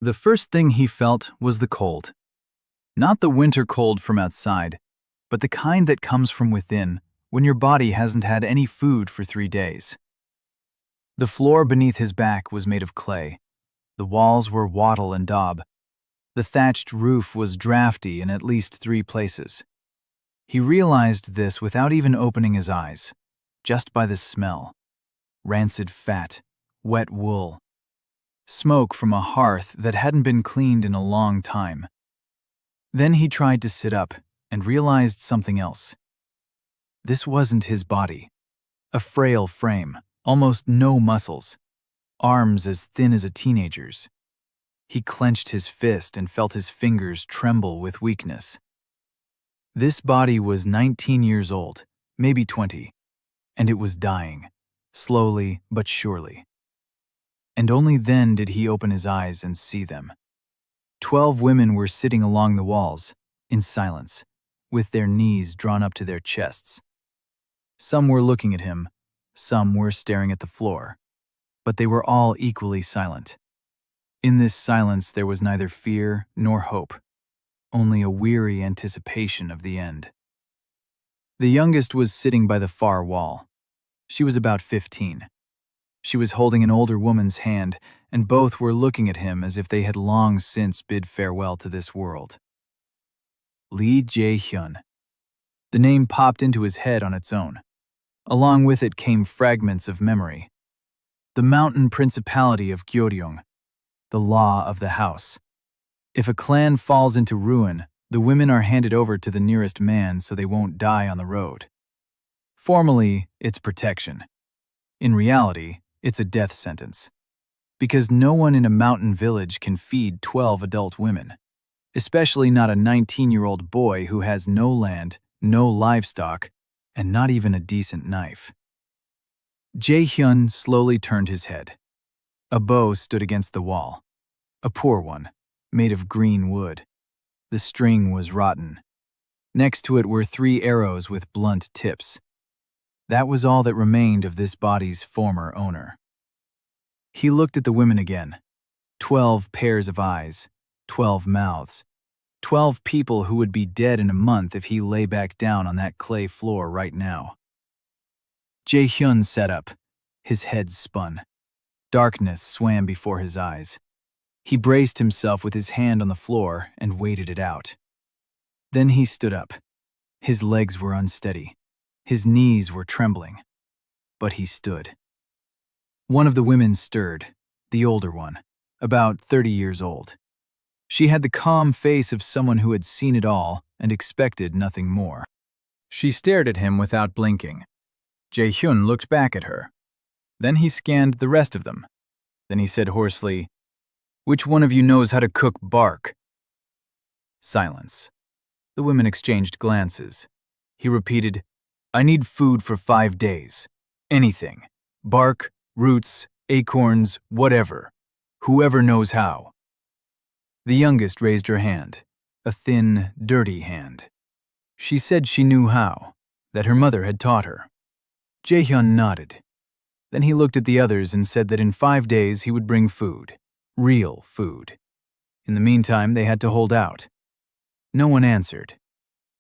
The first thing he felt was the cold. Not the winter cold from outside, but the kind that comes from within when your body hasn't had any food for 3 days. The floor beneath his back was made of clay. The walls were wattle and daub. The thatched roof was drafty in at least 3 places. He realized this without even opening his eyes, just by the smell. Rancid fat, wet wool, smoke from a hearth that hadn't been cleaned in a long time. Then he tried to sit up and realized something else. This wasn't his body. A frail frame, almost no muscles, arms as thin as a teenager's. He clenched his fist and felt his fingers tremble with weakness. This body was 19 years old, maybe 20, and it was dying, slowly but surely. And only then did he open his eyes and see them. 12 women were sitting along the walls, in silence, with their knees drawn up to their chests. Some were looking at him, some were staring at the floor, but they were all equally silent. In this silence there was neither fear nor hope, only a weary anticipation of the end. The youngest was sitting by the far wall. She was about 15. She was holding an older woman's hand, and both were looking at him as if they had long since bid farewell to this world. Lee Jae-hyun. The name popped into his head on its own. Along with it came fragments of memory. The mountain principality of Gyeoryong, the law of the house. If a clan falls into ruin, the women are handed over to the nearest man so they won't die on the road. Formally, it's protection. In reality, it's a death sentence. Because no one in a mountain village can feed 12 adult women, especially not a 19-year-old boy who has no land, no livestock, and not even a decent knife. Jae-hyun slowly turned his head. A bow stood against the wall. A poor one, made of green wood. The string was rotten. Next to it were 3 arrows with blunt tips. That was all that remained of this body's former owner. He looked at the women again. 12 pairs of eyes, 12 mouths, 12 people who would be dead in a month if he lay back down on that clay floor right now. Jae-hyun sat up. His head spun. Darkness swam before his eyes. He braced himself with his hand on the floor and waited it out. Then he stood up. His legs were unsteady. His knees were trembling. But he stood. One of the women stirred, the older one, about 30 years old. She had the calm face of someone who had seen it all and expected nothing more. She stared at him without blinking. Jae-hyun looked back at her. Then he scanned the rest of them. Then he said hoarsely, "Which one of you knows how to cook bark?" Silence. The women exchanged glances. He repeated, "I need food for 5 days. Anything. Bark, roots, acorns, whatever. Whoever knows how." The youngest raised her hand, a thin, dirty hand. She said she knew how, that her mother had taught her. Jae-hyun nodded. Then he looked at the others and said that in 5 days he would bring food. Real food. In the meantime, they had to hold out. No one answered,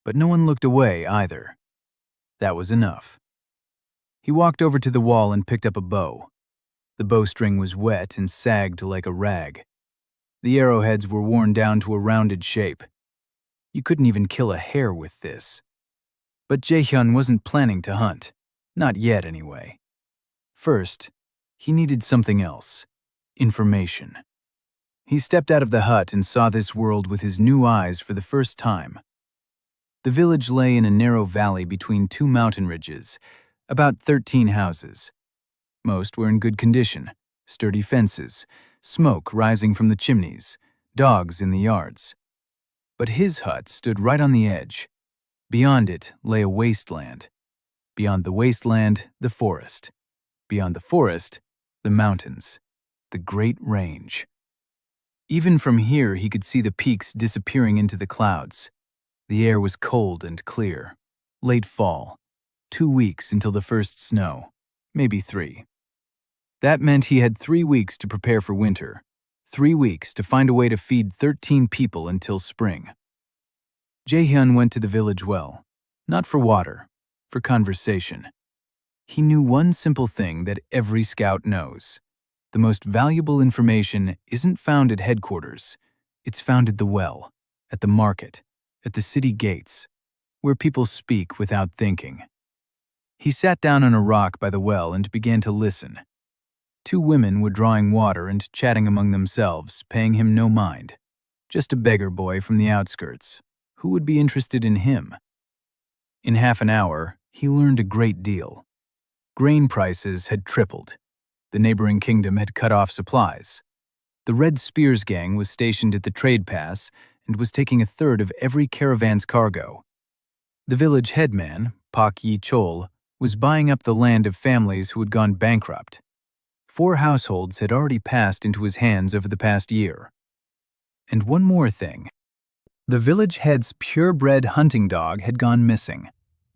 but no one looked away either. That was enough. He walked over to the wall and picked up a bow. The bowstring was wet and sagged like a rag. The arrowheads were worn down to a rounded shape. You couldn't even kill a hare with this. But Jae-hyun wasn't planning to hunt. Not yet, anyway. First, he needed something else. Information. He stepped out of the hut and saw this world with his new eyes for the first time. The village lay in a narrow valley between 2 mountain ridges, about 13 houses. Most were in good condition, sturdy fences, smoke rising from the chimneys, dogs in the yards. But his hut stood right on the edge. Beyond it lay a wasteland. Beyond the wasteland, the forest. Beyond the forest, the mountains. The Great Range. Even from here he could see the peaks disappearing into the clouds. The air was cold and clear. Late fall. 2 weeks until the first snow. Maybe 3. That meant he had 3 weeks to prepare for winter. 3 weeks to find a way to feed 13 people until spring. Jae-hyun went to the village well, not for water, for conversation. He knew one simple thing that every scout knows. The most valuable information isn't found at headquarters. It's found at the well, at the market, at the city gates, where people speak without thinking. He sat down on a rock by the well and began to listen. 2 women were drawing water and chatting among themselves, paying him no mind. Just a beggar boy from the outskirts. Who would be interested in him? In half an hour, he learned a great deal. Grain prices had tripled. The neighboring kingdom had cut off supplies. The Red Spears gang was stationed at the trade pass and was taking a third of every caravan's cargo. The village headman, Pak Yi-chol, was buying up the land of families who had gone bankrupt. 4 households had already passed into his hands over the past year. And one more thing. The village head's purebred hunting dog had gone missing,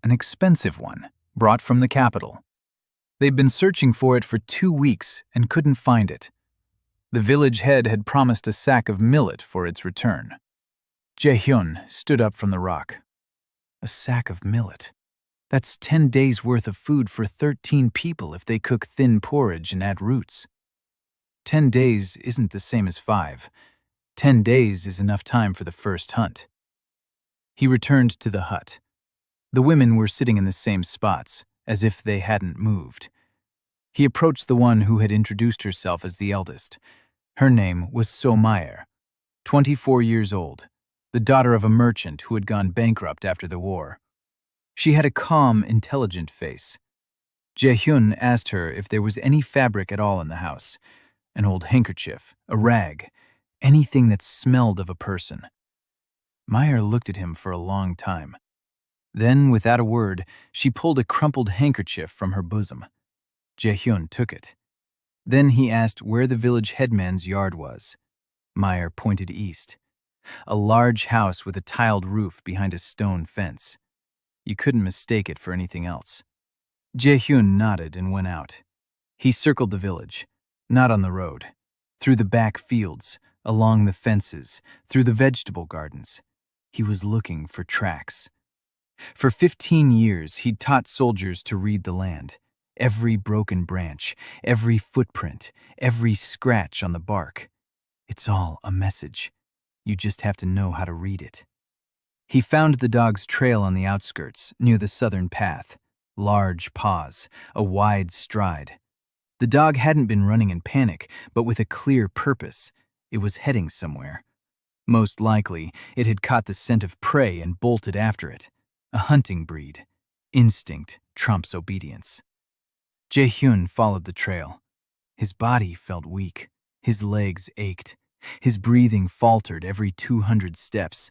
an expensive one, brought from the capital. They'd been searching for it for 2 weeks and couldn't find it. The village head had promised a sack of millet for its return. Jae-hyun stood up from the rock. A sack of millet. That's 10 days' worth of food for 13 people if they cook thin porridge and add roots. 10 days isn't the same as 5. 10 days is enough time for the first hunt. He returned to the hut. The women were sitting in the same spots, as if they hadn't moved. He approached the one who had introduced herself as the eldest. Her name was So Meyer, 24 years old, the daughter of a merchant who had gone bankrupt after the war. She had a calm, intelligent face. Jae-hyun asked her if there was any fabric at all in the house, an old handkerchief, a rag, anything that smelled of a person. Meyer looked at him for a long time. Then, without a word, she pulled a crumpled handkerchief from her bosom. Jae-hyun took it. Then he asked where the village headman's yard was. Meyer pointed east. A large house with a tiled roof behind a stone fence. You couldn't mistake it for anything else. Jae-hyun nodded and went out. He circled the village, not on the road, through the back fields, along the fences, through the vegetable gardens. He was looking for tracks. For 15 years, he'd taught soldiers to read the land. Every broken branch, every footprint, every scratch on the bark. It's all a message. You just have to know how to read it. He found the dog's trail on the outskirts, near the southern path. Large paws, a wide stride. The dog hadn't been running in panic, but with a clear purpose. It was heading somewhere. Most likely, it had caught the scent of prey and bolted after it. A hunting breed. Instinct trumps obedience. Jae-hyun followed the trail. His body felt weak. His legs ached. His breathing faltered every 200 steps.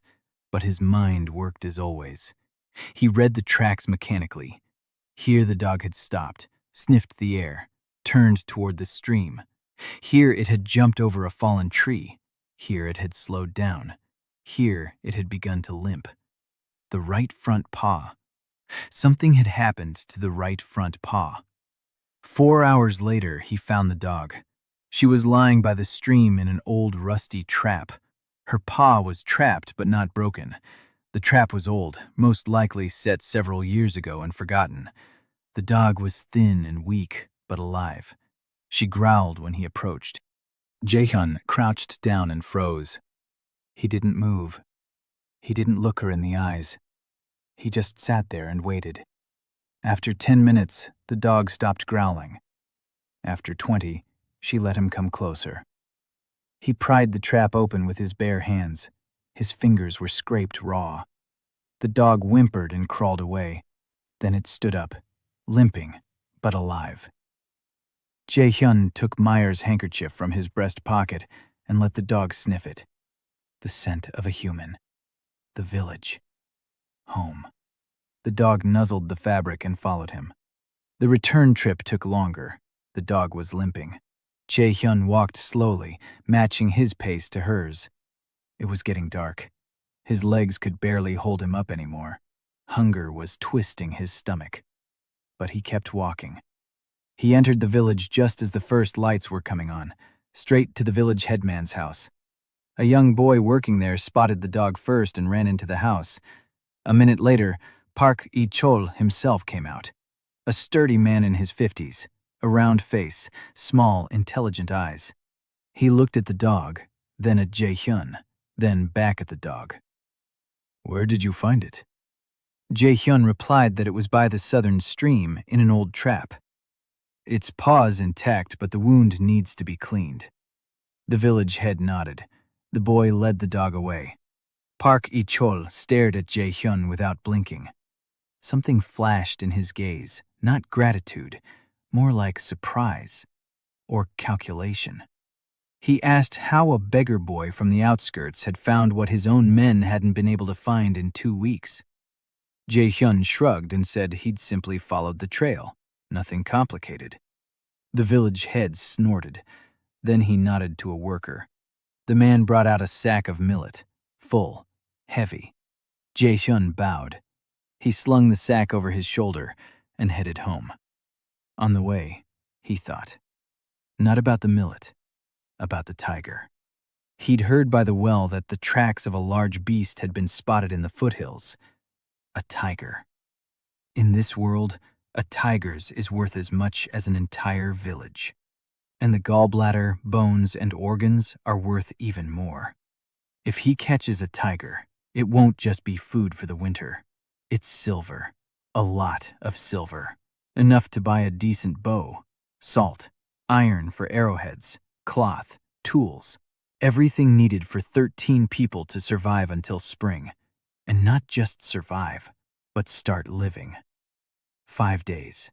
But his mind worked as always. He read the tracks mechanically. Here the dog had stopped, sniffed the air, turned toward the stream. Here it had jumped over a fallen tree. Here it had slowed down. Here it had begun to limp. The right front paw. Something had happened to the right front paw. 4 hours later, he found the dog. She was lying by the stream in an old rusty trap. Her paw was trapped but not broken. The trap was old, most likely set several years ago and forgotten. The dog was thin and weak, but alive. She growled when he approached. Jae-hyun crouched down and froze. He didn't move. He didn't look her in the eyes. He just sat there and waited. After 10 minutes, the dog stopped growling. After 20, she let him come closer. He pried the trap open with his bare hands. His fingers were scraped raw. The dog whimpered and crawled away. Then it stood up, limping, but alive. Jae-hyun took Meyer's handkerchief from his breast pocket and let the dog sniff it. The scent of a human. The village. Home. The dog nuzzled the fabric and followed him. The return trip took longer. The dog was limping. Jae-hyun walked slowly, matching his pace to hers. It was getting dark. His legs could barely hold him up anymore. Hunger was twisting his stomach. But he kept walking. He entered the village just as the first lights were coming on. straight to the village headman's house. A young boy working there spotted the dog first and ran into the house. A minute later, Park Ichol himself came out. A sturdy man in his 50s, a round face, small, intelligent eyes. He looked at the dog, then at Jae-hyun, then back at the dog. "Where did you find it?" Jae-hyun replied that it was by the southern stream in an old trap. "Its paw is intact, but the wound needs to be cleaned." The village head nodded. The boy led the dog away. Park Ichol stared at Jae-hyun without blinking. Something flashed in his gaze, not gratitude, more like surprise or calculation. He asked how a beggar boy from the outskirts had found what his own men hadn't been able to find in 2 weeks. Jae-hyun shrugged and said he'd simply followed the trail, nothing complicated. The village head snorted. Then he nodded to a worker. The man brought out a sack of millet, full, heavy. Jae-hyun bowed. He slung the sack over his shoulder and headed home. On the way, he thought. Not about the millet, about the tiger. He'd heard by the well that the tracks of a large beast had been spotted in the foothills. A tiger. In this world, a tiger's is worth as much as an entire village. And the gallbladder, bones, and organs are worth even more. If he catches a tiger, it won't just be food for the winter. It's silver. A lot of silver. Enough to buy a decent bow, salt, iron for arrowheads, cloth, tools. Everything needed for 13 people to survive until spring. And not just survive, but start living. 5 days.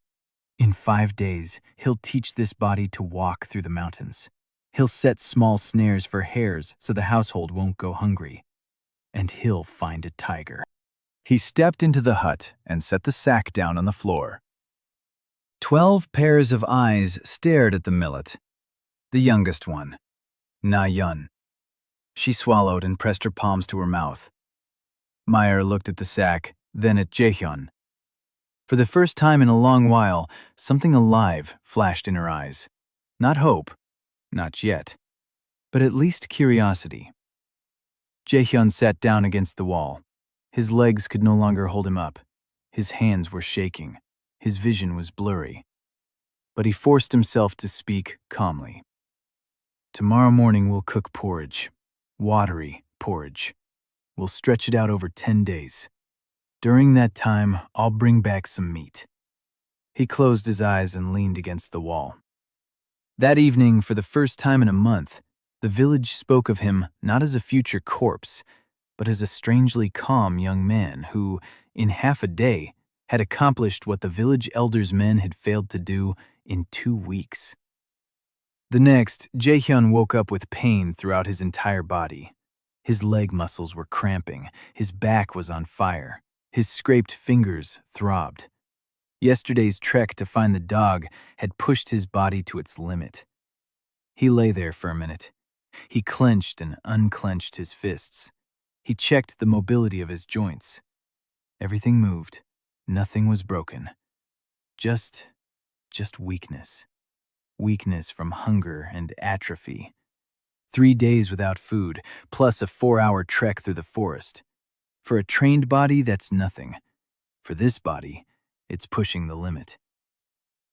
In 5 days, he'll teach this body to walk through the mountains. He'll set small snares for hares so the household won't go hungry. And he'll find a tiger. He stepped into the hut and set the sack down on the floor. 12 pairs of eyes stared at the millet. The youngest one, Na-yun. She swallowed and pressed her palms to her mouth. Meyer looked at the sack, then at Jae-hyun. For the first time in a long while, something alive flashed in her eyes. Not hope, not yet, but at least curiosity. Jae-hyun sat down against the wall. His legs could no longer hold him up. His hands were shaking. His vision was blurry. But he forced himself to speak calmly. "Tomorrow morning we'll cook porridge. Watery porridge. We'll stretch it out over 10 days. During that time, I'll bring back some meat." He closed his eyes and leaned against the wall. That evening, for the first time in a month, the village spoke of him not as a future corpse, but as a strangely calm young man who, in half a day, had accomplished what the village elders' men had failed to do in 2 weeks. The next, Jae-hyun woke up with pain throughout his entire body. His leg muscles were cramping, his back was on fire, his scraped fingers throbbed. Yesterday's trek to find the dog had pushed his body to its limit. He lay there for a minute. He clenched and unclenched his fists. He checked the mobility of his joints. Everything moved. Nothing was broken. Just weakness. Weakness from hunger and atrophy. 3 days without food, plus a 4-hour trek through the forest. For a trained body, that's nothing. For this body, it's pushing the limit.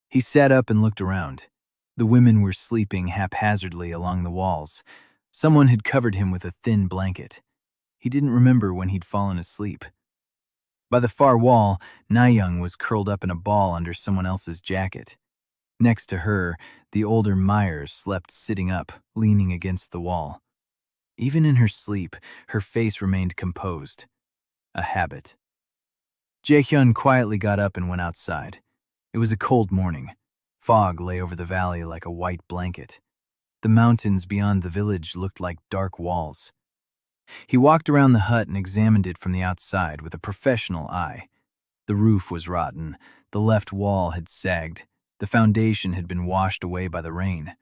He sat up and looked around. The women were sleeping haphazardly along the walls. Someone had covered him with a thin blanket. He didn't remember when he'd fallen asleep. By the far wall, Na-young was curled up in a ball under someone else's jacket. Next to her, the older Meyer slept sitting up, leaning against the wall. Even in her sleep, her face remained composed. A habit. Jae-hyun quietly got up and went outside. It was a cold morning. Fog lay over the valley like a white blanket. The mountains beyond the village looked like dark walls. He walked around the hut and examined it from the outside with a professional eye. The roof was rotten, the left wall had sagged, the foundation had been washed away by the rain.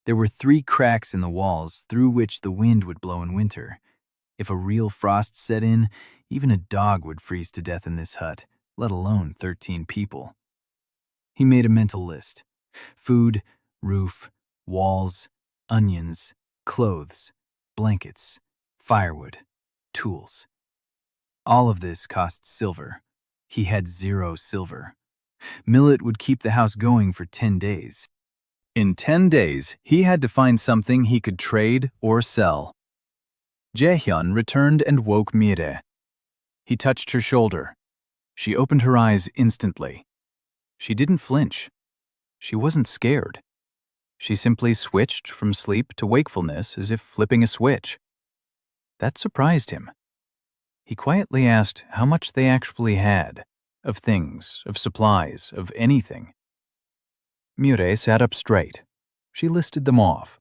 There were 3 cracks in the walls through which the wind would blow in winter. If a real frost set in, even a dog would freeze to death in this hut, let alone 13 people. He made a mental list. Food, roof, walls, onions, clothes, blankets, firewood, tools. All of this cost silver. He had 0 silver. Millet would keep the house going for 10 days. In 10 days, he had to find something he could trade or sell. Jaehyun returned and woke Mire. He touched her shoulder. She opened her eyes instantly. She didn't flinch. She wasn't scared. She simply switched from sleep to wakefulness as if flipping a switch. That surprised him. He quietly asked how much they actually had, of things, of supplies, of anything. Mure sat up straight. She listed them off.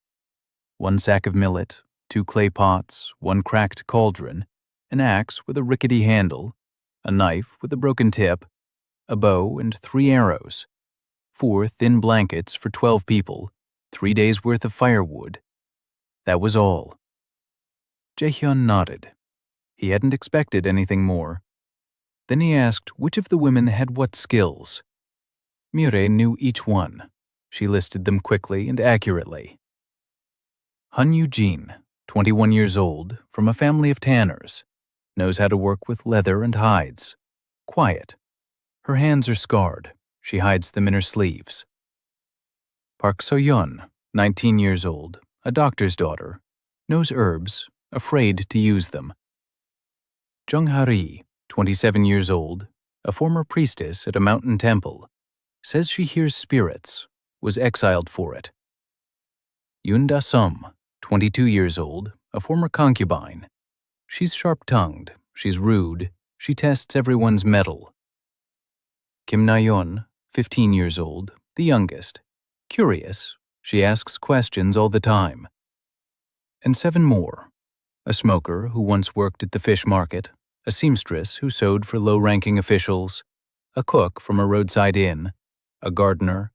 1 sack of millet, 2 clay pots, 1 cracked cauldron, an axe with a rickety handle, a knife with a broken tip, a bow and 3 arrows, 4 thin blankets for 12 people, 3 days' worth of firewood. That was all. Jaehyun nodded. He hadn't expected anything more. Then he asked which of the women had what skills. Mure knew each one. She listed them quickly and accurately. Han Eugene, 21 years old, from a family of tanners, knows how to work with leather and hides. Quiet. Her hands are scarred. She hides them in her sleeves. Park So-yeon, 19 years old, a doctor's daughter, knows herbs, afraid to use them. Jung Ha-ri, 27 years old, a former priestess at a mountain temple, says she hears spirits, was exiled for it. Yoon Da-sum, 22 years old, a former concubine. She's sharp-tongued, she's rude, she tests everyone's mettle. Kim Na-yeon, 15 years old, the youngest. Curious, she asks questions all the time. And 7 more. A smoker who once worked at the fish market, a seamstress who sewed for low-ranking officials, a cook from a roadside inn, a gardener,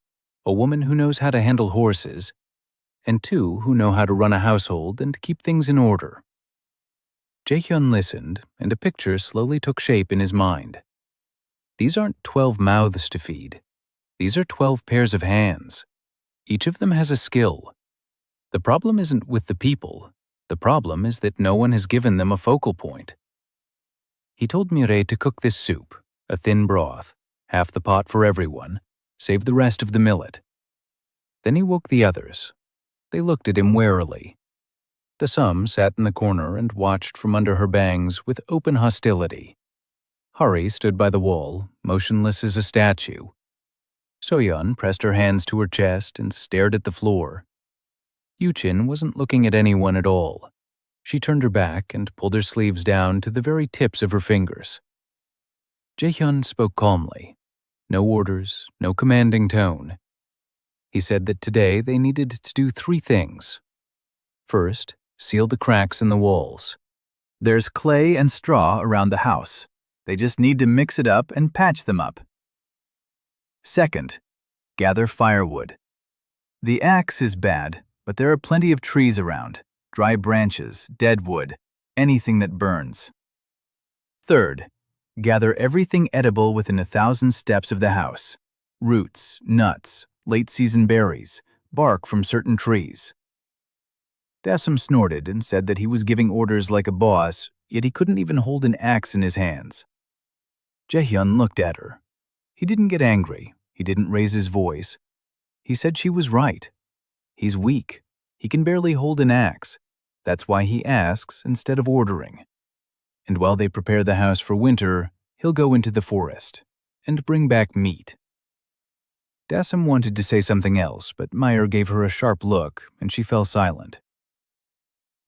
a woman who knows how to handle horses, and 2 who know how to run a household and keep things in order. Jaehyun listened, and a picture slowly took shape in his mind. These aren't 12 mouths to feed. These are 12 pairs of hands. Each of them has a skill. The problem isn't with the people. The problem is that no one has given them a focal point. He told Mire to cook this soup, a thin broth, half the pot for everyone, save the rest of the millet. Then he woke the others. They looked at him warily. Da-sum sat in the corner and watched from under her bangs with open hostility. Hari stood by the wall, motionless as a statue. So-yeon pressed her hands to her chest and stared at the floor. Yu-chin wasn't looking at anyone at all. She turned her back and pulled her sleeves down to the very tips of her fingers. Jaehyun spoke calmly. No orders, no commanding tone. He said that today they needed to do 3 things. First, seal the cracks in the walls. There's clay and straw around the house. They just need to mix it up and patch them up. Second, gather firewood. The axe is bad, but there are plenty of trees around, dry branches, dead wood, anything that burns. Third, gather everything edible within 1,000 steps of the house. Roots, nuts, late-season berries, bark from certain trees. Da-sum snorted and said that he was giving orders like a boss, yet he couldn't even hold an axe in his hands. Jaehyun looked at her. He didn't get angry. He didn't raise his voice. He said she was right. He's weak. He can barely hold an axe. That's why he asks instead of ordering. And while they prepare the house for winter, he'll go into the forest and bring back meat. Da-sum wanted to say something else, but Meyer gave her a sharp look, and she fell silent.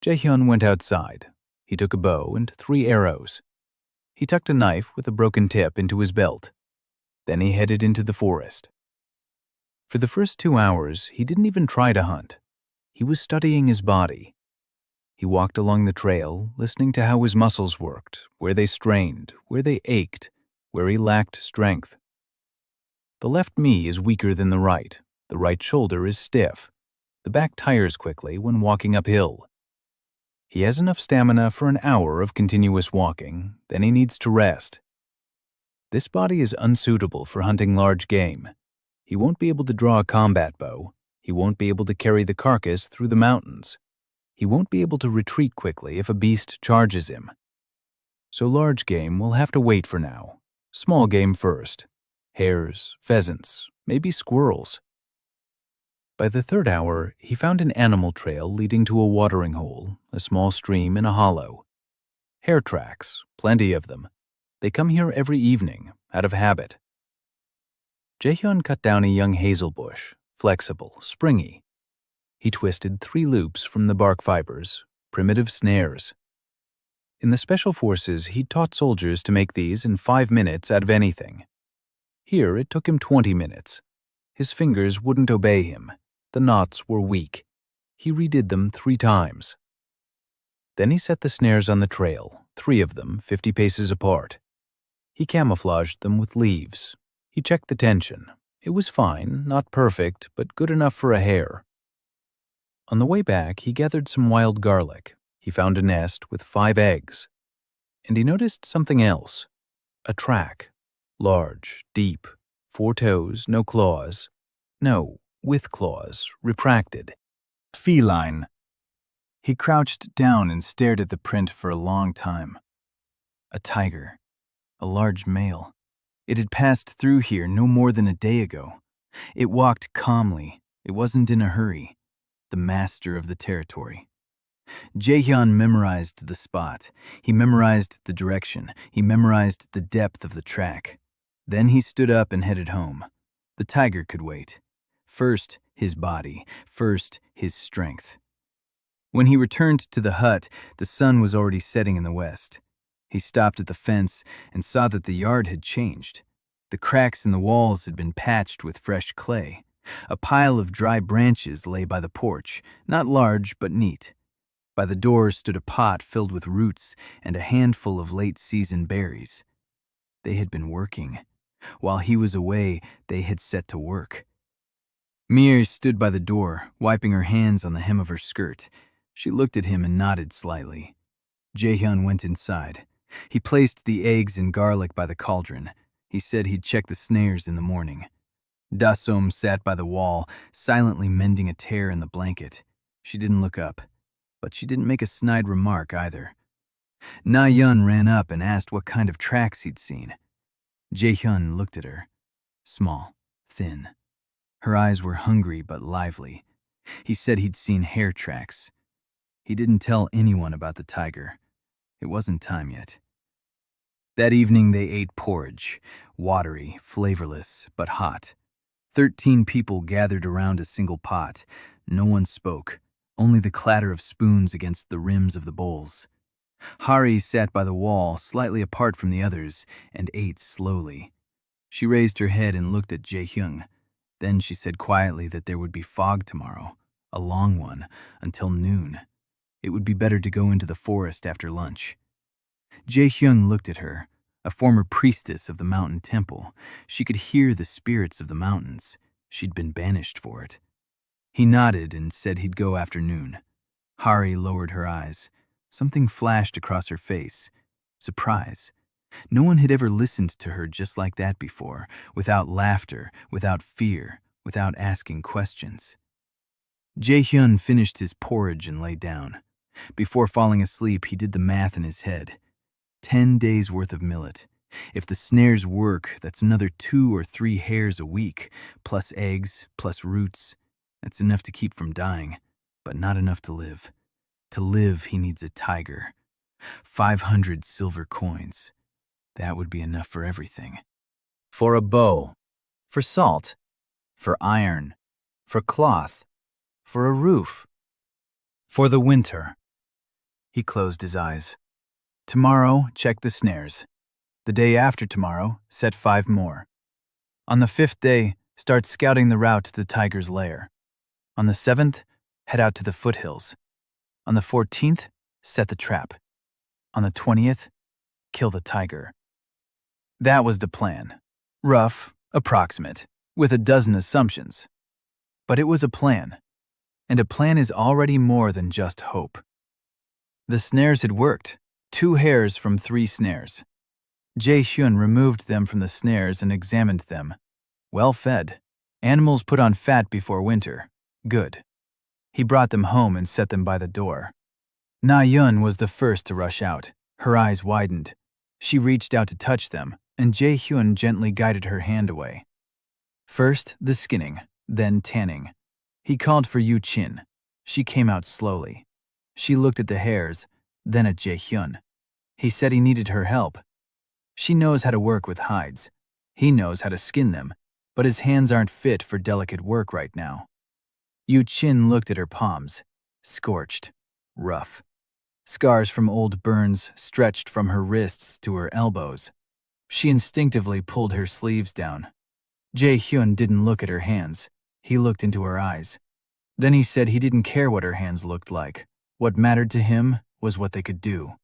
Jaehyun went outside. He took a bow and 3 arrows. He tucked a knife with a broken tip into his belt. Then he headed into the forest. For the first 2 hours, he didn't even try to hunt. He was studying his body. He walked along the trail, listening to how his muscles worked, where they strained, where they ached, where he lacked strength. The left knee is weaker than the right shoulder is stiff, the back tires quickly when walking uphill. He has enough stamina for an hour of continuous walking, then he needs to rest. This body is unsuitable for hunting large game. He won't be able to draw a combat bow. He won't be able to carry the carcass through the mountains. He won't be able to retreat quickly if a beast charges him. So large game will have to wait for now. Small game first. Hares, pheasants, maybe squirrels. By the third hour, he found an animal trail leading to a watering hole, a small stream in a hollow. Hare tracks, plenty of them. They come here every evening, out of habit. Jae-hyun cut down a young hazel bush, flexible, springy. He twisted 3 loops from the bark fibers, primitive snares. In the special forces, he taught soldiers to make these in 5 minutes out of anything. Here, it took him 20 minutes. His fingers wouldn't obey him. The knots were weak. He redid them 3 times. Then he set the snares on the trail, 3 of them 50 paces apart. He camouflaged them with leaves. He checked the tension. It was fine, not perfect, but good enough for a hare. On the way back, he gathered some wild garlic. He found a nest with 5 eggs. And he noticed something else. A track. Large, deep, 4 toes, no claws. No, with claws, retracted. Feline. He crouched down and stared at the print for a long time. A tiger. A large male. It had passed through here no more than a day ago. It walked calmly. It wasn't in a hurry. The master of the territory. Jae-hyun memorized the spot. He memorized the direction. He memorized the depth of the track. Then he stood up and headed home. The tiger could wait. First, his body. First, his strength. When he returned to the hut, the sun was already setting in the west. He stopped at the fence and saw that the yard had changed. The cracks in the walls had been patched with fresh clay. A pile of dry branches lay by the porch, not large but neat. By the door stood a pot filled with roots and a handful of late-season berries. They had been working. While he was away, they had set to work. Mir stood by the door, wiping her hands on the hem of her skirt. She looked at him and nodded slightly. Jae-hyun went inside. He placed the eggs and garlic by the cauldron. He said he'd check the snares in the morning. Da-som sat by the wall, silently mending a tear in the blanket. She didn't look up, but she didn't make a snide remark either. Na-yeon ran up and asked what kind of tracks he'd seen. Jae-hyun looked at her. Small, thin. Her eyes were hungry but lively. He said he'd seen hare tracks. He didn't tell anyone about the tiger. It wasn't time yet. That evening they ate porridge, watery, flavorless, but hot. 13 people gathered around a single pot. No one spoke, only the clatter of spoons against the rims of the bowls. Hari sat by the wall, slightly apart from the others, and ate slowly. She raised her head and looked at Jae-hyun. Then she said quietly that there would be fog tomorrow, a long one, until noon. It would be better to go into the forest after lunch. Jae-hyun looked at her, a former priestess of the mountain temple. She could hear the spirits of the mountains. She'd been banished for it. He nodded and said he'd go after noon. Hari lowered her eyes. Something flashed across her face. Surprise. No one had ever listened to her just like that before, without laughter, without fear, without asking questions. Jae-hyun finished his porridge and lay down. Before falling asleep, he did the math in his head. 10 days' worth of millet. If the snares work, that's another 2 or 3 hares a week, plus eggs, plus roots. That's enough to keep from dying, but not enough to live. To live, he needs a tiger. 500 silver coins. That would be enough for everything. For a bow, for salt, for iron, for cloth, for a roof, for the winter. He closed his eyes. Tomorrow, check the snares. The day after tomorrow, set 5 more. On the 5th day, start scouting the route to the tiger's lair. On the 7th, head out to the foothills. On the 14th, set the trap. On the 20th, kill the tiger. That was the plan. Rough, approximate, with a dozen assumptions. But it was a plan. And a plan is already more than just hope. The snares had worked. 2 hares from 3 snares. Jae-hyun removed them from the snares and examined them. Well fed. Animals put on fat before winter. Good. He brought them home and set them by the door. Na Yun was the first to rush out. Her eyes widened. She reached out to touch them, and Jae Hyun gently guided her hand away. First, the skinning, then tanning. He called for Yu Chin. She came out slowly. She looked at the hairs, then at Jae Hyun. He said he needed her help. She knows how to work with hides. He knows how to skin them, but his hands aren't fit for delicate work right now. Yu Chin looked at her palms, scorched, rough. Scars from old burns stretched from her wrists to her elbows. She instinctively pulled her sleeves down. Jae Hyun didn't look at her hands. He looked into her eyes. Then he said he didn't care what her hands looked like. What mattered to him was what they could do.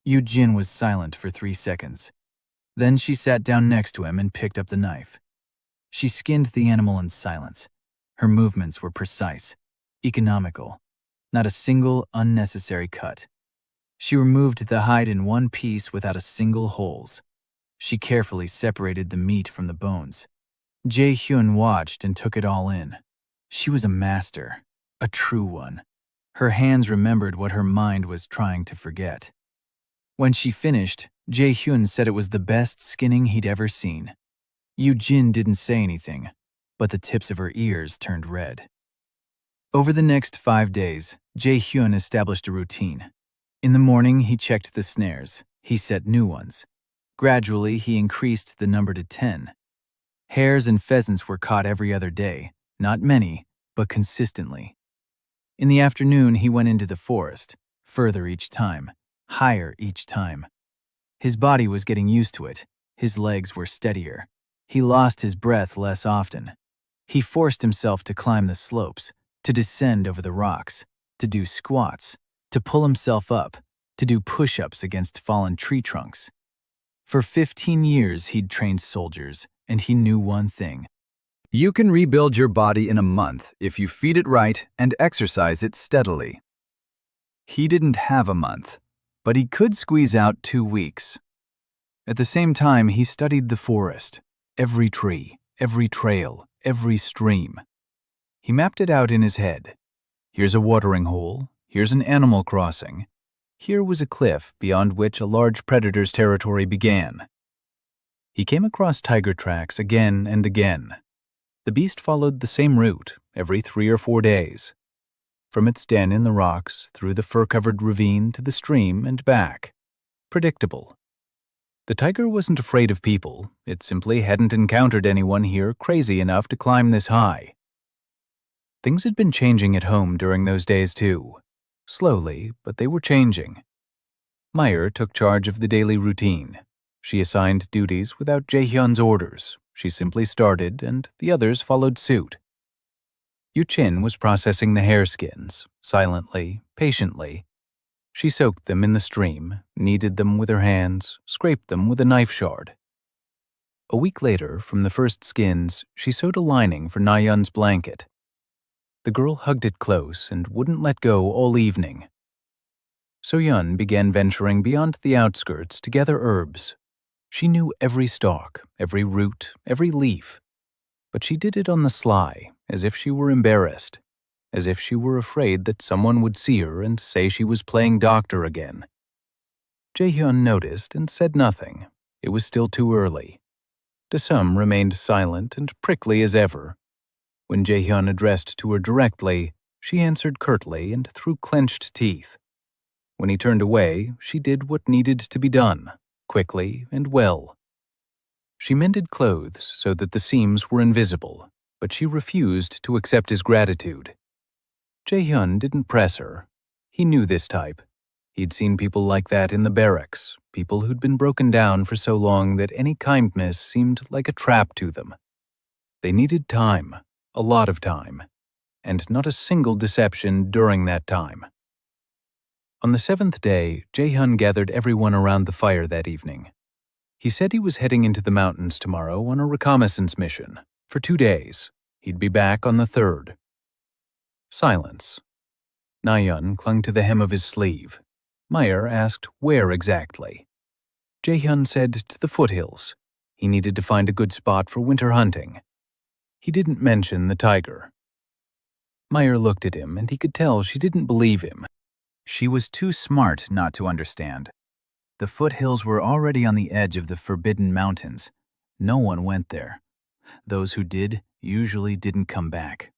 Yu Jin was silent for 3 seconds. Then she sat down next to him and picked up the knife. She skinned the animal in silence. Her movements were precise, economical. Not a single unnecessary cut. She removed the hide in one piece without a single holes. She carefully separated the meat from the bones. Jae Hyun watched and took it all in. She was a master, a true one. Her hands remembered what her mind was trying to forget. When she finished, Jae Hyun said it was the best skinning he'd ever seen. Yu Jin didn't say anything, but the tips of her ears turned red. Over the next 5 days, Jae Hyun established a routine. In the morning, he checked the snares. He set new ones. Gradually, he increased the number to 10. Hares and pheasants were caught every other day, not many, but consistently. In the afternoon, he went into the forest, further each time, higher each time. His body was getting used to it. His legs were steadier. He lost his breath less often. He forced himself to climb the slopes, to descend over the rocks, to do squats, to pull himself up, to do push-ups against fallen tree trunks. For 15 years, he'd trained soldiers, and he knew one thing. You can rebuild your body in a month if you feed it right and exercise it steadily. He didn't have a month, but he could squeeze out 2 weeks. At the same time, he studied the forest, every tree, every trail, every stream. He mapped it out in his head. Here's a watering hole, here's an animal crossing. Here was a cliff beyond which a large predator's territory began. He came across tiger tracks again and again. The beast followed the same route every 3 or 4 days. From its den in the rocks, through the fur-covered ravine to the stream and back. Predictable. The tiger wasn't afraid of people. It simply hadn't encountered anyone here crazy enough to climb this high. Things had been changing at home during those days too. Slowly, but they were changing. Meyer took charge of the daily routine. She assigned duties without Jae Hyun's orders. She simply started, and the others followed suit. Yu Chin was processing the hare skins, silently, patiently. She soaked them in the stream, kneaded them with her hands, scraped them with a knife shard. A week later, from the first skins, she sewed a lining for Na-yeon's blanket. The girl hugged it close and wouldn't let go all evening. So-yeon began venturing beyond the outskirts to gather herbs. She knew every stalk, every root, every leaf. But she did it on the sly, as if she were embarrassed, as if she were afraid that someone would see her and say she was playing doctor again. Jae Hyun noticed and said nothing. It was still too early. Desum remained silent and prickly as ever. When Jae Hyun addressed to her directly, she answered curtly and through clenched teeth. When he turned away, she did what needed to be done, quickly and well. She mended clothes so that the seams were invisible, but she refused to accept his gratitude. Jae Hyun didn't press her. He knew this type. He'd seen people like that in the barracks, people who'd been broken down for so long that any kindness seemed like a trap to them. They needed time, a lot of time, and not a single deception during that time. On the 7th day, Jae Hyun gathered everyone around the fire that evening. He said he was heading into the mountains tomorrow on a reconnaissance mission. For 2 days. He'd be back on the 3rd. Silence. Na-yeon clung to the hem of his sleeve. Meyer asked where exactly. Jae Hyun said to the foothills. He needed to find a good spot for winter hunting. He didn't mention the tiger. Meyer looked at him, and he could tell she didn't believe him. She was too smart not to understand. The foothills were already on the edge of the Forbidden Mountains. No one went there. Those who did usually didn't come back.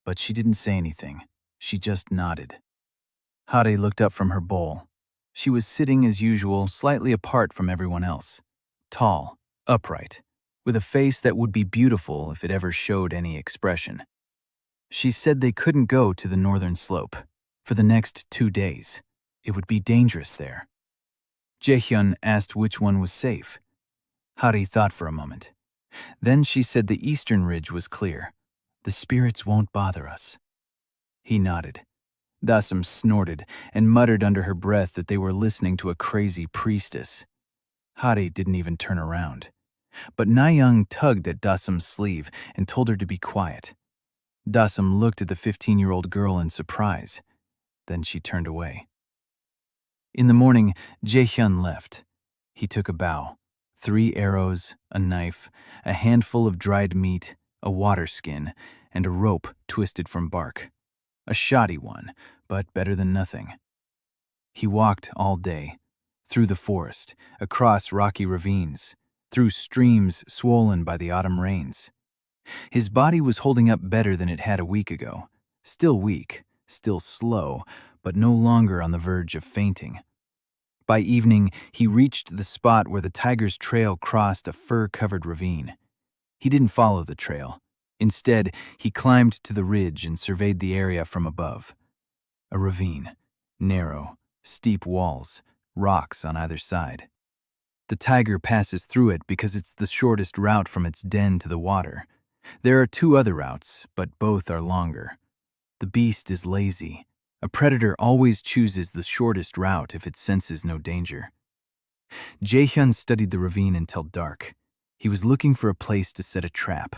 But she didn't say anything. She just nodded. Hare looked up from her bowl. She was sitting as usual, slightly apart from everyone else. Tall, upright, with a face that would be beautiful if it ever showed any expression. She said they couldn't go to the northern slope for the next 2 days. It would be dangerous there. Jaehyun asked which one was safe. Hare thought for a moment. Then she said the eastern ridge was clear. The spirits won't bother us. He nodded. Dasam snorted and muttered under her breath that they were listening to a crazy priestess. Hare didn't even turn around. But Nayoung tugged at Dasam's sleeve and told her to be quiet. Dasam looked at the 15-year-old girl in surprise. Then she turned away. In the morning, Jaehyun left. He took a bow, 3 arrows, a knife, a handful of dried meat, a water skin, and a rope twisted from bark. A shoddy one, but better than nothing. He walked all day, through the forest, across rocky ravines, through streams swollen by the autumn rains. His body was holding up better than it had a week ago. Still weak, still slow, but no longer on the verge of fainting. By evening, he reached the spot where the tiger's trail crossed a fir-covered ravine. He didn't follow the trail. Instead, he climbed to the ridge and surveyed the area from above. A ravine, narrow, steep walls, rocks on either side. The tiger passes through it because it's the shortest route from its den to the water. There are 2 other routes, but both are longer. The beast is lazy. A predator always chooses the shortest route if it senses no danger. Jaehyun studied the ravine until dark. He was looking for a place to set a trap.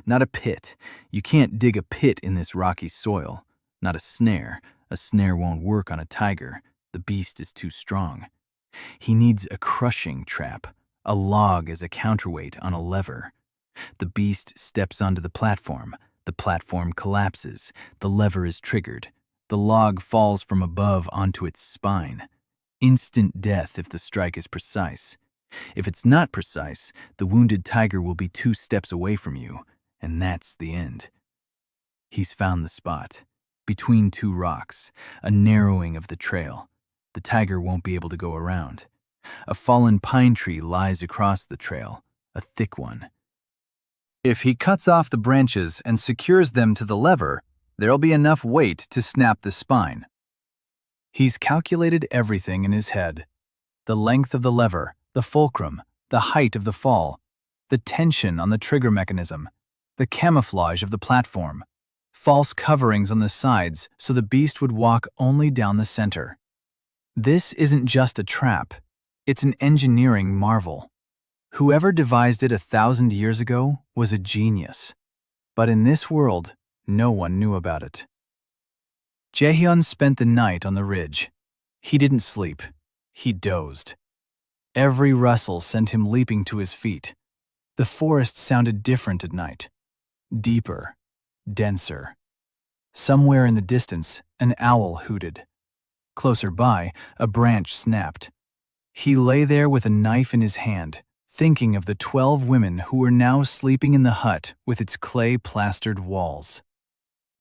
Not a pit. You can't dig a pit in this rocky soil. Not a snare. A snare won't work on a tiger. The beast is too strong. He needs a crushing trap, a log as a counterweight on a lever. The beast steps onto the platform. The platform collapses. The lever is triggered. The log falls from above onto its spine. Instant death if the strike is precise. If it's not precise, the wounded tiger will be 2 steps away from you, and that's the end. He's found the spot. Between 2 rocks, a narrowing of the trail. The tiger won't be able to go around. A fallen pine tree lies across the trail, a thick one. If he cuts off the branches and secures them to the lever, there'll be enough weight to snap the spine. He's calculated everything in his head. The length of the lever, the fulcrum, the height of the fall, the tension on the trigger mechanism, the camouflage of the platform, false coverings on the sides so the beast would walk only down the center. This isn't just a trap, it's an engineering marvel. Whoever devised it 1,000 years ago was a genius. But in this world, no one knew about it. Jaehyun spent the night on the ridge. He didn't sleep. He dozed. Every rustle sent him leaping to his feet. The forest sounded different at night. Deeper, denser. Somewhere in the distance, an owl hooted. Closer by, a branch snapped. He lay there with a knife in his hand, thinking of the 12 women who were now sleeping in the hut with its clay-plastered walls.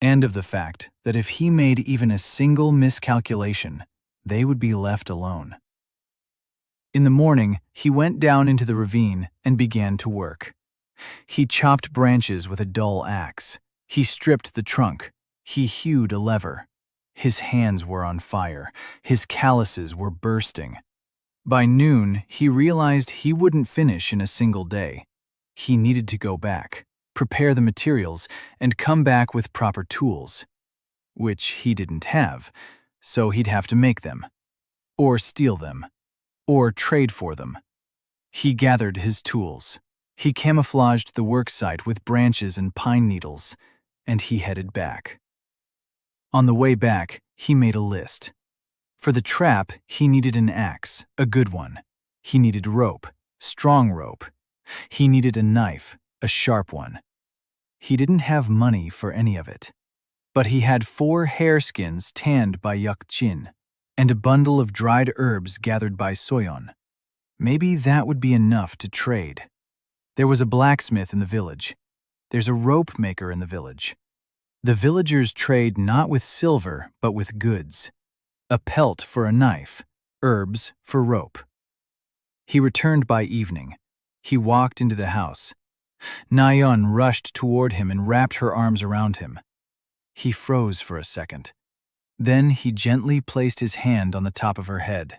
And of the fact that if he made even a single miscalculation, they would be left alone. In the morning, he went down into the ravine and began to work. He chopped branches with a dull axe. He stripped the trunk. He hewed a lever. His hands were on fire. His calluses were bursting. By noon, he realized he wouldn't finish in a single day. He needed to go back, prepare the materials, and come back with proper tools, which he didn't have, so he'd have to make them, or steal them, or trade for them. He gathered his tools. He camouflaged the worksite with branches and pine needles, and he headed back. On the way back, he made a list. For the trap, he needed an axe, a good one. He needed rope, strong rope. He needed a knife, a sharp one. He didn't have money for any of it. but he had 4 hare skins tanned by Yuk-jin and a bundle of dried herbs gathered by Soyeon. Maybe that would be enough to trade. There was a blacksmith in the village. There's a rope maker in the village. The villagers trade not with silver, but with goods. A pelt for a knife, herbs for rope. He returned by evening. He walked into the house. Nayeon rushed toward him and wrapped her arms around him. He froze for a second. Then he gently placed his hand on the top of her head.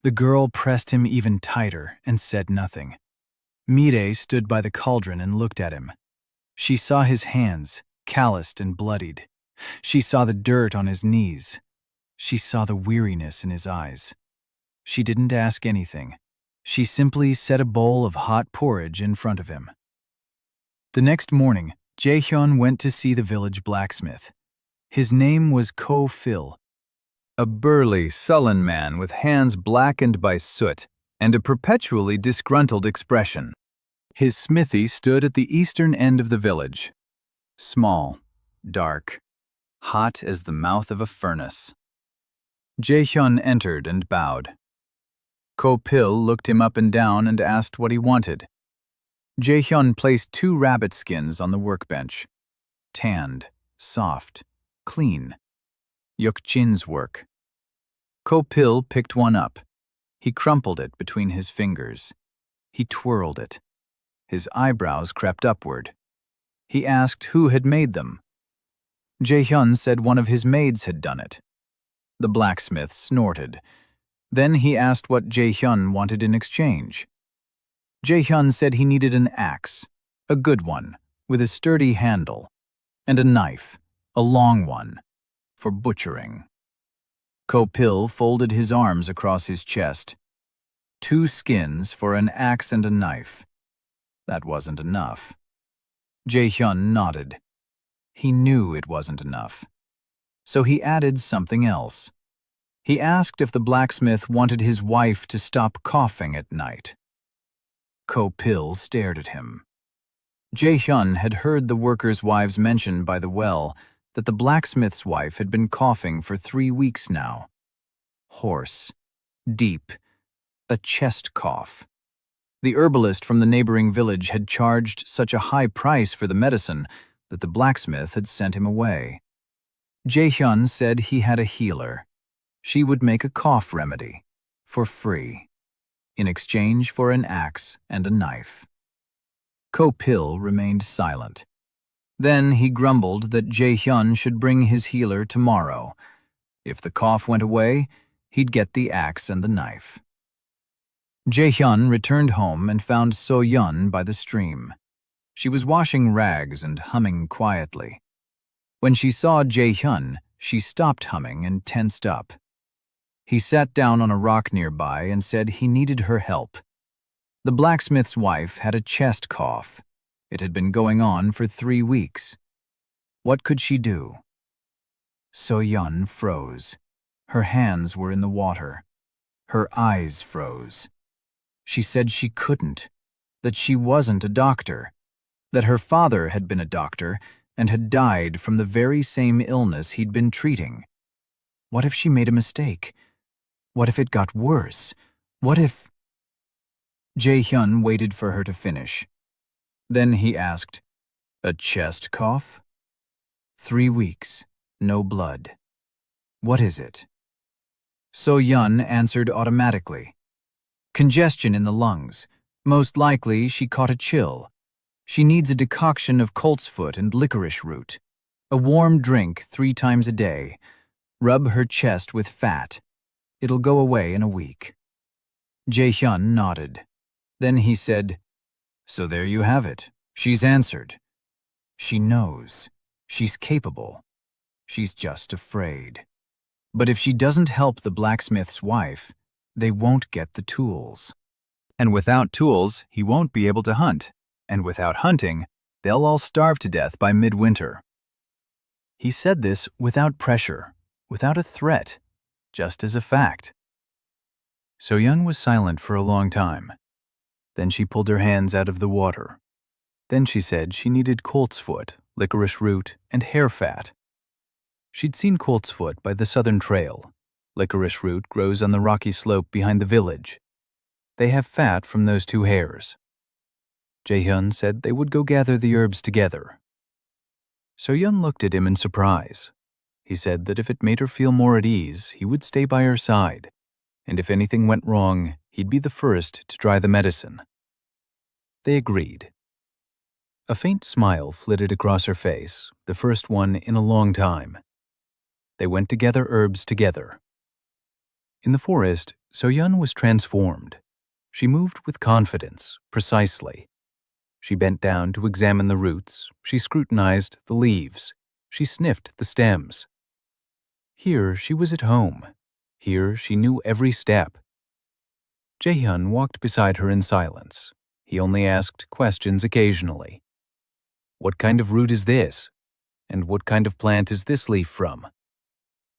The girl pressed him even tighter and said nothing. Mire stood by the cauldron and looked at him. She saw his hands, calloused and bloodied. She saw the dirt on his knees. She saw the weariness in his eyes. She didn't ask anything. She simply set a bowl of hot porridge in front of him. The next morning, Jaehyun went to see the village blacksmith. His name was Ko-fil, a burly, sullen man with hands blackened by soot and a perpetually disgruntled expression. His smithy stood at the eastern end of the village. Small, dark, hot as the mouth of a furnace. Jaehyun entered and bowed. Ko-pil looked him up and down and asked what he wanted. Jaehyun placed 2 rabbit skins on the workbench. Tanned, soft, clean. Yuk-jin's work. Ko-pil picked one up. He crumpled it between his fingers. He twirled it. His eyebrows crept upward. He asked who had made them. Jaehyun said one of his maids had done it. The blacksmith snorted. Then he asked what Jaehyun wanted in exchange. Jaehyun said he needed an axe, a good one, with a sturdy handle, and a knife, a long one, for butchering. Ko-pil folded his arms across his chest. 2 skins for an axe and a knife. That wasn't enough. Jaehyun nodded. He knew it wasn't enough. So he added something else. He asked if the blacksmith wanted his wife to stop coughing at night. Ko-pil stared at him. Jaehyun had heard the workers' wives mention by the well that the blacksmith's wife had been coughing for 3 weeks now. Hoarse, deep, a chest cough. The herbalist from the neighboring village had charged such a high price for the medicine that the blacksmith had sent him away. Jaehyun said he had a healer. She would make a cough remedy, for free, in exchange for an axe and a knife. Ko-pil remained silent. Then he grumbled that Jaehyun should bring his healer tomorrow. If the cough went away, he'd get the axe and the knife. Jaehyun returned home and found Soyeon by the stream. She was washing rags and humming quietly. When she saw Jaehyun, she stopped humming and tensed up. He sat down on a rock nearby and said he needed her help. The blacksmith's wife had a chest cough. It had been going on for 3 weeks. What could she do? Soyeon froze. Her hands were in the water. Her eyes froze. She said she couldn't, that she wasn't a doctor, that her father had been a doctor and had died from the very same illness he'd been treating. What if she made a mistake? What if it got worse? What if... Jaehyun waited for her to finish. Then he asked, "A chest cough? 3 weeks, no blood. What is it?" Soyeon answered automatically. Congestion in the lungs. Most likely she caught a chill. She needs a decoction of coltsfoot and licorice root. A warm drink 3 times a day. Rub her chest with fat. It'll go away in a week. Jaehyun nodded. Then he said, "So there you have it. She's answered. She knows. She's capable. She's just afraid. But if she doesn't help the blacksmith's wife, they won't get the tools. And without tools, he won't be able to hunt. And without hunting, they'll all starve to death by midwinter." He said this without pressure, without a threat, just as a fact. Soyeon was silent for a long time. Then she pulled her hands out of the water. Then she said she needed coltsfoot, licorice root, and hair fat. She'd seen colt's foot by the southern trail. Licorice root grows on the rocky slope behind the village. They have fat from those two hairs. Jae-hyun said they would go gather the herbs together. So-yeon looked at him in surprise. He said that if it made her feel more at ease, he would stay by her side, and if anything went wrong, he'd be the first to try the medicine. They agreed. A faint smile flitted across her face, the first one in a long time. They went to gather herbs together. In the forest, So-yeon was transformed. She moved with confidence, precisely. She bent down to examine the roots, she scrutinized the leaves, she sniffed the stems. Here she was at home. Here she knew every step. Jae-hyun walked beside her in silence. He only asked questions occasionally. What kind of root is this? And what kind of plant is this leaf from?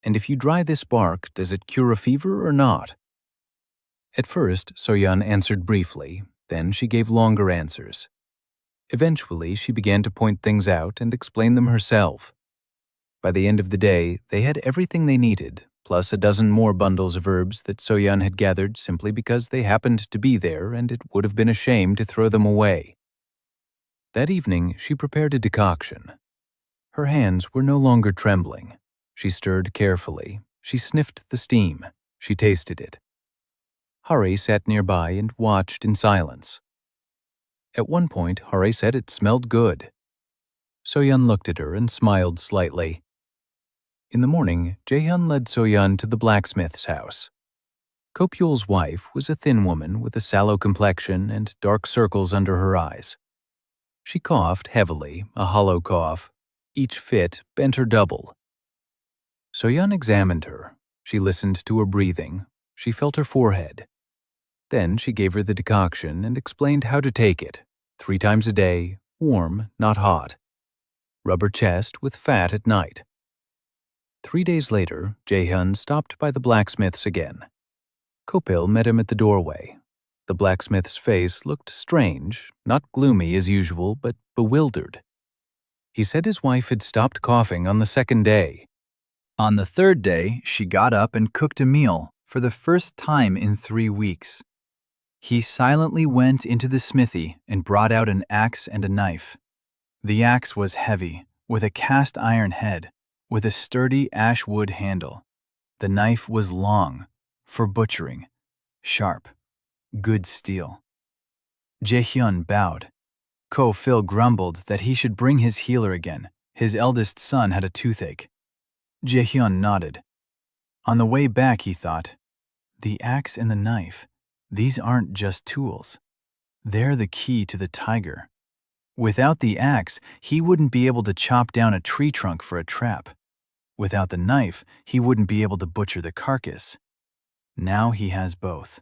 And if you dry this bark, does it cure a fever or not? At first, So-yeon answered briefly, then she gave longer answers. Eventually, she began to point things out and explain them herself. By the end of the day, they had everything they needed, plus a dozen more bundles of herbs that So-yeon had gathered simply because they happened to be there and it would have been a shame to throw them away. That evening, she prepared a decoction. Her hands were no longer trembling. She stirred carefully. She sniffed the steam. She tasted it. Hari sat nearby and watched in silence. At one point, Hari said it smelled good. So-yeon looked at her and smiled slightly. In the morning, Jae-hyun led So-yeon to the blacksmith's house. Ko-pyul's wife was a thin woman with a sallow complexion and dark circles under her eyes. She coughed heavily, a hollow cough. Each fit bent her double. So-yeon examined her. She listened to her breathing. She felt her forehead. Then she gave her the decoction and explained how to take it. 3 times a day, warm, not hot. Rub her chest with fat at night. 3 days later, Jae-hyun stopped by the blacksmith's again. Ko-pyul met him at the doorway. The blacksmith's face looked strange, not gloomy as usual, but bewildered. He said his wife had stopped coughing on the 2nd day. On the 3rd day, she got up and cooked a meal for the first time in 3 weeks. He silently went into the smithy and brought out an axe and a knife. The axe was heavy, with a cast iron head, with a sturdy ash wood handle. The knife was long, for butchering, sharp, good steel. Jae-hyun bowed. Ko-pyul grumbled that he should bring his healer again. His eldest son had a toothache. Jae-hyun nodded. On the way back, he thought, the axe and the knife, these aren't just tools. They're the key to the tiger. Without the axe, he wouldn't be able to chop down a tree trunk for a trap. Without the knife, he wouldn't be able to butcher the carcass. Now he has both.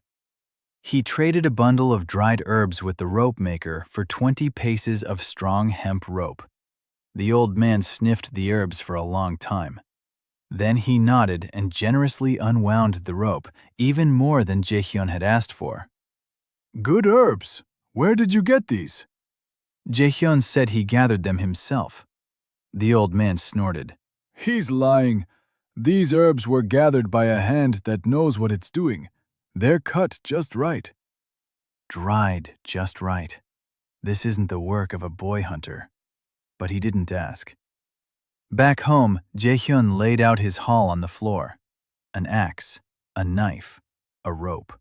He traded a bundle of dried herbs with the rope maker for 20 paces of strong hemp rope. The old man sniffed the herbs for a long time. Then he nodded and generously unwound the rope, even more than Jae-hyun had asked for. Good herbs. Where did you get these? Jae-hyun said he gathered them himself. The old man snorted. He's lying. These herbs were gathered by a hand that knows what it's doing. They're cut just right. Dried just right. This isn't the work of a boy hunter. But he didn't ask. Back home, Jae-hyun laid out his haul on the floor. An axe, a knife, a rope.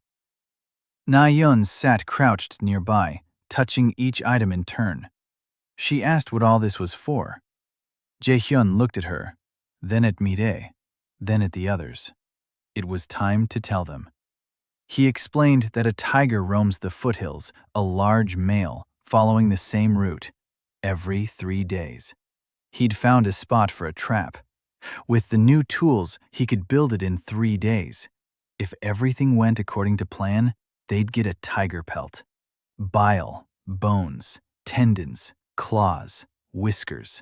Na-yeon sat crouched nearby, touching each item in turn. She asked what all this was for. Jae-hyun looked at her, then at Mi-dae, then at the others. It was time to tell them. He explained that a tiger roams the foothills, a large male, following the same route, every 3 days. He'd found a spot for a trap. With the new tools, he could build it in 3 days. If everything went according to plan, they'd get a tiger pelt. Bile, bones, tendons, claws, whiskers.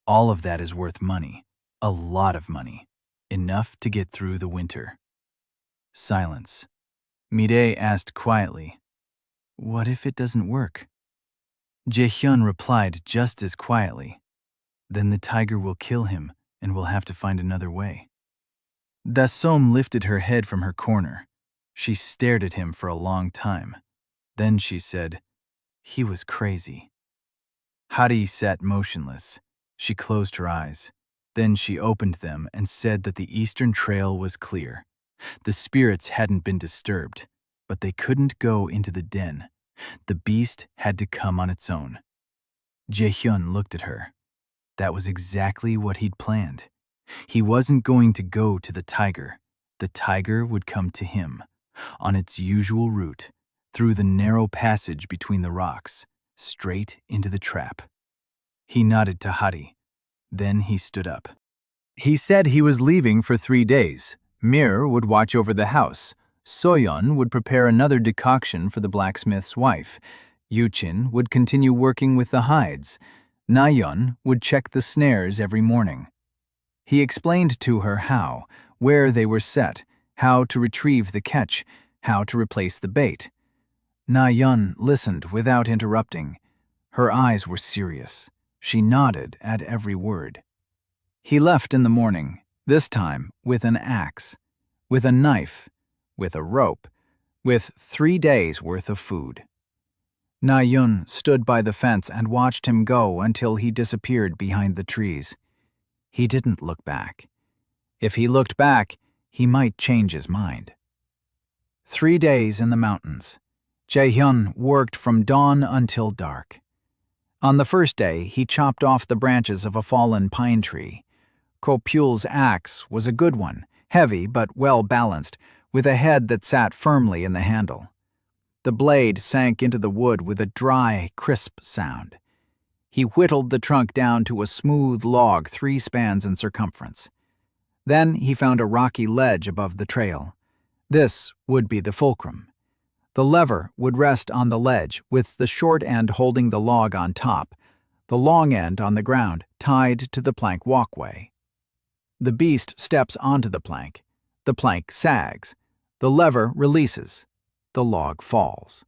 All of that is worth money. A lot of money. Enough to get through the winter. Silence. Mi-dae asked quietly, "What if it doesn't work?" Jae-hyun replied just as quietly, "Then the tiger will kill him and we'll have to find another way. Dassom lifted her head from her corner. She stared at him for a long time. Then she said, "He was crazy." Hari sat motionless. She closed her eyes. Then she opened them and said that the eastern trail was clear. The spirits hadn't been disturbed, but they couldn't go into the den. The beast had to come on its own. Jaehyun looked at her. That was exactly what he'd planned. He wasn't going to go to the tiger. The tiger would come to him, on its usual route, through the narrow passage between the rocks, straight into the trap. He nodded to Hari. Then he stood up. He said he was leaving for 3 days. Mir would watch over the house. Soyeon would prepare another decoction for the blacksmith's wife. Yuchin would continue working with the hides. Nayeon would check the snares every morning. He explained to her how, where they were set, how to retrieve the catch, how to replace the bait. Nayeon listened without interrupting. Her eyes were serious. She nodded at every word. He left in the morning, this time with an axe, with a knife, with a rope, with 3 days' worth of food. Nayeon stood by the fence and watched him go until he disappeared behind the trees. He didn't look back. If he looked back, he might change his mind. 3 days in the mountains. Jaehyun worked from dawn until dark. On the first day, he chopped off the branches of a fallen pine tree. Kopul's axe was a good one, heavy but well balanced, with a head that sat firmly in the handle. The blade sank into the wood with a dry, crisp sound. He whittled the trunk down to a smooth log 3 spans in circumference. Then he found a rocky ledge above the trail. This would be the fulcrum. The lever would rest on the ledge, with the short end holding the log on top, the long end on the ground, tied to the plank walkway. The beast steps onto the plank sags, the lever releases, the log falls.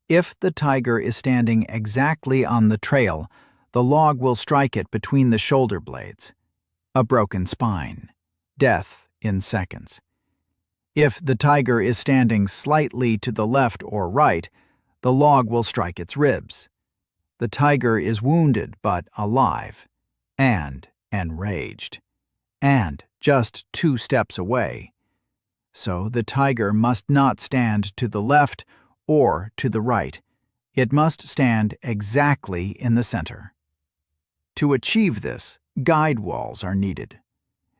If the tiger is standing exactly on the trail, the log will strike it between the shoulder blades. A broken spine. Death in seconds. If the tiger is standing slightly to the left or right, the log will strike its ribs. The tiger is wounded but alive, and enraged, and just 2 steps away. So the tiger must not stand to the left or to the right. It must stand exactly in the center. To achieve this, guide walls are needed.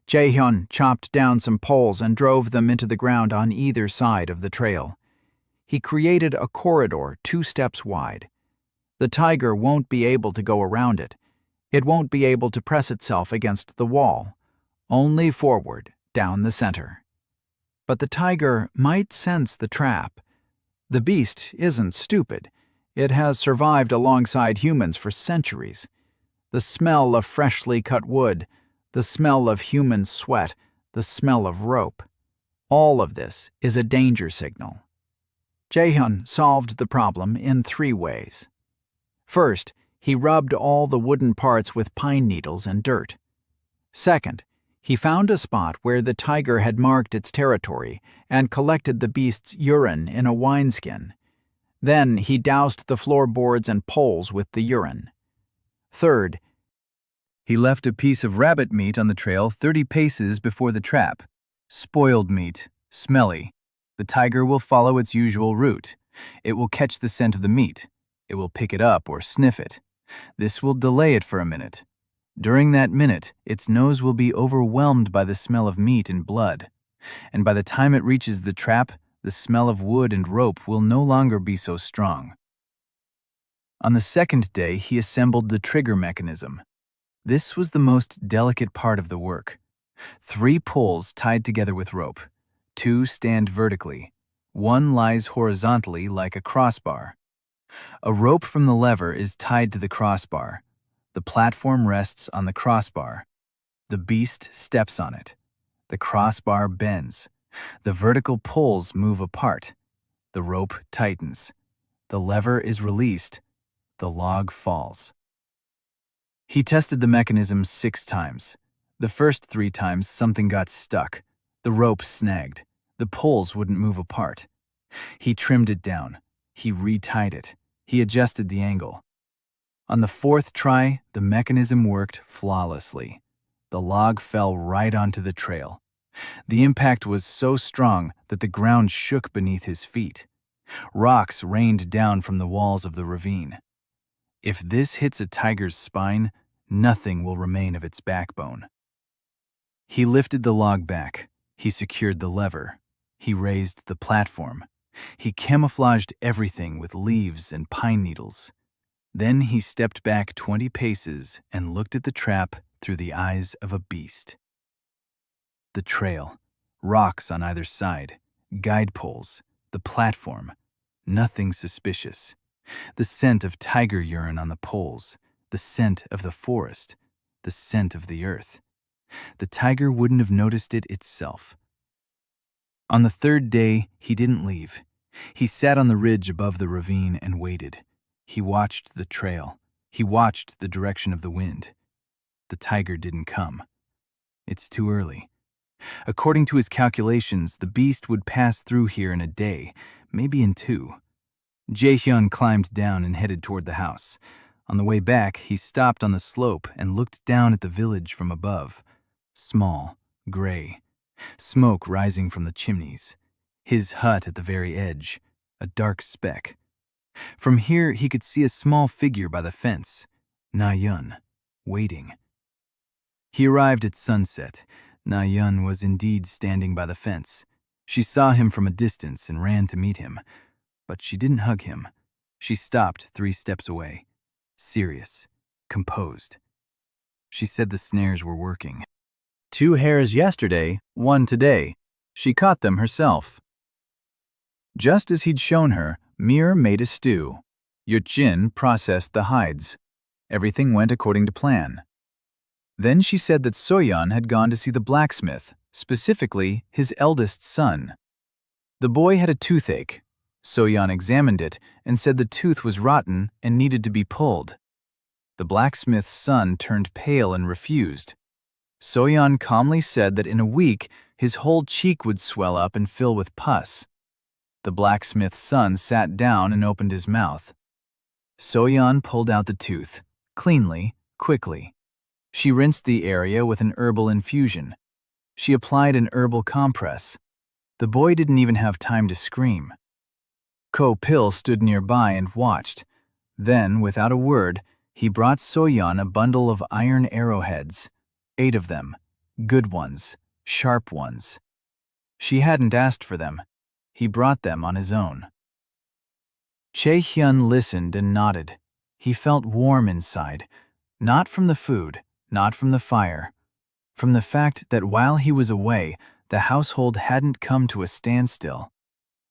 Jaehyun chopped down some poles and drove them into the ground on either side of the trail. He created a corridor 2 steps wide. The tiger won't be able to go around it. It won't be able to press itself against the wall. Only forward, down the center. But the tiger might sense the trap. The beast isn't stupid. It has survived alongside humans for centuries. The smell of freshly cut wood, the smell of human sweat, the smell of rope. All of this is a danger signal. Jaehyun solved the problem in 3 ways. First, he rubbed all the wooden parts with pine needles and dirt. Second, he found a spot where the tiger had marked its territory and collected the beast's urine in a wineskin. Then he doused the floorboards and poles with the urine. Third, he left a piece of rabbit meat on the trail 30 paces before the trap. Spoiled meat, smelly. The tiger will follow its usual route. It will catch the scent of the meat. It will pick it up or sniff it. This will delay it for a minute. During that minute, its nose will be overwhelmed by the smell of meat and blood. And by the time it reaches the trap, the smell of wood and rope will no longer be so strong. On the second day, he assembled the trigger mechanism. This was the most delicate part of the work. 3 poles tied together with rope. 2 stand vertically. 1 lies horizontally like a crossbar. A rope from the lever is tied to the crossbar. The platform rests on the crossbar. The beast steps on it. The crossbar bends. The vertical poles move apart. The rope tightens. The lever is released. The log falls. He tested the mechanism 6 times. The first 3 times something got stuck. The rope snagged. The poles wouldn't move apart. He trimmed it down. He retied it. He adjusted the angle. On the 4th try, the mechanism worked flawlessly. The log fell right onto the trail. The impact was so strong that the ground shook beneath his feet. Rocks rained down from the walls of the ravine. If this hits a tiger's spine, nothing will remain of its backbone. He lifted the log back. He secured the lever. He raised the platform. He camouflaged everything with leaves and pine needles. Then he stepped back 20 paces and looked at the trap through the eyes of a beast. The trail, rocks on either side, guide poles, the platform, nothing suspicious. The scent of tiger urine on the poles, the scent of the forest, the scent of the earth. The tiger wouldn't have noticed it itself. On the 3rd day, he didn't leave. He sat on the ridge above the ravine and waited. He watched the trail. He watched the direction of the wind. The tiger didn't come. It's too early. According to his calculations, the beast would pass through here in a day, maybe in 2. Jae-hyun climbed down and headed toward the house. On the way back, he stopped on the slope and looked down at the village from above. Small, gray, smoke rising from the chimneys. His hut at the very edge, a dark speck. From here, he could see a small figure by the fence, Na-yeon, waiting. He arrived at sunset. Na-yeon was indeed standing by the fence. She saw him from a distance and ran to meet him. But she didn't hug him. She stopped 3 steps away, serious, composed. She said the snares were working. 2 hares yesterday, 1 today. She caught them herself. Just as he'd shown her, Mir made a stew. Yoo-jin processed the hides. Everything went according to plan. Then she said that Soyeon had gone to see the blacksmith, specifically his eldest son. The boy had a toothache. Soyeon examined it and said the tooth was rotten and needed to be pulled. The blacksmith's son turned pale and refused. Soyeon calmly said that in a week his whole cheek would swell up and fill with pus. The blacksmith's son sat down and opened his mouth. Soyeon pulled out the tooth, cleanly, quickly. She rinsed the area with an herbal infusion. She applied an herbal compress. The boy didn't even have time to scream. Ko Pil stood nearby and watched. Then, without a word, he brought Soyeon a bundle of iron arrowheads, 8 of them, good ones, sharp ones. She hadn't asked for them. He brought them on his own. Jae-hyun listened and nodded. He felt warm inside, not from the food, not from the fire, from the fact that while he was away, the household hadn't come to a standstill.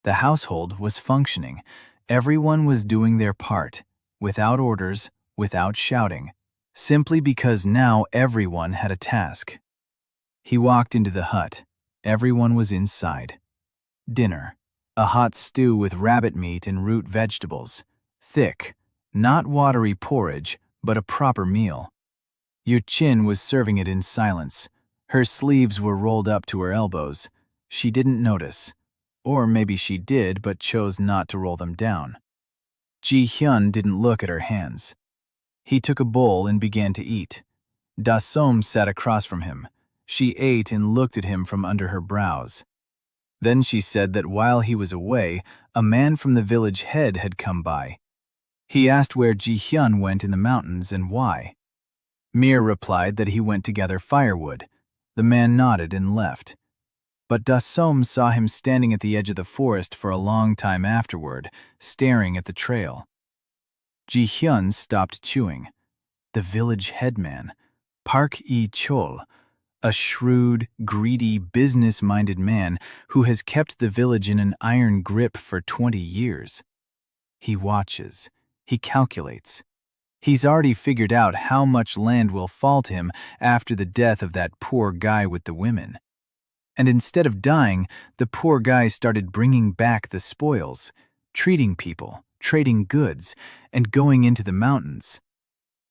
The household was functioning. Everyone was doing their part, without orders, without shouting, simply because now everyone had a task. He walked into the hut. Everyone was inside. Dinner. A hot stew with rabbit meat and root vegetables. Thick, not watery porridge, but a proper meal. Yoo-jin was serving it in silence. Her sleeves were rolled up to her elbows. She didn't notice. Or maybe she did, but chose not to roll them down. Ji-hyun didn't look at her hands. He took a bowl and began to eat. Da-som sat across from him. She ate and looked at him from under her brows. Then she said that while he was away, a man from the village head had come by. He asked where Ji-hyun went in the mountains and why. Mir replied that he went to gather firewood. The man nodded and left. But Da-som saw him standing at the edge of the forest for a long time afterward, staring at the trail. Ji-hyun stopped chewing. The village headman, Park E-chol, a shrewd, greedy, business-minded man who has kept the village in an iron grip for 20 years. He watches. He calculates. He's already figured out how much land will fall to him after the death of that poor guy with the women. And instead of dying, the poor guy started bringing back the spoils, treating people, trading goods, and going into the mountains.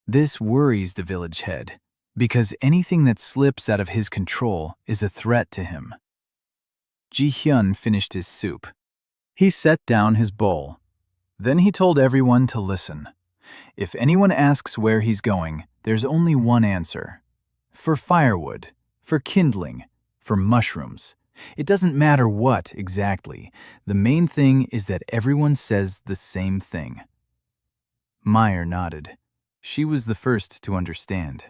This worries the village head. because anything that slips out of his control is a threat to him. Ji-hyun finished his soup. He set down his bowl. Then he told everyone to listen. If anyone asks where he's going, there's only one answer. For firewood, for kindling, for mushrooms. It doesn't matter what exactly. The main thing is that everyone says the same thing. Meyer nodded. She was the first to understand.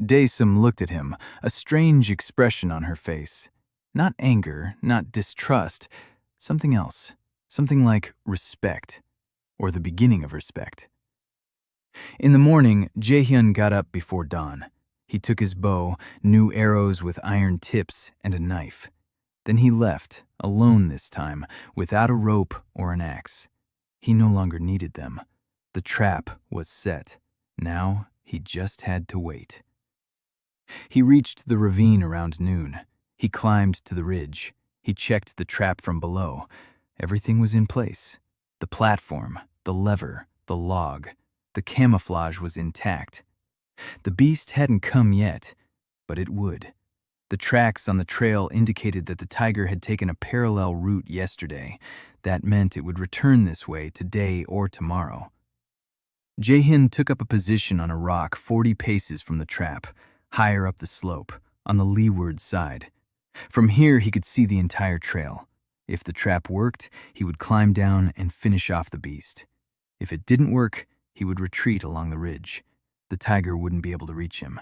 Daesum looked at him, a strange expression on her face. Not anger, not distrust, something else. Something like respect, or the beginning of respect. In the morning, Jaehyun got up before dawn. He took his bow, new arrows with iron tips, and a knife. Then he left, alone this time, without a rope or an axe. He no longer needed them. The trap was set. Now he just had to wait. He reached the ravine around noon. He climbed to the ridge. He checked the trap from below. Everything was in place. The platform, the lever, the log. The camouflage was intact. The beast hadn't come yet, but it would. The tracks on the trail indicated that the tiger had taken a parallel route yesterday. That meant it would return this way today or tomorrow. Jaehyun took up a position on a rock 40 paces from the trap, higher up the slope, on the leeward side. From here he could see the entire trail. If the trap worked, he would climb down and finish off the beast. If it didn't work, he would retreat along the ridge. The tiger wouldn't be able to reach him.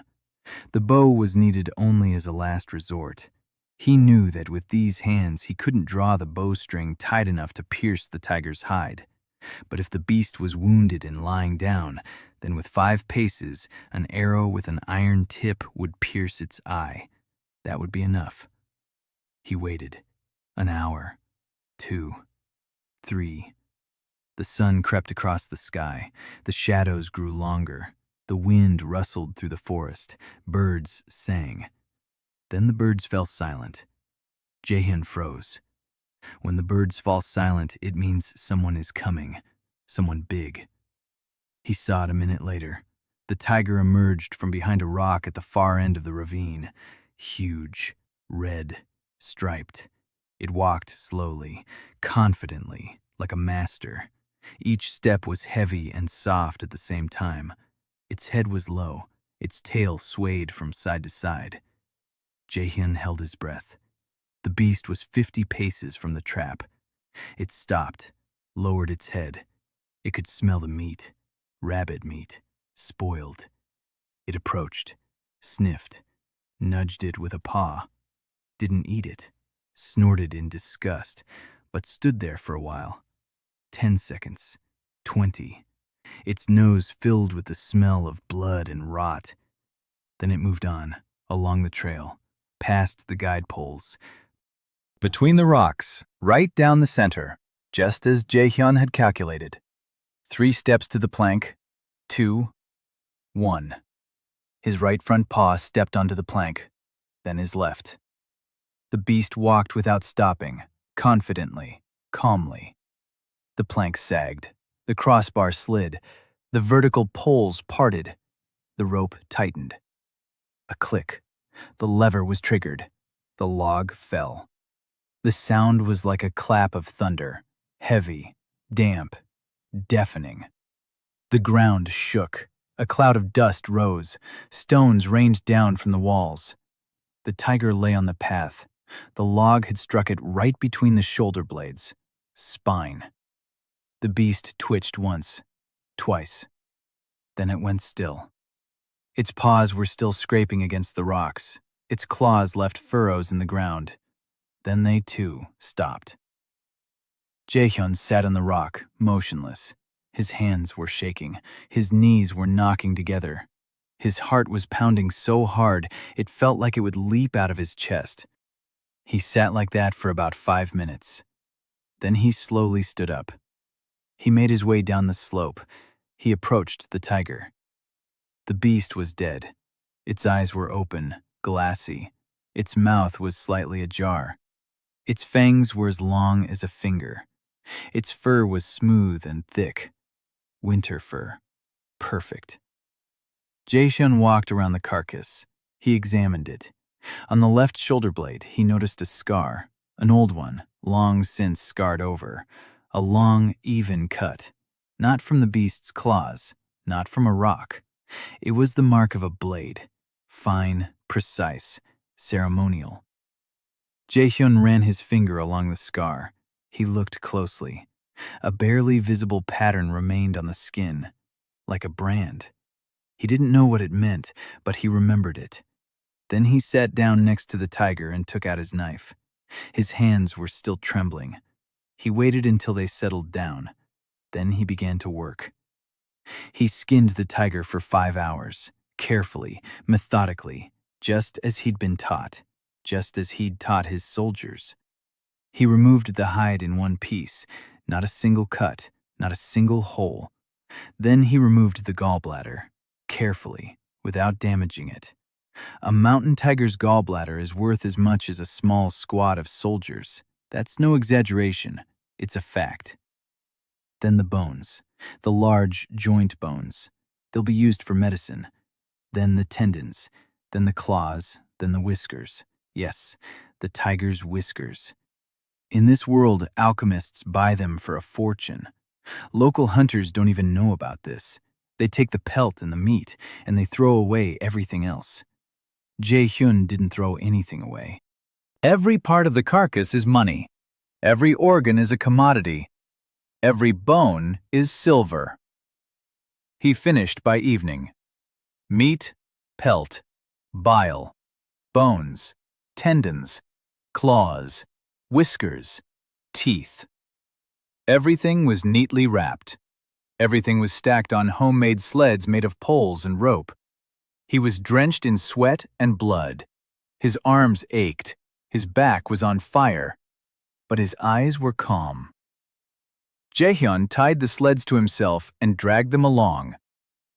The bow was needed only as a last resort. He knew that with these hands he couldn't draw the bowstring tight enough to pierce the tiger's hide. But if the beast was wounded and lying down, then with 5 paces, an arrow with an iron tip would pierce its eye. That would be enough. He waited. An hour. 2. 3. The sun crept across the sky. The shadows grew longer. The wind rustled through the forest. Birds sang. Then the birds fell silent. Jaehyun froze. When the birds fall silent, it means someone is coming. Someone big. He saw it a minute later. The tiger emerged from behind a rock at the far end of the ravine. Huge, red, striped. It walked slowly, confidently, like a master. Each step was heavy and soft at the same time. Its head was low. Its tail swayed from side to side. Jaehyun held his breath. The beast was 50 paces from the trap. It stopped, lowered its head. It could smell the meat, rabbit meat, spoiled. It approached, sniffed, nudged it with a paw, didn't eat it, snorted in disgust, but stood there for a while. 10 seconds, 20. Its nose filled with the smell of blood and rot. Then it moved on, along the trail, past the guide poles, between the rocks, right down the center, just as Jaehyun had calculated. 3 steps to the plank, 2, 1. His right front paw stepped onto the plank, then his left. The beast walked without stopping, confidently, calmly. The plank sagged, the crossbar slid, the vertical poles parted, the rope tightened. A click. The lever was triggered. The log fell. The sound was like a clap of thunder, heavy, damp, deafening. The ground shook. A cloud of dust rose. Stones rained down from the walls. The tiger lay on the path. The log had struck it right between the shoulder blades. Spine. The beast twitched once, twice. Then it went still. Its paws were still scraping against the rocks. Its claws left furrows in the ground. Then they, too, stopped. Jaehyun sat on the rock, motionless. His hands were shaking. His knees were knocking together. His heart was pounding so hard it felt like it would leap out of his chest. He sat like that for about 5 minutes. Then he slowly stood up. He made his way down the slope. He approached the tiger. The beast was dead. Its eyes were open, glassy. Its mouth was slightly ajar. Its fangs were as long as a finger. Its fur was smooth and thick. Winter fur. Perfect. Jae-hyun walked around the carcass. He examined it. On the left shoulder blade, he noticed a scar, an old one, long since scarred over. A long, even cut. Not from the beast's claws, not from a rock. It was the mark of a blade. Fine, precise, ceremonial. Jae-hyun ran his finger along the scar. He looked closely. A barely visible pattern remained on the skin, like a brand. He didn't know what it meant, but he remembered it. Then he sat down next to the tiger and took out his knife. His hands were still trembling. He waited until they settled down. Then he began to work. He skinned the tiger for 5 hours, carefully, methodically, just as he'd been taught, just as he'd taught his soldiers. He removed the hide in one piece, not a single cut, not a single hole. Then he removed the gallbladder, carefully, without damaging it. A mountain tiger's gallbladder is worth as much as a small squad of soldiers. That's no exaggeration, it's a fact. Then the bones, the large joint bones. They'll be used for medicine. Then the tendons, then the claws, then the whiskers. Yes, the tiger's whiskers. In this world, alchemists buy them for a fortune. Local hunters don't even know about this. They take the pelt and the meat, and they throw away everything else. Jae-hyun didn't throw anything away. Every part of the carcass is money. Every organ is a commodity. Every bone is silver. He finished by evening. Meat, pelt, bile, bones, tendons, claws, whiskers, teeth. Everything was neatly wrapped. Everything was stacked on homemade sleds made of poles and rope. He was drenched in sweat and blood. His arms ached. His back was on fire. But his eyes were calm. Jae-hyun tied the sleds to himself and dragged them along.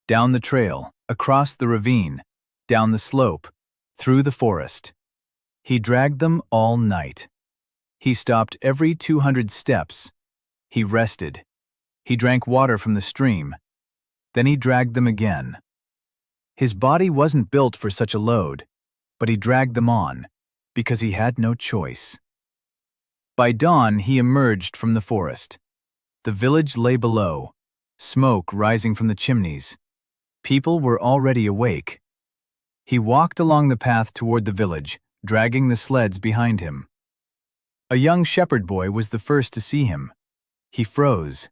Down the trail, across the ravine, down the slope, through the forest. He dragged them all night. He stopped every 200 steps. He rested. He drank water from the stream. Then he dragged them again. His body wasn't built for such a load, but he dragged them on, because he had no choice. By dawn, he emerged from the forest. The village lay below, smoke rising from the chimneys. People were already awake. He walked along the path toward the village, dragging the sleds behind him. A young shepherd boy was the first to see him. He froze,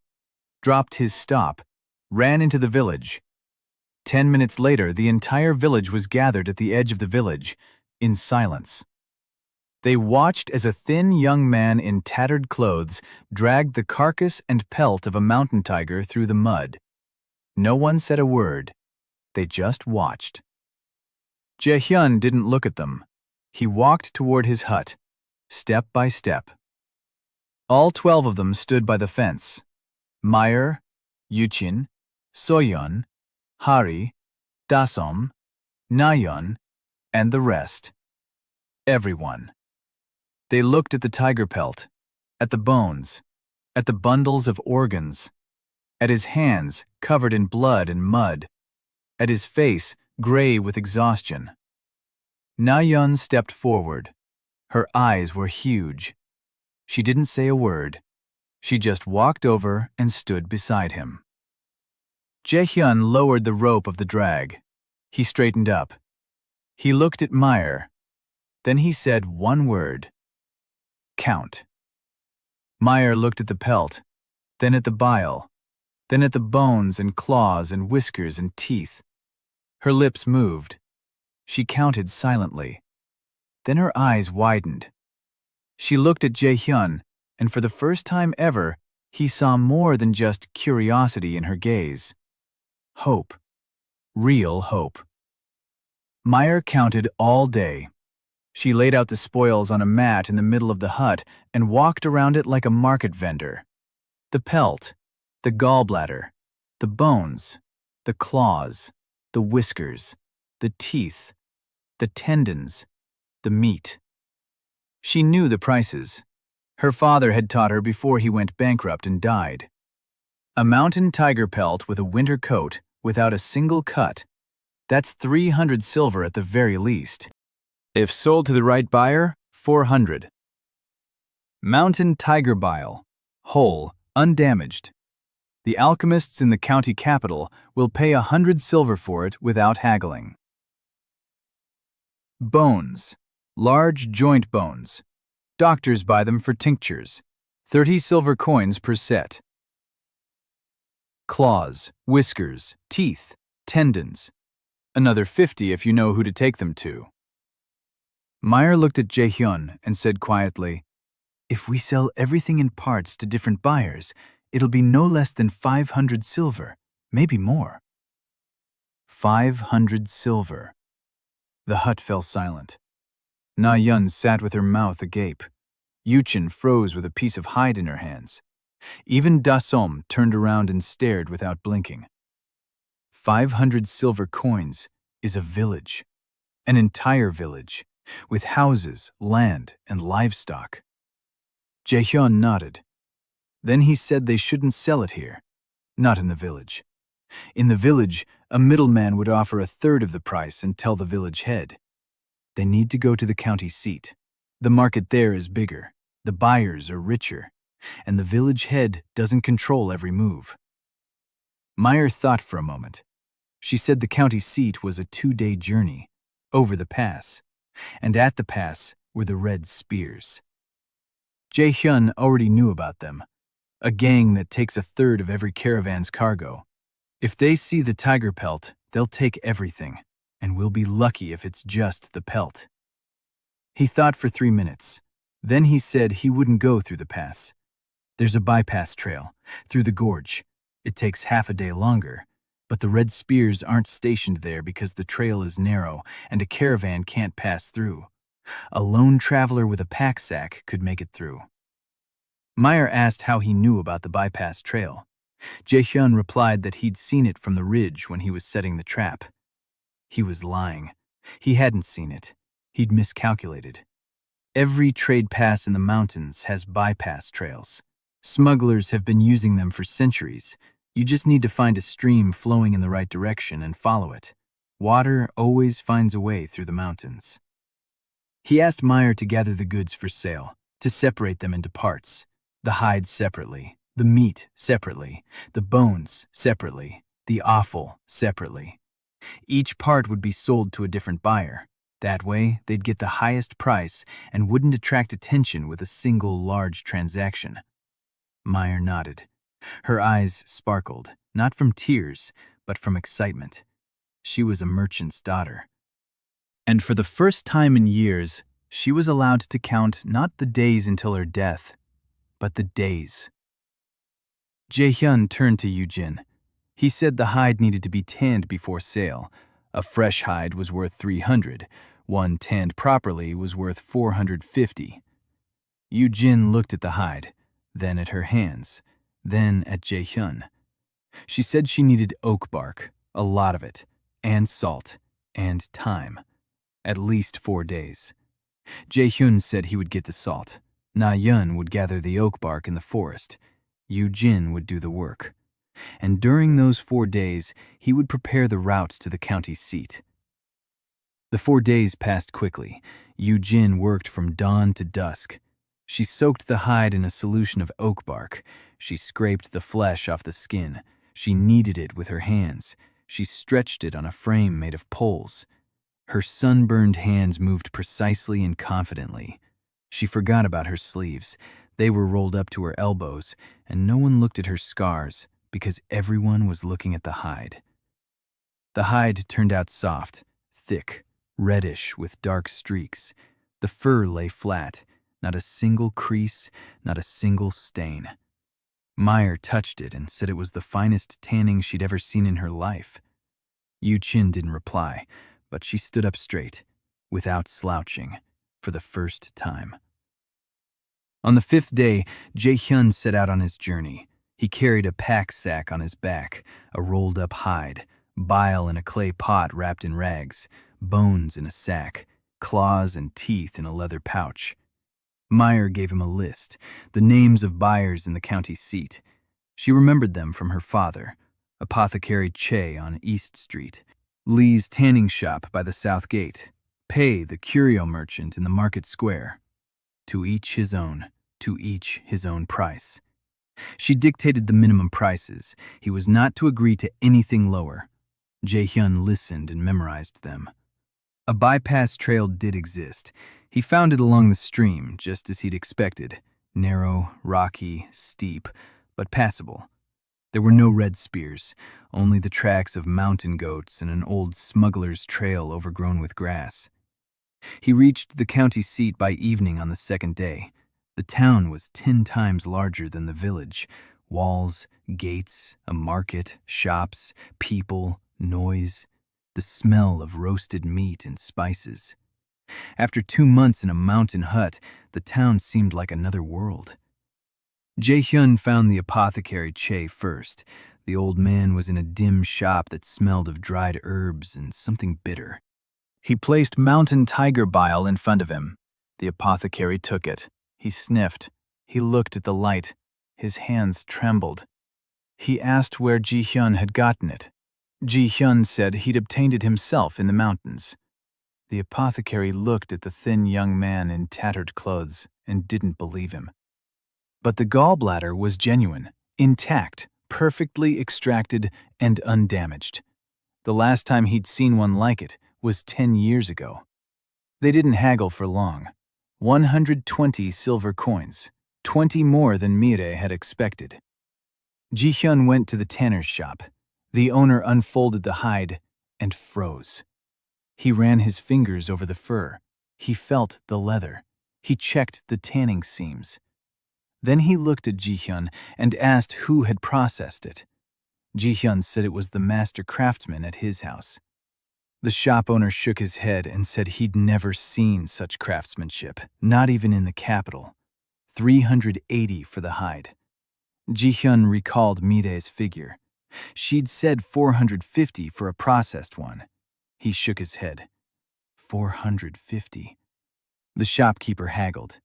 dropped his stop, ran into the village. 10 minutes later, the entire village was gathered at the edge of the village, in silence. They watched as a thin young man in tattered clothes dragged the carcass and pelt of a mountain tiger through the mud. No one said a word. They just watched. Jae-hyun didn't look at them. He walked toward his hut, step by step. All 12 of them stood by the fence. Meyer, Yuchin, Soyeon, Hari, Dasom, Nayeon, and the rest. Everyone. They looked at the tiger pelt, at the bones, at the bundles of organs, at his hands covered in blood and mud, at his face gray with exhaustion. Nayeon stepped forward. Her eyes were huge. She didn't say a word. She just walked over and stood beside him. Jae-hyun lowered the rope of the drag. He straightened up. He looked at Meyer. Then he said one word. Count. Meyer looked at the pelt, then at the bile, then at the bones and claws and whiskers and teeth. Her lips moved. She counted silently. Then her eyes widened. She looked at Jae-hyun, and for the first time ever, he saw more than just curiosity in her gaze. Hope. Real hope. Meyer counted all day. She laid out the spoils on a mat in the middle of the hut and walked around it like a market vendor. The pelt, the gallbladder, the bones, the claws, the whiskers, the teeth, the tendons, the meat. She knew the prices. Her father had taught her before he went bankrupt and died. A mountain tiger pelt with a winter coat, without a single cut, That's 300 silver at the very least. If sold to the right buyer, 400. Mountain tiger bile, whole, undamaged. The alchemists in the county capital will pay 100 silver for it without haggling. Bones, large joint bones. Doctors buy them for tinctures. 30 silver coins per set. Claws, whiskers, teeth, tendons. Another 50 if you know who to take them to. Meyer looked at Jae-hyun and said quietly, "If we sell everything in parts to different buyers, it'll be no less than 500 silver, maybe more." 500 silver. The hut fell silent. Na-yun sat with her mouth agape. Yuchin froze with a piece of hide in her hands. Even Da-som turned around and stared without blinking. 500 silver coins is a village. An entire village, with houses, land, and livestock. Jae-hyun nodded. Then he said they shouldn't sell it here. Not in the village. In the village, a middleman would offer a third of the price and tell the village head. They need to go to the county seat. The market there is bigger, the buyers are richer, and the village head doesn't control every move. Meyer thought for a moment. She said the county seat was a 2-day journey, over the pass, and at the pass were the Red Spears. Jae-hyun already knew about them, a gang that takes a third of every caravan's cargo. If they see the tiger pelt, they'll take everything, and we'll be lucky if it's just the pelt. He thought for 3 minutes. Then he said he wouldn't go through the pass. There's a bypass trail, through the gorge. It takes half a day longer, but the Red Spears aren't stationed there because the trail is narrow and a caravan can't pass through. A lone traveler with a pack sack could make it through. Meyer asked how he knew about the bypass trail. Jae-hyun replied that he'd seen it from the ridge when he was setting the trap. He was lying. He hadn't seen it. He'd miscalculated. Every trade pass in the mountains has bypass trails. Smugglers have been using them for centuries. You just need to find a stream flowing in the right direction and follow it. Water always finds a way through the mountains. He asked Meyer to gather the goods for sale, to separate them into parts. The hides separately, the meat separately, the bones separately, the offal separately. Each part would be sold to a different buyer. That way, they'd get the highest price and wouldn't attract attention with a single large transaction. Meyer nodded. Her eyes sparkled, not from tears, but from excitement. She was a merchant's daughter. And for the first time in years, she was allowed to count not the days until her death, but the days. Jae-hyun turned to Yoo-jin. He said the hide needed to be tanned before sale. A fresh hide was worth 300. One tanned properly was worth 450. Yoo-jin looked at the hide, then at her hands, then at Jae-hyun. She said she needed oak bark, a lot of it, and salt, and time. At least 4 days. Jae-hyun said he would get the salt. Na-yun would gather the oak bark in the forest. Yoo-jin would do the work. And during those 4 days, he would prepare the route to the county seat. The 4 days passed quickly. Yoo-jin worked from dawn to dusk. She soaked the hide in a solution of oak bark. She scraped the flesh off the skin. She kneaded it with her hands. She stretched it on a frame made of poles. Her sunburned hands moved precisely and confidently. She forgot about her sleeves. They were rolled up to her elbows, and no one looked at her scars because everyone was looking at the hide. The hide turned out soft, thick, reddish with dark streaks. The fur lay flat, not a single crease, not a single stain. Meyer touched it and said it was the finest tanning she'd ever seen in her life. Yoo-jin didn't reply, but she stood up straight, without slouching, for the first time. On the 5th day, Jae-hyun set out on his journey. He carried a pack sack on his back, a rolled-up hide, bile in a clay pot wrapped in rags, bones in a sack, claws and teeth in a leather pouch. Meyer gave him a list, the names of buyers in the county seat. She remembered them from her father, Apothecary Che on East Street, Lee's tanning shop by the south gate. Pei, the curio merchant in the market square. To each his own, to each his own price. She dictated the minimum prices. He was not to agree to anything lower. Jae-hyun listened and memorized them. A bypass trail did exist. He found it along the stream, just as he'd expected. Narrow, rocky, steep, but passable. There were no red spears, only the tracks of mountain goats and an old smuggler's trail overgrown with grass. He reached the county seat by evening on the second day. The town was 10 times larger than the village. Walls, gates, a market, shops, people, noise, the smell of roasted meat and spices. After 2 months in a mountain hut, the town seemed like another world. Jae-hyun found the apothecary Che first. The old man was in a dim shop that smelled of dried herbs and something bitter. He placed mountain tiger bile in front of him. The apothecary took it. He sniffed. He looked at the light. His hands trembled. He asked where Ji-hyun had gotten it. Ji-hyun said he'd obtained it himself in the mountains. The apothecary looked at the thin young man in tattered clothes and didn't believe him. But the gallbladder was genuine, intact, perfectly extracted, and undamaged. The last time he'd seen one like it was 10 years ago. They didn't haggle for long. 120 silver coins, 20 more than Mire had expected. Ji-hyun went to the tanner's shop. The owner unfolded the hide and froze. He ran his fingers over the fur. He felt the leather. He checked the tanning seams. Then he looked at Ji-hyun and asked who had processed it. Ji-hyun said it was the master craftsman at his house. The shop owner shook his head and said he'd never seen such craftsmanship, not even in the capital. 380 for the hide. Ji-hyun recalled Mire's figure. She'd said 450 for a processed one. He shook his head. 450. The shopkeeper haggled.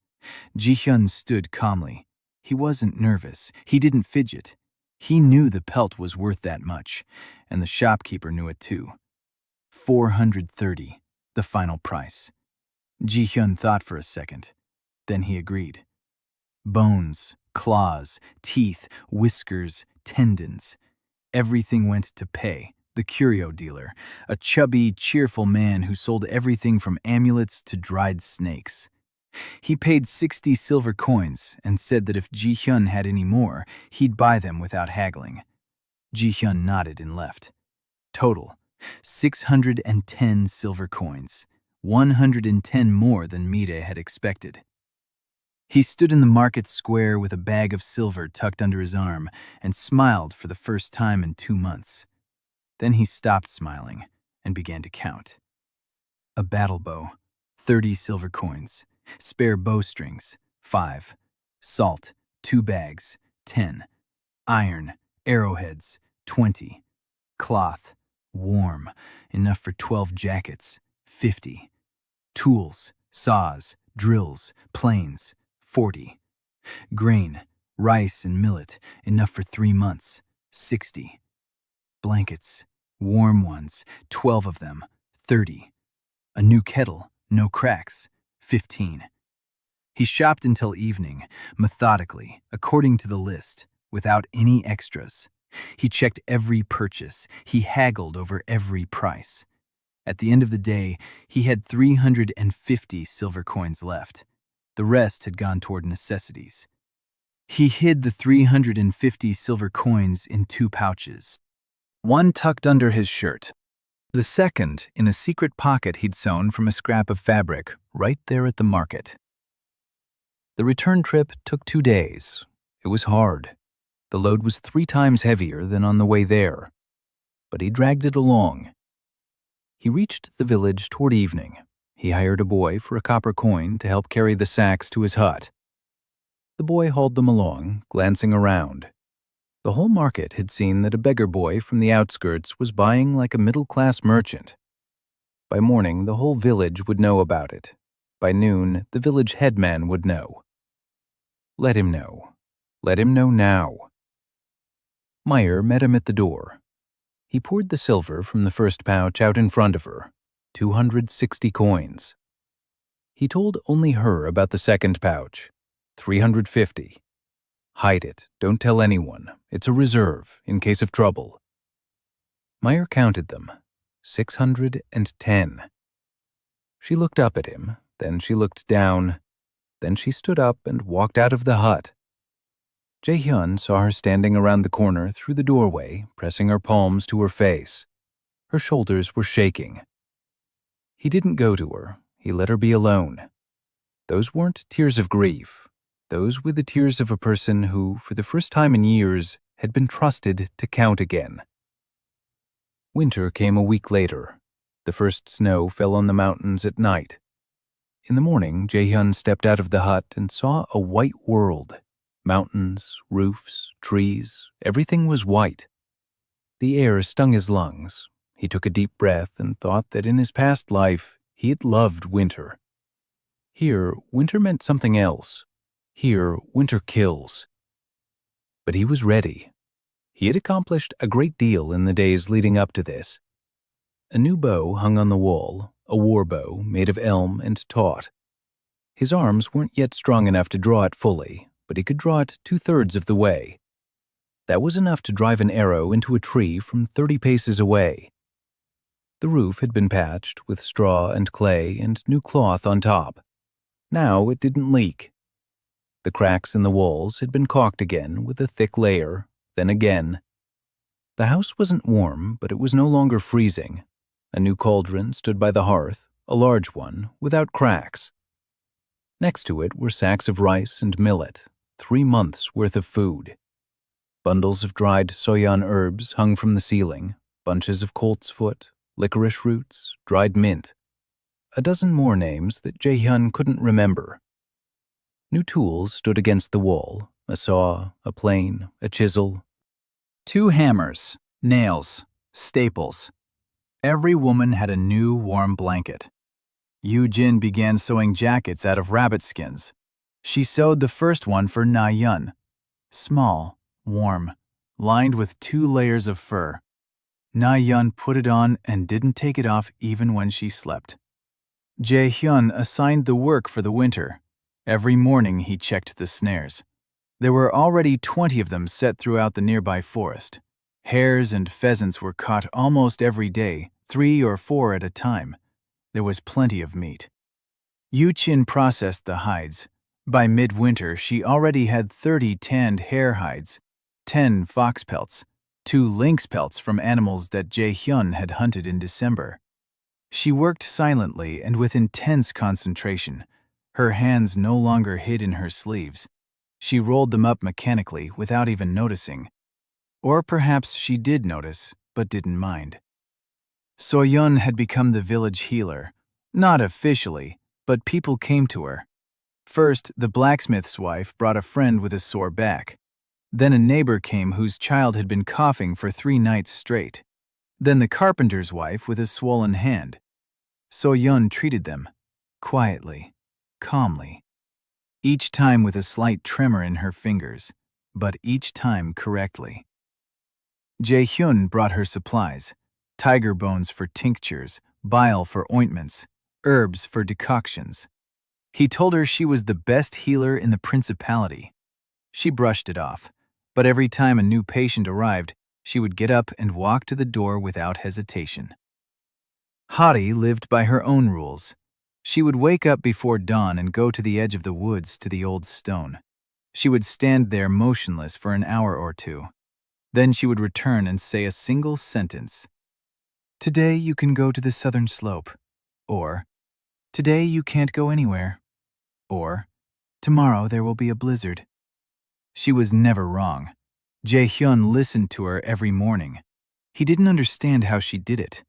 Ji-hyun stood calmly. He wasn't nervous. He didn't fidget. He knew the pelt was worth that much, and the shopkeeper knew it too. 430, the final price. Ji-hyun thought for a second. Then he agreed. Bones, claws, teeth, whiskers, tendons. Everything went to Pei, the curio dealer, a chubby, cheerful man who sold everything from amulets to dried snakes. He paid 60 silver coins and said that if Ji-hyun had any more, he'd buy them without haggling. Ji-hyun nodded and left. Total, 610 silver coins, 110 more than Mire had expected. He stood in the market square with a bag of silver tucked under his arm and smiled for the first time in 2 months. Then he stopped smiling and began to count. A battle bow, 30 silver coins. Spare bowstrings, 5. Salt, 2 bags, 10. Iron, arrowheads, 20. Cloth, warm, enough for 12 jackets, 50. Tools, saws, drills, planes, 40. Grain, rice and millet, enough for 3 months, 60. Blankets, warm ones, 12 of them, 30. A new kettle, no cracks, 15. He shopped until evening, methodically, according to the list, without any extras. He checked every purchase. He haggled over every price. At the end of the day, he had 350 silver coins left. The rest had gone toward necessities. He hid the 350 silver coins in 2 pouches. One tucked under his shirt. The second in a secret pocket he'd sewn from a scrap of fabric right there at the market. The return trip took 2 days. It was hard. The load was 3 times heavier than on the way there. But he dragged it along. He reached the village toward evening. He hired a boy for a copper coin to help carry the sacks to his hut. The boy hauled them along, glancing around. The whole market had seen that a beggar boy from the outskirts was buying like a middle-class merchant. By morning, the whole village would know about it. By noon, the village headman would know. Let him know. Let him know now. Meyer met him at the door. He poured the silver from the first pouch out in front of her, 260 coins. He told only her about the second pouch, 350. Hide it, don't tell anyone. It's a reserve, in case of trouble. Meyer counted them, 610. She looked up at him, then she looked down, then she stood up and walked out of the hut. Jae-hyun saw her standing around the corner through the doorway, pressing her palms to her face. Her shoulders were shaking. He didn't go to her. He let her be alone. Those weren't tears of grief. Those were the tears of a person who, for the first time in years, had been trusted to count again. Winter came a week later. The first snow fell on the mountains at night. In the morning, Jae-hyun stepped out of the hut and saw a white world. Mountains, roofs, trees, everything was white. The air stung his lungs. He took a deep breath and thought that in his past life, he had loved winter. Here, winter meant something else. Here, winter kills. But he was ready. He had accomplished a great deal in the days leading up to this. A new bow hung on the wall, a war bow made of elm and taut. His arms weren't yet strong enough to draw it fully, but he could draw it 2/3 of the way. That was enough to drive an arrow into a tree from 30 paces away. The roof had been patched with straw and clay and new cloth on top. Now it didn't leak. The cracks in the walls had been caulked again with a thick layer, then again. The house wasn't warm, but it was no longer freezing. A new cauldron stood by the hearth, a large one, without cracks. Next to it were sacks of rice and millet, 3 months' worth of food. Bundles of dried soyan herbs hung from the ceiling, bunches of colt's foot, licorice roots, dried mint. A dozen more names that Jae-hyun couldn't remember. New tools stood against the wall, a saw, a plane, a chisel. 2 hammers, nails, staples. Every woman had a new warm blanket. Yoo-jin began sewing jackets out of rabbit skins. She sewed the first one for Na-yeon. Small, warm, lined with 2 layers of fur. Na-yeon put it on and didn't take it off even when she slept. Jae-hyun assigned the work for the winter. Every morning he checked the snares. There were already 20 of them set throughout the nearby forest. Hares and pheasants were caught almost every day, 3 or 4 at a time. There was plenty of meat. Yoo-jin processed the hides. By midwinter, she already had 30 tanned hare hides, 10 fox pelts, 2 lynx pelts from animals that Jae-hyun had hunted in December. She worked silently and with intense concentration. Her hands no longer hid in her sleeves. She rolled them up mechanically without even noticing. Or perhaps she did notice, but didn't mind. So-yeon had become the village healer. Not officially, but people came to her. First, the blacksmith's wife brought a friend with a sore back. Then a neighbor came whose child had been coughing for 3 nights straight. Then the carpenter's wife with a swollen hand. So-yeon treated them, quietly, calmly. Each time with a slight tremor in her fingers, but each time correctly. Jae-hyun brought her supplies, tiger bones for tinctures, bile for ointments, herbs for decoctions. He told her she was the best healer in the principality. She brushed it off, but every time a new patient arrived, she would get up and walk to the door without hesitation. Hati lived by her own rules. She would wake up before dawn and go to the edge of the woods to the old stone. She would stand there motionless for an hour or 2. Then she would return and say a single sentence. "Today you can go to the southern slope," or "Today you can't go anywhere," or "Tomorrow there will be a blizzard." She was never wrong. Jae-hyun listened to her every morning. He didn't understand how she did it.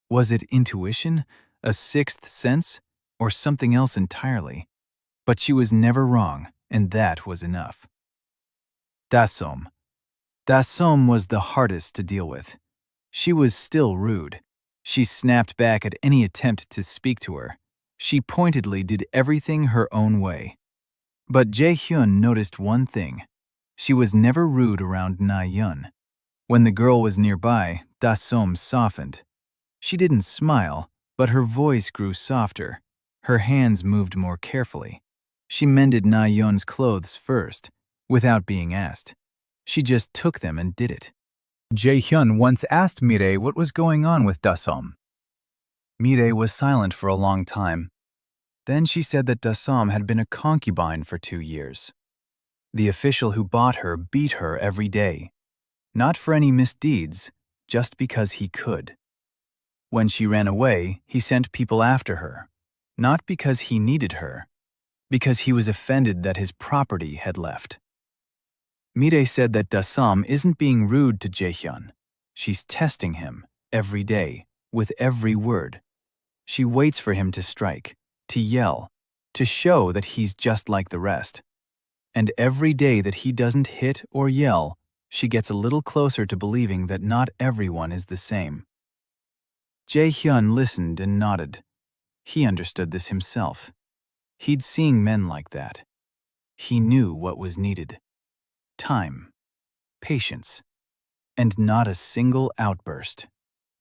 Was it intuition, a sixth sense, or something else entirely? But she was never wrong, and that was enough. Dasom. Dasom was the hardest to deal with. She was still rude. She snapped back at any attempt to speak to her. She pointedly did everything her own way. But Jae-hyun noticed one thing. She was never rude around Na-yeon. When the girl was nearby, Dasom softened. She didn't smile, but her voice grew softer. Her hands moved more carefully. She mended Na Yun's clothes first, without being asked. She just took them and did it. Jae-hyun once asked Mire what was going on with Dasom. Mire was silent for a long time. Then she said that Dasom had been a concubine for 2 years. The official who bought her beat her every day, not for any misdeeds, just because he could. When she ran away, he sent people after her, not because he needed her, because he was offended that his property had left. Mire said that Dasom isn't being rude to Jae-hyun. She's testing him, every day, with every word. She waits for him to strike, to yell, to show that he's just like the rest. And every day that he doesn't hit or yell, she gets a little closer to believing that not everyone is the same. Jae-hyun listened and nodded. He understood this himself. He'd seen men like that. He knew what was needed. Time, patience, and not a single outburst,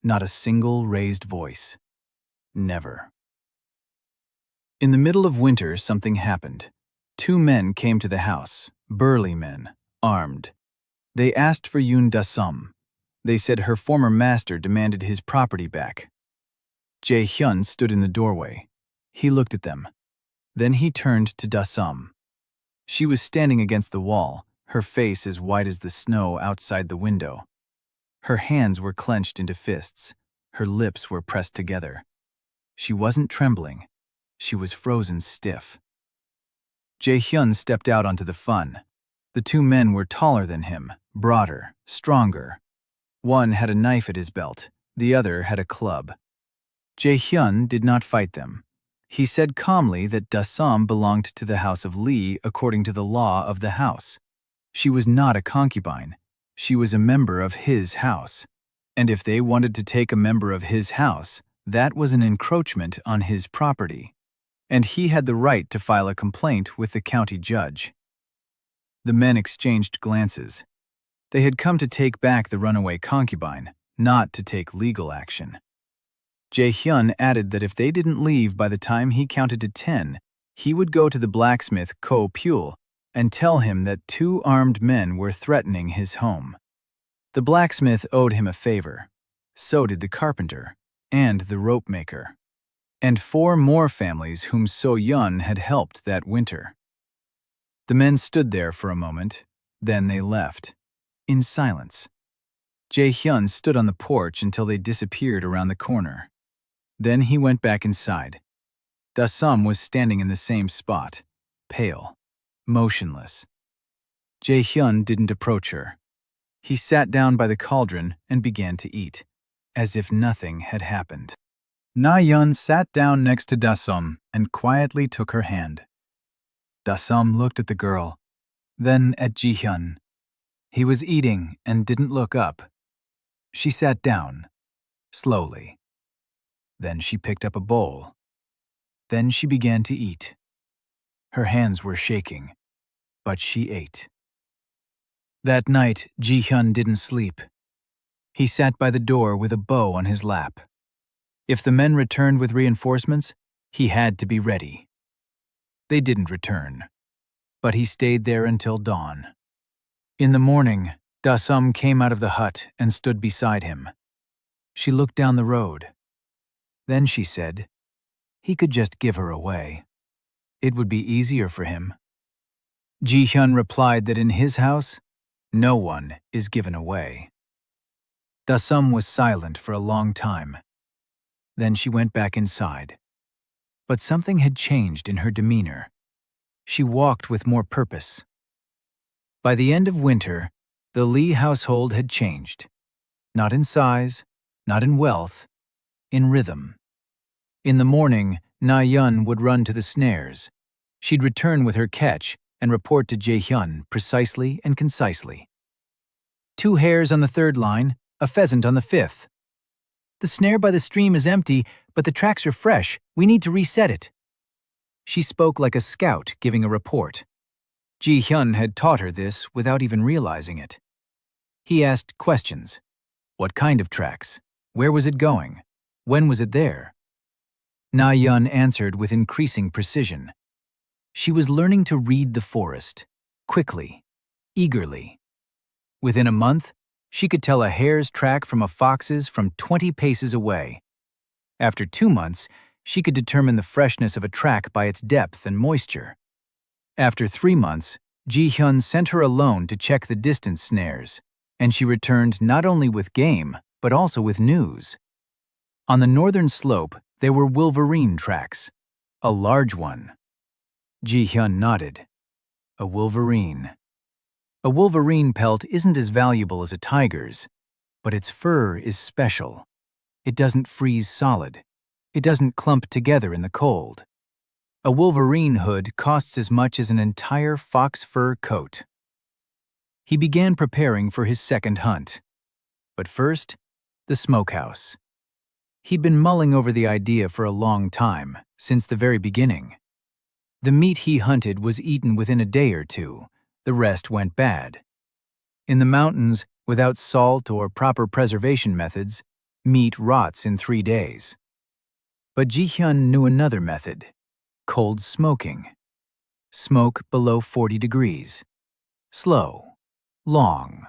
not a single raised voice. Never. In the middle of winter, something happened. 2 men came to the house, burly men, armed. They asked for Yoon Dasom. They said her former master demanded his property back. Jae-hyun stood in the doorway. He looked at them. Then he turned to Dasom. She was standing against the wall, her face as white as the snow outside the window. Her hands were clenched into fists. Her lips were pressed together. She wasn't trembling. She was frozen stiff. Jae-hyun stepped out onto the fun. The 2 men were taller than him, broader, stronger. One had a knife at his belt, the other had a club. Jae-hyun did not fight them. He said calmly that Dasom belonged to the house of Lee according to the law of the house. She was not a concubine. She was a member of his house. And if they wanted to take a member of his house, that was an encroachment on his property. And he had the right to file a complaint with the county judge. The men exchanged glances. They had come to take back the runaway concubine, not to take legal action. Jae-hyun added that if they didn't leave by the time he counted to 10, he would go to the blacksmith Ko Pyul and tell him that 2 armed men were threatening his home. The blacksmith owed him a favor. So did the carpenter and the rope maker, and 4 more families whom So-yeon had helped that winter. The men stood there for a moment, then they left, in silence. Jae-hyun stood on the porch until they disappeared around the corner. Then he went back inside. Dasom was standing in the same spot, pale, motionless. Jae-hyun didn't approach her. He sat down by the cauldron and began to eat, as if nothing had happened. Na-yeon sat down next to Dasom and quietly took her hand. Dasom looked at the girl, then at Ji-hyun. He was eating and didn't look up. She sat down, slowly. Then she picked up a bowl. Then she began to eat. Her hands were shaking, but she ate. That night, Ji-hyun didn't sleep. He sat by the door with a bow on his lap. If the men returned with reinforcements, he had to be ready. They didn't return, but he stayed there until dawn. In the morning, Dasom came out of the hut and stood beside him. She looked down the road. Then she said, he could just give her away. It would be easier for him. Ji-hyun replied that in his house, no one is given away. Dasom was silent for a long time. Then she went back inside. But something had changed in her demeanor. She walked with more purpose. By the end of winter, the Lee household had changed. Not in size, not in wealth, in rhythm. In the morning, Na-yeon would run to the snares. She'd return with her catch and report to Jae-hyun precisely and concisely. 2 hares on the 3rd line, a pheasant on the 5th. The snare by the stream is empty, but the tracks are fresh. We need to reset it. She spoke like a scout giving a report. Ji-hyun had taught her this without even realizing it. He asked questions. What kind of tracks? Where was it going? When was it there? Na Yun answered with increasing precision. She was learning to read the forest, quickly, eagerly. Within a month, she could tell a hare's track from a fox's from 20 paces away. After 2 months, she could determine the freshness of a track by its depth and moisture. After 3 months, Ji-hyun sent her alone to check the distance snares, and she returned not only with game, but also with news. On the northern slope, there were wolverine tracks, a large one. Ji-hyun nodded. A wolverine. A wolverine pelt isn't as valuable as a tiger's, but its fur is special. It doesn't freeze solid. It doesn't clump together in the cold. A wolverine hood costs as much as an entire fox fur coat. He began preparing for his second hunt. But first, the smokehouse. He'd been mulling over the idea for a long time, since the very beginning. The meat he hunted was eaten within a day or two. The rest went bad. In the mountains, without salt or proper preservation methods, meat rots in 3 days. But Ji-hyun knew another method: cold smoking. Smoke below 40 degrees. Slow. Long.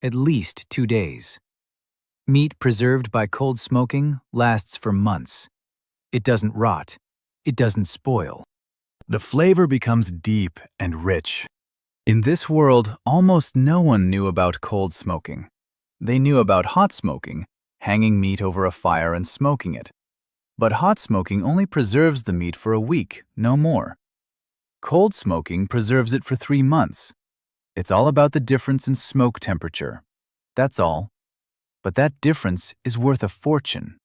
At least 2 days. Meat preserved by cold smoking lasts for months. It doesn't rot. It doesn't spoil. The flavor becomes deep and rich. In this world, almost no one knew about cold smoking. They knew about hot smoking, hanging meat over a fire and smoking it. But hot smoking only preserves the meat for a week, no more. Cold smoking preserves it for 3 months. It's all about the difference in smoke temperature. That's all. But that difference is worth a fortune.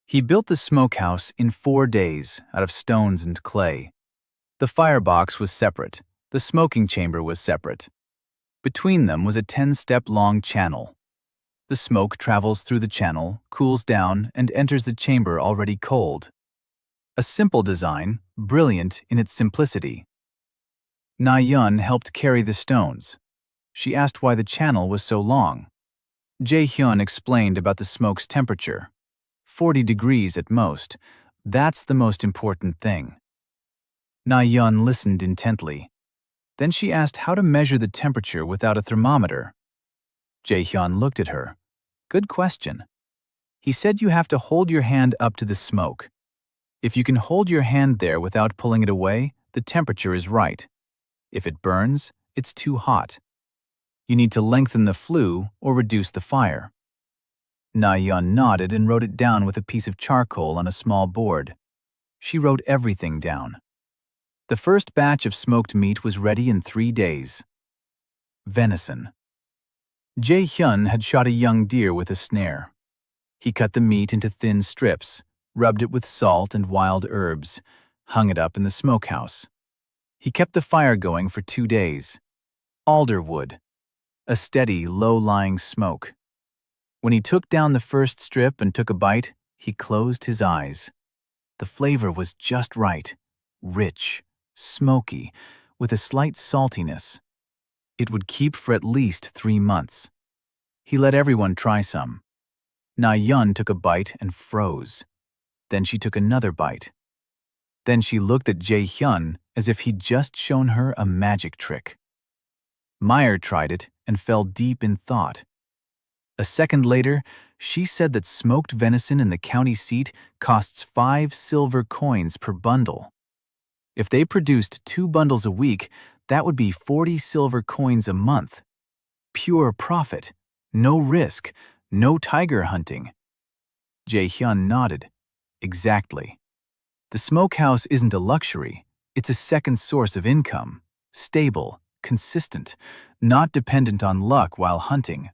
He built the smokehouse in 4 days out of stones and clay. The firebox was separate. The smoking chamber was separate. Between them was a 10-step-long channel. The smoke travels through the channel, cools down, and enters the chamber already cold. A simple design, brilliant in its simplicity. Na Yun helped carry the stones. She asked why the channel was so long. Jae-hyun explained about the smoke's temperature. 40 degrees at most. That's the most important thing. Na Yun listened intently. Then she asked how to measure the temperature without a thermometer. Jae-hyun looked at her. Good question. He said you have to hold your hand up to the smoke. If you can hold your hand there without pulling it away, the temperature is right. If it burns, it's too hot. You need to lengthen the flue or reduce the fire. Na Yun nodded and wrote it down with a piece of charcoal on a small board. She wrote everything down. The first batch of smoked meat was ready in 3 days. Venison. Jae-hyun had shot a young deer with a snare. He cut the meat into thin strips, rubbed it with salt and wild herbs, hung it up in the smokehouse. He kept the fire going for 2 days. Alder wood. A steady, low-lying smoke. When he took down the first strip and took a bite, he closed his eyes. The flavor was just right. Rich, smoky, with a slight saltiness. It would keep for at least 3 months. He let everyone try some. Na Yun took a bite and froze. Then she took another bite. Then she looked at Jae-hyun as if he'd just shown her a magic trick. Meyer tried it and fell deep in thought. A second later, she said that smoked venison in the county seat costs 5 silver coins per bundle. If they produced 2 bundles a week, that would be 40 silver coins a month. Pure profit, no risk, no tiger hunting. Jae-hyun nodded. Exactly. The smokehouse isn't a luxury, it's a second source of income, stable, consistent, not dependent on luck while hunting.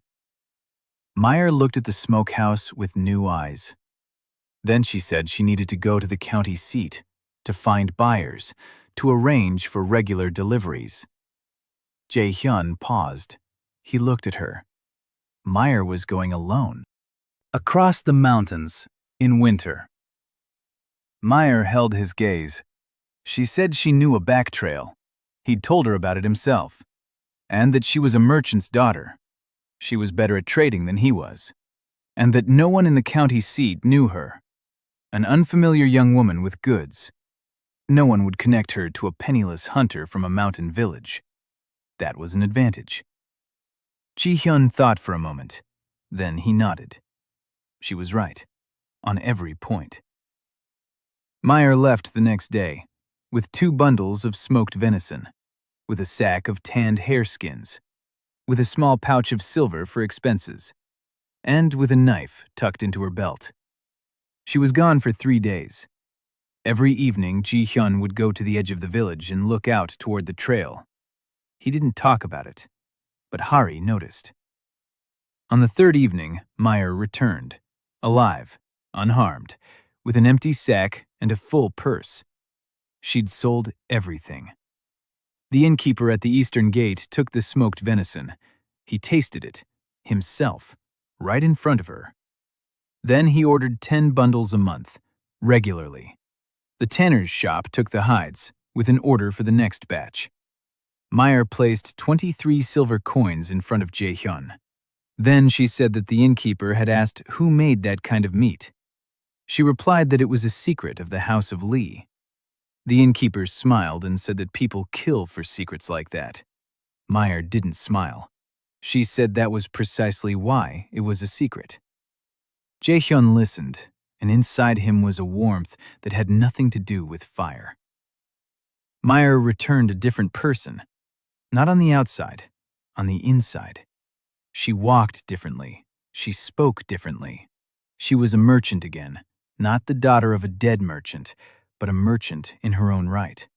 Meyer looked at the smokehouse with new eyes. Then she said she needed to go to the county seat, to find buyers, to arrange for regular deliveries. Jae-hyun paused. He looked at her. Meyer was going alone. Across the mountains, in winter. Meyer held his gaze. She said she knew a back trail. He'd told her about it himself. And that she was a merchant's daughter. She was better at trading than he was, and that no one in the county seat knew her. An unfamiliar young woman with goods. No one would connect her to a penniless hunter from a mountain village. That was an advantage. Ji-hyun thought for a moment. Then he nodded. She was right, on every point. Meyer left the next day, with 2 bundles of smoked venison, with a sack of tanned hare skins, with a small pouch of silver for expenses, and with a knife tucked into her belt. She was gone for 3 days. Every evening, Ji-hyun would go to the edge of the village and look out toward the trail. He didn't talk about it, but Hari noticed. On the 3rd evening, Meyer returned, alive, unharmed, with an empty sack and a full purse. She'd sold everything. The innkeeper at the eastern gate took the smoked venison. He tasted it, himself, right in front of her. Then he ordered 10 bundles a month, regularly. The tanner's shop took the hides, with an order for the next batch. Meyer placed 23 silver coins in front of Jae-hyun. Then she said that the innkeeper had asked who made that kind of meat. She replied that it was a secret of the House of Lee. The innkeeper smiled and said that people kill for secrets like that. Meyer didn't smile. She said that was precisely why it was a secret. Jae-hyun listened, and inside him was a warmth that had nothing to do with fire. Meyer returned a different person, not on the outside, on the inside. She walked differently. She spoke differently. She was a merchant again, not the daughter of a dead merchant, but a merchant in her own right.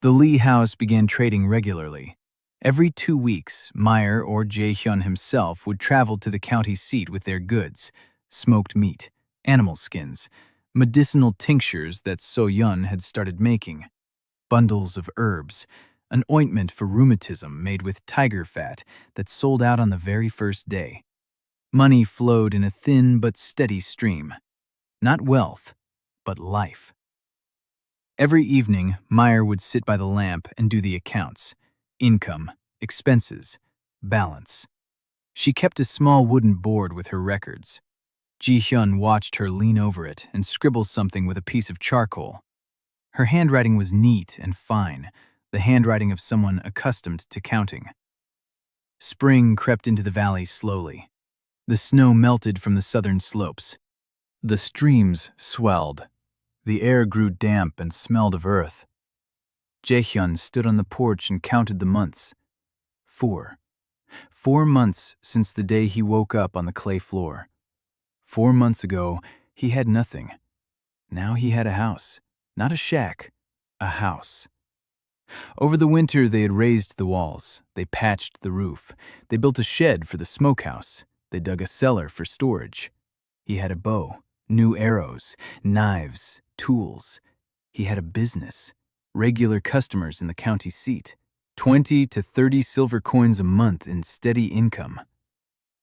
The Lee house began trading regularly. Every 2 weeks, Meyer or Jae-hyun himself would travel to the county seat with their goods, smoked meat, animal skins, medicinal tinctures that So-yun had started making, bundles of herbs, an ointment for rheumatism made with tiger fat that sold out on the very first day. Money flowed in a thin but steady stream. Not wealth, but life. Every evening, Meyer would sit by the lamp and do the accounts, income, expenses, balance. She kept a small wooden board with her records. Ji-hyun watched her lean over it and scribble something with a piece of charcoal. Her handwriting was neat and fine, the handwriting of someone accustomed to counting. Spring crept into the valley slowly. The snow melted from the southern slopes. The streams swelled. The air grew damp and smelled of earth. Jae-hyun stood on the porch and counted the months. 4. 4 months since the day he woke up on the clay floor. 4 months ago, he had nothing. Now he had a house. Not a shack, a house. Over the winter, they had raised the walls. They patched the roof. They built a shed for the smokehouse. They dug a cellar for storage. He had a bow, new arrows, knives, tools. He had a business, regular customers in the county seat, 20 to 30 silver coins a month in steady income.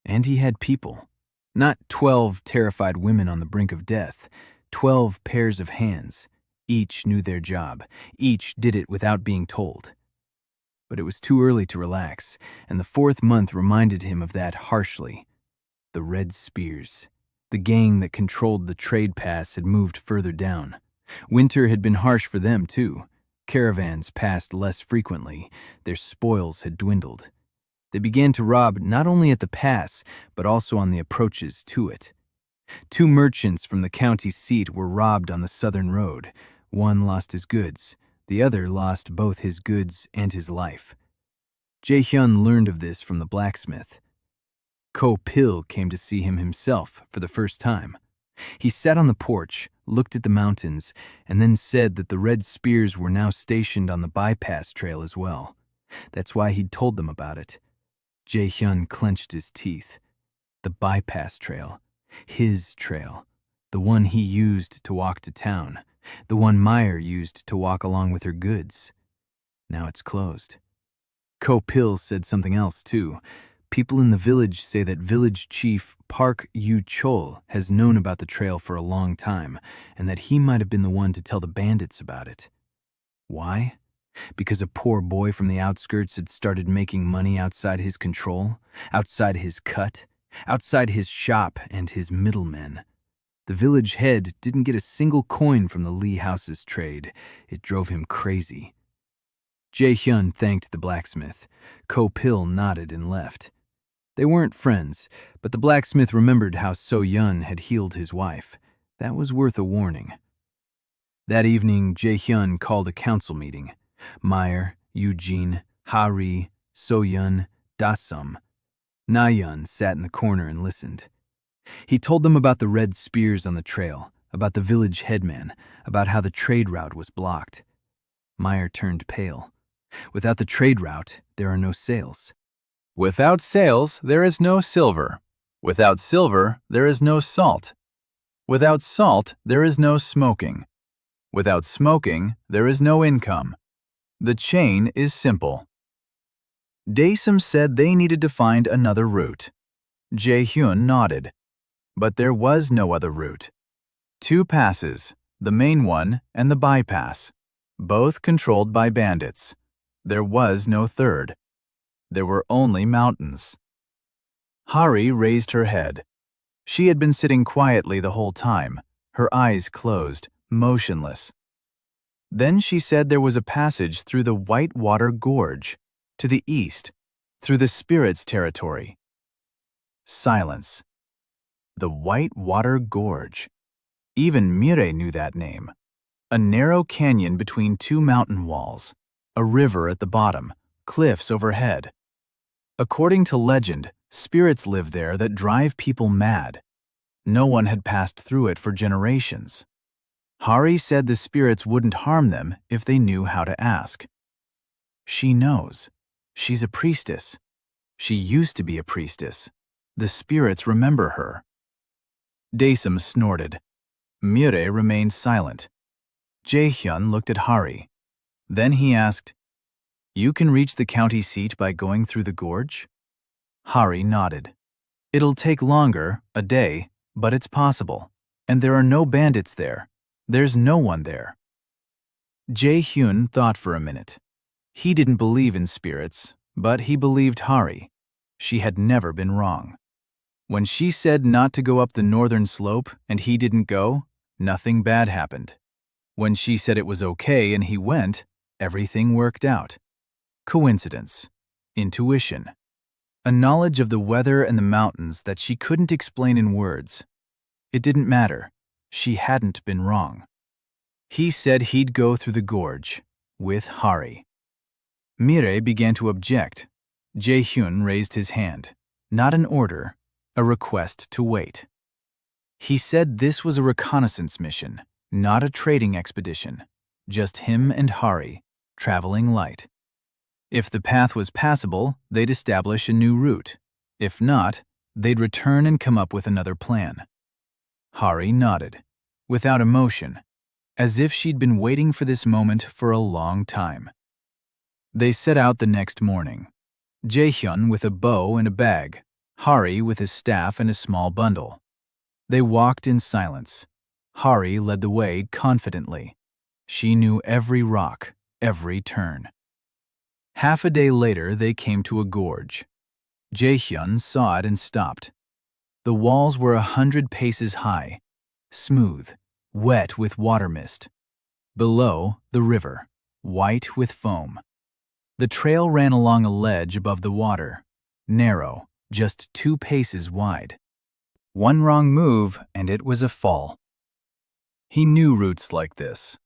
And he had people. Not 12 terrified women on the brink of death, 12 pairs of hands. Each knew their job. Each did it without being told. But it was too early to relax, and the 4th month reminded him of that harshly. The Red Spears. The gang that controlled the trade pass had moved further down. Winter had been harsh for them, too. Caravans passed less frequently. Their spoils had dwindled. They began to rob not only at the pass, but also on the approaches to it. 2 merchants from the county seat were robbed on the southern road. One lost his goods. The other lost both his goods and his life. Jae-hyun learned of this from the blacksmith. Ko Pil came to see him himself for the first time. He sat on the porch, looked at the mountains, and then said that the Red Spears were now stationed on the bypass trail as well. That's why he'd told them about it. Jae-hyun clenched his teeth. The bypass trail. His trail. The one he used to walk to town. The one Meyer used to walk along with her goods. Now it's closed. Ko Pil said something else, too. People in the village say that village chief Park Yu-chol has known about the trail for a long time, and that he might have been the one to tell the bandits about it. Why? Because a poor boy from the outskirts had started making money outside his control, outside his cut, outside his shop and his middlemen. The village head didn't get a single coin from the Lee house's trade. It drove him crazy. Jae-hyun thanked the blacksmith. Ko-pil nodded and left. They weren't friends, but the blacksmith remembered how So-yun had healed his wife. That was worth a warning. That evening, Jae-hyun called a council meeting. Meyer, Eugene, Hari, So-yun, Da-sum. Na-yun sat in the corner and listened. He told them about the red spears on the trail, about the village headman, about how the trade route was blocked. Meyer turned pale. Without the trade route, there are no sales. Without sales, there is no silver. Without silver, there is no salt. Without salt, there is no smoking. Without smoking, there is no income. The chain is simple. Daesum said they needed to find another route. Jae-hyun nodded. But there was no other route. 2 passes, the main one and the bypass, both controlled by bandits. There was no third. There were only mountains. Hari raised her head. She had been sitting quietly the whole time, her eyes closed, motionless. Then she said there was a passage through the Whitewater Gorge, to the east, through the spirits' territory. Silence. The Whitewater Gorge. Even Mire knew that name. A narrow canyon between 2 mountain walls, a river at the bottom, cliffs overhead. According to legend, spirits live there that drive people mad. No one had passed through it for generations. Hari said the spirits wouldn't harm them if they knew how to ask. She knows. She's a priestess. She used to be a priestess. The spirits remember her. Daesum snorted. Mire remained silent. Jae-hyun looked at Hari. Then he asked, "You can reach the county seat by going through the gorge?" Hari nodded. "It'll take longer, a day, but it's possible. And there are no bandits there. There's no one there." Jae-hyun thought for a minute. He didn't believe in spirits, but he believed Hari. She had never been wrong. When she said not to go up the northern slope and he didn't go, nothing bad happened. When she said it was okay and he went, everything worked out. Coincidence. Intuition. A knowledge of the weather and the mountains that she couldn't explain in words. It didn't matter. She hadn't been wrong. He said he'd go through the gorge, with Hari. Mire began to object. Jae-hyun raised his hand. Not an order, a request to wait. He said this was a reconnaissance mission, not a trading expedition. Just him and Hari, traveling light. If the path was passable, they'd establish a new route. If not, they'd return and come up with another plan. Hari nodded, without emotion, as if she'd been waiting for this moment for a long time. They set out the next morning. Jae-hyun with a bow and a bag, Hari with his staff and a small bundle. They walked in silence. Hari led the way confidently. She knew every rock, every turn. Half a day later, they came to a gorge. Jae-hyun saw it and stopped. The walls were 100 paces high, smooth, wet with water mist. Below, the river, white with foam. The trail ran along a ledge above the water, narrow, just 2 paces wide. One wrong move and it was a fall. He knew routes like this.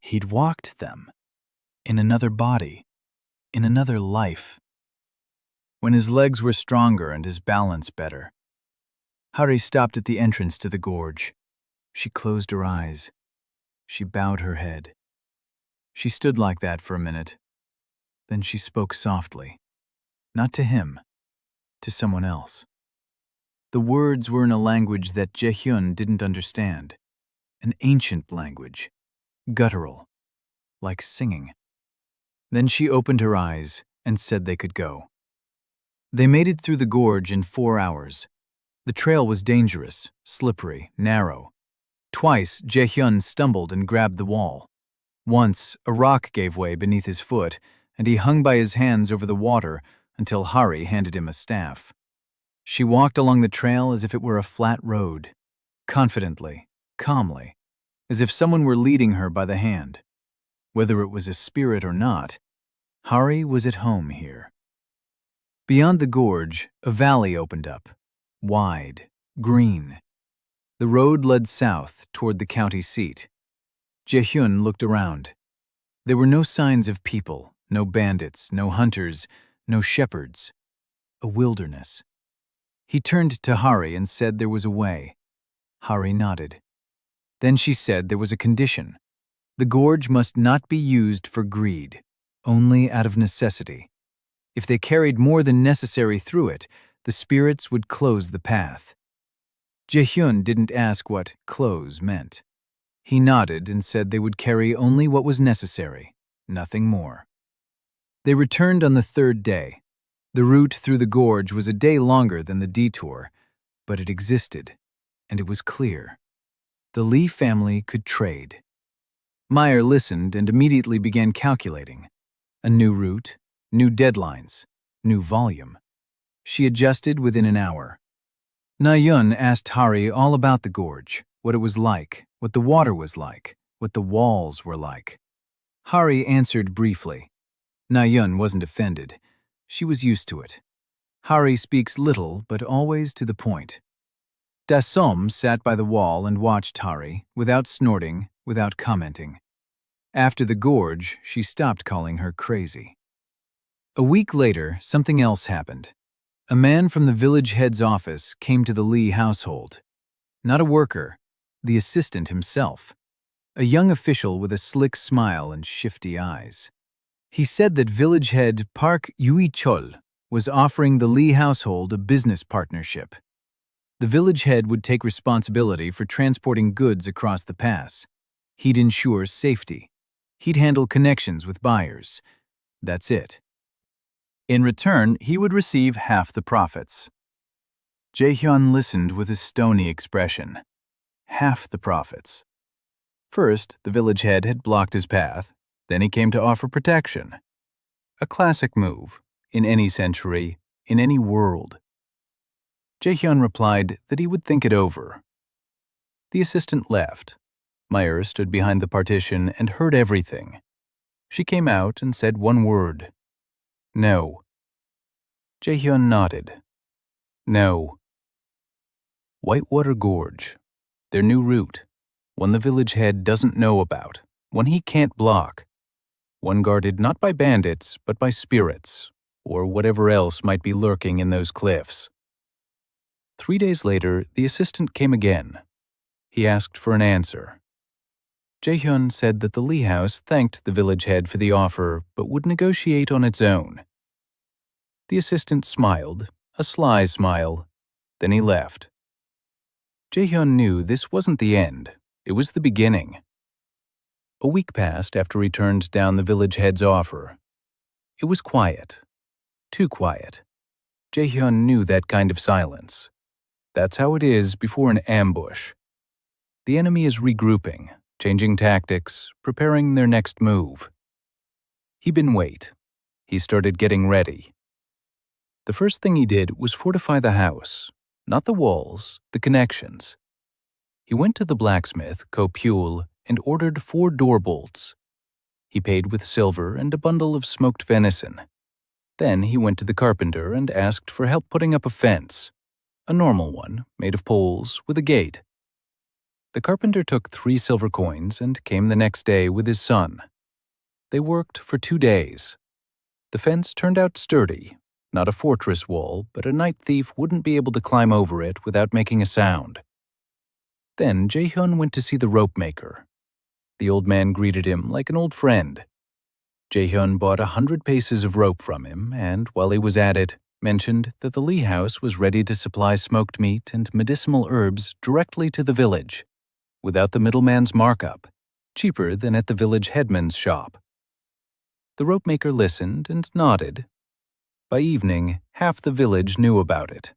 He'd walked them. In another body. In another life. When his legs were stronger and his balance better. Hari stopped at the entrance to the gorge. She closed her eyes. She bowed her head. She stood like that for a minute. Then she spoke softly. Not to him. To someone else. The words were in a language that Jae-hyun didn't understand. An ancient language. Guttural. Like singing. Then she opened her eyes and said they could go. They made it through the gorge in 4 hours. The trail was dangerous, slippery, narrow. Twice, Jae-hyun stumbled and grabbed the wall. Once, a rock gave way beneath his foot, and he hung by his hands over the water until Hari handed him a staff. She walked along the trail as if it were a flat road, confidently, calmly, as if someone were leading her by the hand. Whether it was a spirit or not, Hari was at home here. Beyond the gorge, a valley opened up, wide, green. The road led south toward the county seat. Jae-hyun looked around. There were no signs of people, no bandits, no hunters, no shepherds. A wilderness. He turned to Hari and said there was a way. Hari nodded. Then she said there was a condition. The gorge must not be used for greed, only out of necessity. If they carried more than necessary through it, the spirits would close the path. Jae-hyun didn't ask what close meant. He nodded and said they would carry only what was necessary, nothing more. They returned on the third day. The route through the gorge was a day longer than the detour, but it existed, and it was clear. The Lee family could trade. Meyer listened and immediately began calculating. A new route, new deadlines, new volume. She adjusted within an hour. Na-yeon asked Hari all about the gorge, what it was like, what the water was like, what the walls were like. Hari answered briefly. Na-yeon wasn't offended. She was used to it. Hari speaks little, but always to the point. Da-som sat by the wall and watched Hari, without snorting, without commenting. After the gorge, she stopped calling her crazy. A week later, something else happened. A man from the village head's office came to the Lee household. Not a worker, the assistant himself. A young official with a slick smile and shifty eyes. He said that village head Park Yui-chol was offering the Lee household a business partnership. The village head would take responsibility for transporting goods across the pass. He'd ensure safety. He'd handle connections with buyers. That's it. In return, he would receive half the profits. Jae-hyun listened with a stony expression. Half the profits. First, the village head had blocked his path. Then he came to offer protection. A classic move, in any century, in any world. Jae-hyun replied that he would think it over. The assistant left. Meyer stood behind the partition and heard everything. She came out and said one word. No. Jae-hyun nodded. No. Whitewater Gorge. Their new route. One the village head doesn't know about. One he can't block. One guarded not by bandits, but by spirits, or whatever else might be lurking in those cliffs. 3 days later, the assistant came again. He asked for an answer. Jae-hyun said that the Lee house thanked the village head for the offer, but would negotiate on its own. The assistant smiled, a sly smile. Then he left. Jae-hyun knew this wasn't the end. It was the beginning. A week passed after he turned down the village head's offer. It was quiet. Too quiet. Jae-hyun knew that kind of silence. That's how it is before an ambush. The enemy is regrouping, changing tactics, preparing their next move. He didn't wait. He started getting ready. The first thing he did was fortify the house, not the walls, the connections. He went to the blacksmith, Ko Pyul, and ordered 4 door bolts. He paid with silver and a bundle of smoked venison. Then he went to the carpenter and asked for help putting up a fence, a normal one, made of poles, with a gate. The carpenter took 3 silver coins and came the next day with his son. They worked for 2 days. The fence turned out sturdy, not a fortress wall, but a night thief wouldn't be able to climb over it without making a sound. Then Jae-hyun went to see the rope maker. The old man greeted him like an old friend. Jae-hyun bought 100 paces of rope from him and, while he was at it, mentioned that the Lee house was ready to supply smoked meat and medicinal herbs directly to the village, without the middleman's markup, cheaper than at the village headman's shop. The rope maker listened and nodded. By evening, half the village knew about it.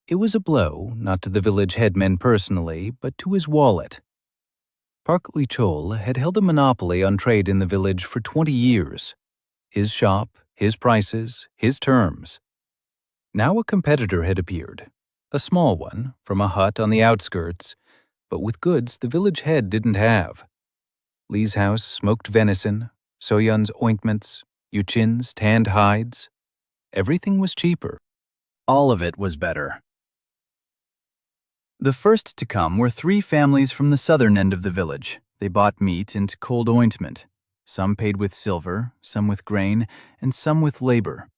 It was a blow, not to the village headman personally, but to his wallet. Park Chol had held a monopoly on trade in the village for 20 years. His shop, his prices, his terms. Now a competitor had appeared, a small one from a hut on the outskirts, but with goods the village head didn't have. Lee's house smoked venison, Soyeon's ointments, Yuchin's tanned hides. Everything was cheaper. All of it was better. The first to come were 3 families from the southern end of the village. They bought meat and cold ointment. Some paid with silver, some with grain, and some with labor.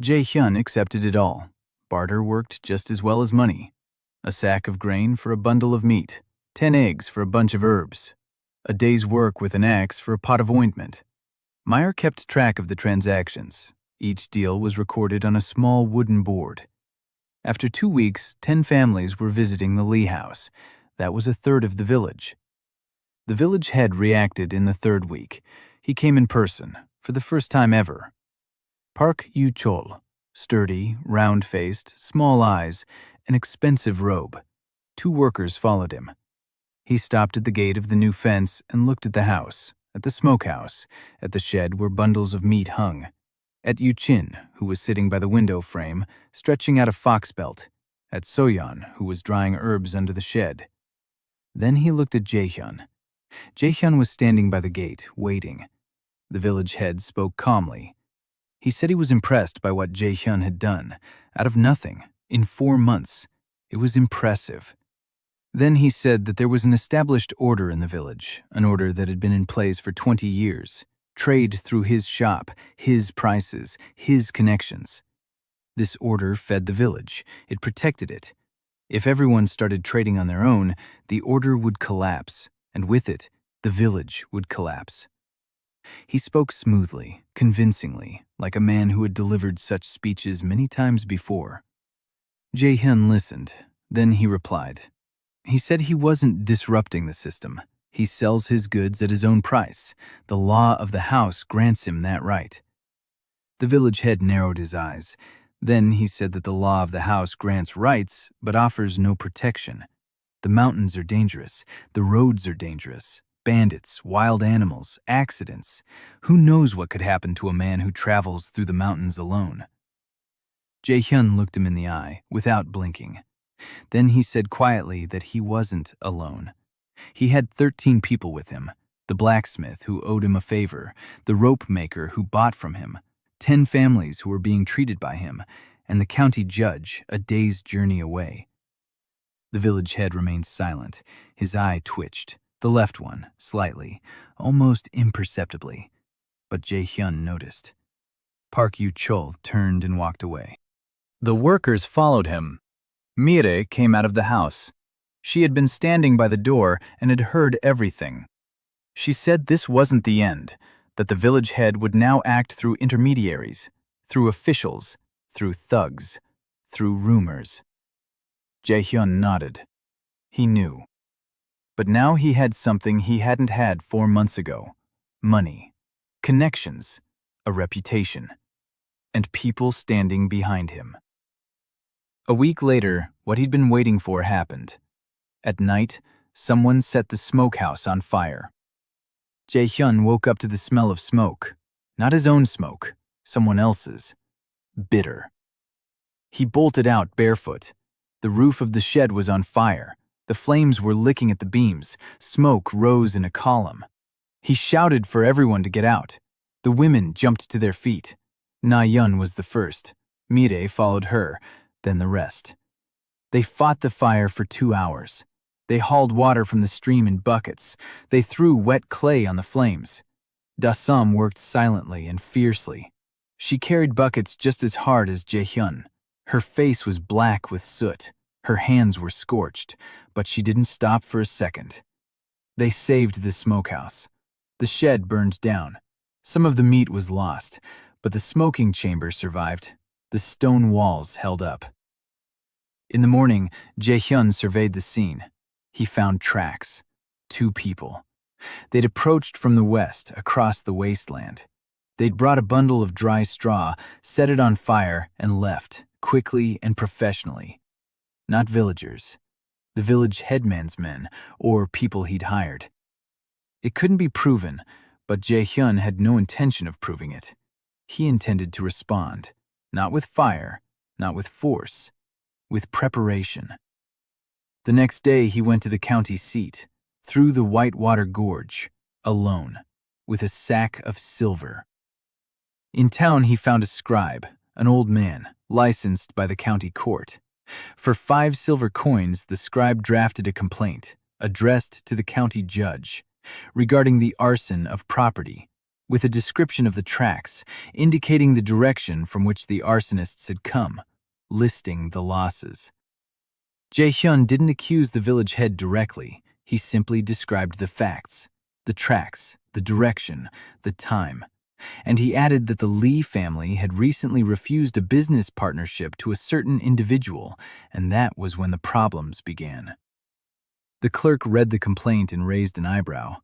Jae-hyun accepted it all. Barter worked just as well as money. A sack of grain for a bundle of meat, 10 eggs for a bunch of herbs, a day's work with an axe for a pot of ointment. Meyer kept track of the transactions. Each deal was recorded on a small wooden board. After 2 weeks, 10 families were visiting the Lee house. That was a third of the village. The village head reacted in the 3rd week. He came in person, for the first time ever. Park Yu-chol, sturdy, round-faced, small eyes, an expensive robe. 2 workers followed him. He stopped at the gate of the new fence and looked at the house, at the smokehouse, at the shed where bundles of meat hung, at Yuchin, who was sitting by the window frame, stretching out a fox belt, at Soyeon, who was drying herbs under the shed. Then he looked at Jae-hyun. Jae-hyun was standing by the gate, waiting. The village head spoke calmly. He said he was impressed by what Jae-hyun had done, out of nothing, in 4 months. It was impressive. Then he said that there was an established order in the village, an order that had been in place for 20 years. Trade through his shop, his prices, his connections. This order fed the village. It protected it. If everyone started trading on their own, the order would collapse, and with it, the village would collapse. He spoke smoothly, convincingly, like a man who had delivered such speeches many times before. Jae-hyun listened. Then he replied. He said he wasn't disrupting the system. He sells his goods at his own price. The law of the house grants him that right. The village head narrowed his eyes. Then he said that the law of the house grants rights, but offers no protection. The mountains are dangerous. The roads are dangerous. Bandits, wild animals, accidents. Who knows what could happen to a man who travels through the mountains alone? Jae-hyun looked him in the eye, without blinking. Then he said quietly that he wasn't alone. He had 13 people with him, the blacksmith who owed him a favor, the rope maker who bought from him, 10 families who were being treated by him, and the county judge a day's journey away. The village head remained silent. His eye twitched, the left one, slightly, almost imperceptibly. But Jae-hyun noticed. Park Yu-chol turned and walked away. The workers followed him. Mire came out of the house. She had been standing by the door and had heard everything. She said this wasn't the end, that the village head would now act through intermediaries, through officials, through thugs, through rumors. Jae-hyun nodded. He knew. But now he had something he hadn't had 4 months ago. Money, connections, a reputation, and people standing behind him. A week later, what he'd been waiting for happened. At night, someone set the smokehouse on fire. Jae-hyun woke up to the smell of smoke. Not his own smoke, someone else's. Bitter. He bolted out barefoot. The roof of the shed was on fire. The flames were licking at the beams. Smoke rose in a column. He shouted for everyone to get out. The women jumped to their feet. Na-yeon was the first. Mire followed her, then the rest. They fought the fire for 2 hours. They hauled water from the stream in buckets. They threw wet clay on the flames. Da-sum worked silently and fiercely. She carried buckets just as hard as Jae-hyun. Her face was black with soot. Her hands were scorched, but she didn't stop for a second. They saved the smokehouse. The shed burned down. Some of the meat was lost, but the smoking chamber survived. The stone walls held up. In the morning, Jae-hyun surveyed the scene. He found tracks. 2 people. They'd approached from the west, across the wasteland. They'd brought a bundle of dry straw, set it on fire, and left, quickly and professionally. Not villagers. the village headman's men, or people he'd hired. It couldn't be proven, but Jae-hyun had no intention of proving it. He intended to respond, not with fire, not with force, with preparation. The next day he went to the county seat, through the Whitewater Gorge, alone, with a sack of silver. In town he found a scribe, an old man, licensed by the county court. For 5 silver coins, the scribe drafted a complaint, addressed to the county judge, regarding the arson of property, with a description of the tracks, indicating the direction from which the arsonists had come, listing the losses. Jae-hyun didn't accuse the village head directly. He simply described the facts, the tracks, the direction, the time. And he added that the Lee family had recently refused a business partnership to a certain individual, and that was when the problems began. The clerk read the complaint and raised an eyebrow.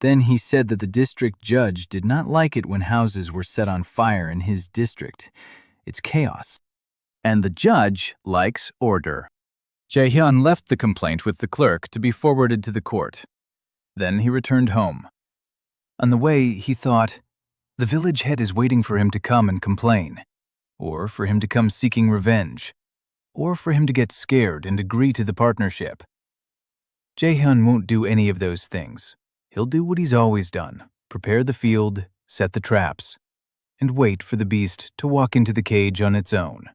Then he said that the district judge did not like it when houses were set on fire in his district. It's chaos. And the judge likes order. Jae-hyun left the complaint with the clerk to be forwarded to the court. Then he returned home. On the way, he thought, the village head is waiting for him to come and complain, or for him to come seeking revenge, or for him to get scared and agree to the partnership. Jae-hyun won't do any of those things. He'll do what he's always done, prepare the field, set the traps, and wait for the beast to walk into the cage on its own.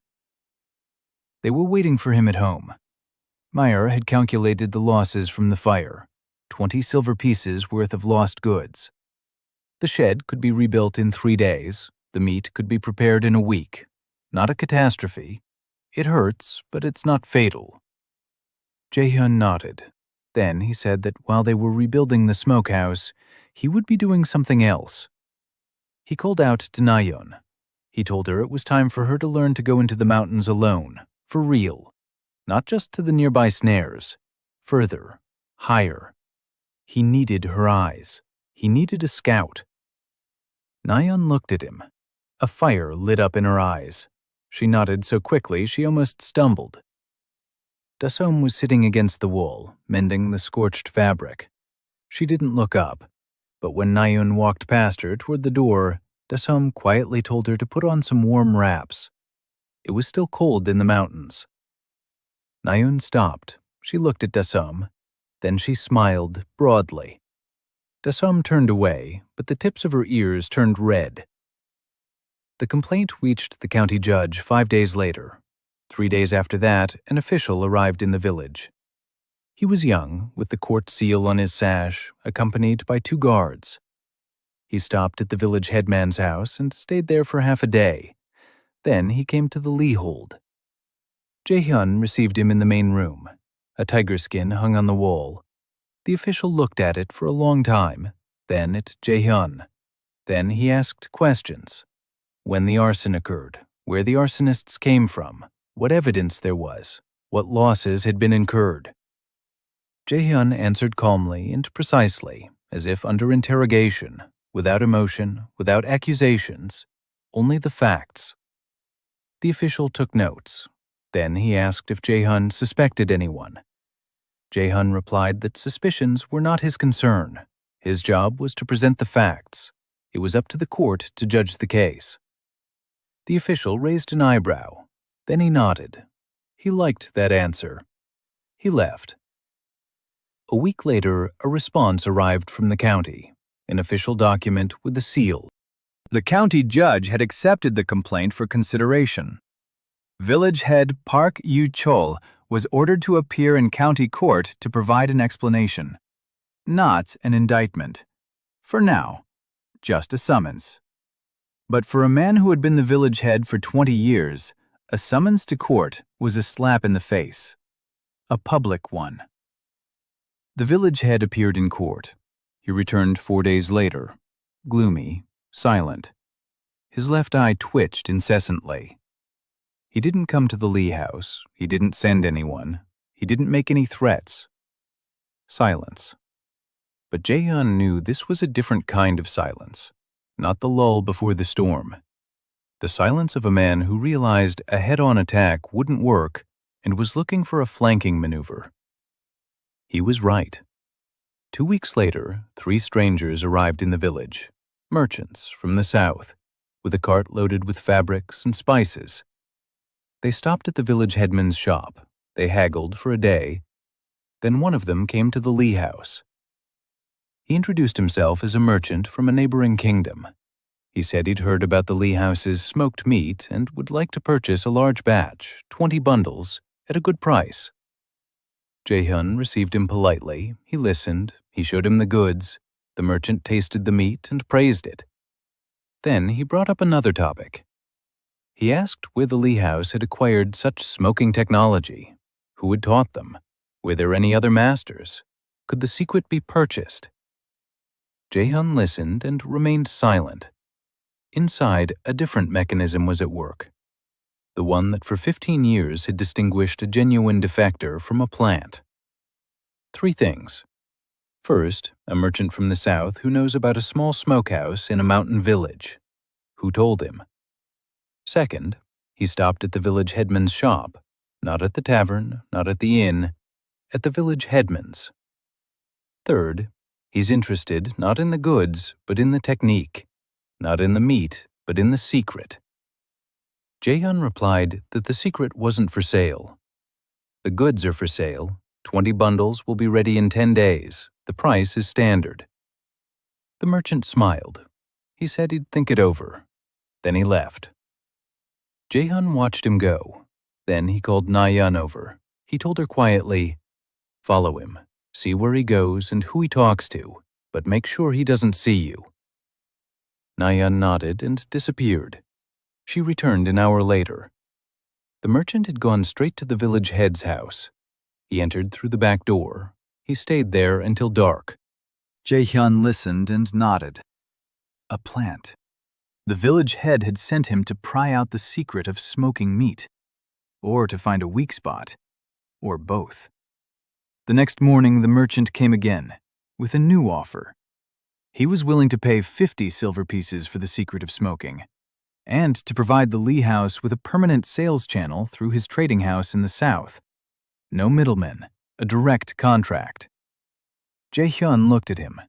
They were waiting for him at home. Meyer had calculated the losses from the fire, 20 silver pieces worth of lost goods. The shed could be rebuilt in 3 days. The meat could be prepared in a week. Not a catastrophe. It hurts, but it's not fatal. Jae-hyun nodded. Then he said that while they were rebuilding the smokehouse, he would be doing something else. He called out to Nayeon. He told her it was time for her to learn to go into the mountains alone, for real. Not just to the nearby snares. Further, higher. He needed her eyes. He needed a scout. Nayeon looked at him. A fire lit up in her eyes. She nodded so quickly she almost stumbled. Dasom was sitting against the wall, mending the scorched fabric. She didn't look up, but when Nayeon walked past her toward the door, Dasom quietly told her to put on some warm wraps. It was still cold in the mountains. Nayeon stopped. She looked at Dasom. Then she smiled broadly. Dasom turned away, but the tips of her ears turned red. The complaint reached the county judge 5 days later. 3 days after that, an official arrived in the village. He was young, with the court seal on his sash, accompanied by 2 guards. He stopped at the village headman's house and stayed there for half a day. Then he came to the Lee hold. Jae-hyun received him in the main room. A tiger skin hung on the wall. The official looked at it for a long time, then at Jae-hyun. Then he asked questions. When the arson occurred, where the arsonists came from, what evidence there was, what losses had been incurred. Jae-hyun answered calmly and precisely, as if under interrogation, without emotion, without accusations, only the facts. The official took notes. Then he asked if Jae-hyun suspected anyone. Jae-hyun replied that suspicions were not his concern. His job was to present the facts. It was up to the court to judge the case. The official raised an eyebrow. Then he nodded. He liked that answer. He left. A week later, a response arrived from the county, an official document with a seal. The county judge had accepted the complaint for consideration. Village head Park Yu-chol was ordered to appear in county court to provide an explanation. Not an indictment. For now, just a summons. But for a man who had been the village head for 20 years, a summons to court was a slap in the face. A public one. The village head appeared in court. He returned 4 days later, gloomy, silent. His left eye twitched incessantly. He didn't come to the Lee house. He didn't send anyone. He didn't make any threats. Silence. But Jae-hyun knew this was a different kind of silence, not the lull before the storm. The silence of a man who realized a head-on attack wouldn't work and was looking for a flanking maneuver. He was right. 2 weeks later, 3 strangers arrived in the village, merchants from the south, with a cart loaded with fabrics and spices. They stopped at the village headman's shop. They haggled for a day. Then one of them came to the Lee house. He introduced himself as a merchant from a neighboring kingdom. He said he'd heard about the Lee house's smoked meat and would like to purchase a large batch, 20 bundles, at a good price. Jae-hyun received him politely. He listened. He showed him the goods. The merchant tasted the meat and praised it. Then he brought up another topic. He asked where the Lee house had acquired such smoking technology. Who had taught them? Were there any other masters? Could the secret be purchased? Jae-hyun listened and remained silent. Inside, a different mechanism was at work. The one that for 15 years had distinguished a genuine defector from a plant. 3 things. First, a merchant from the south who knows about a small smokehouse in a mountain village. Who told him? Second, he stopped at the village headman's shop, not at the tavern, not at the inn, at the village headman's. Third, he's interested not in the goods, but in the technique, not in the meat, but in the secret. Jae-hyun replied that the secret wasn't for sale. The goods are for sale. 20 bundles will be ready in 10 days. The price is standard. The merchant smiled. He said he'd think it over. Then he left. Jae-hyun watched him go. Then he called Na-yeon over. He told her quietly, "Follow him. See where he goes and who he talks to, but make sure he doesn't see you." Na-yeon nodded and disappeared. She returned an hour later. The merchant had gone straight to the village head's house. He entered through the back door. He stayed there until dark. Jae-hyun listened and nodded. A plant. The village head had sent him to pry out the secret of smoking meat, or to find a weak spot, or both. The next morning, the merchant came again, with a new offer. He was willing to pay 50 silver pieces for the secret of smoking, and to provide the Lee house with a permanent sales channel through his trading house in the south. No middlemen, a direct contract. Jae-hyun looked at him.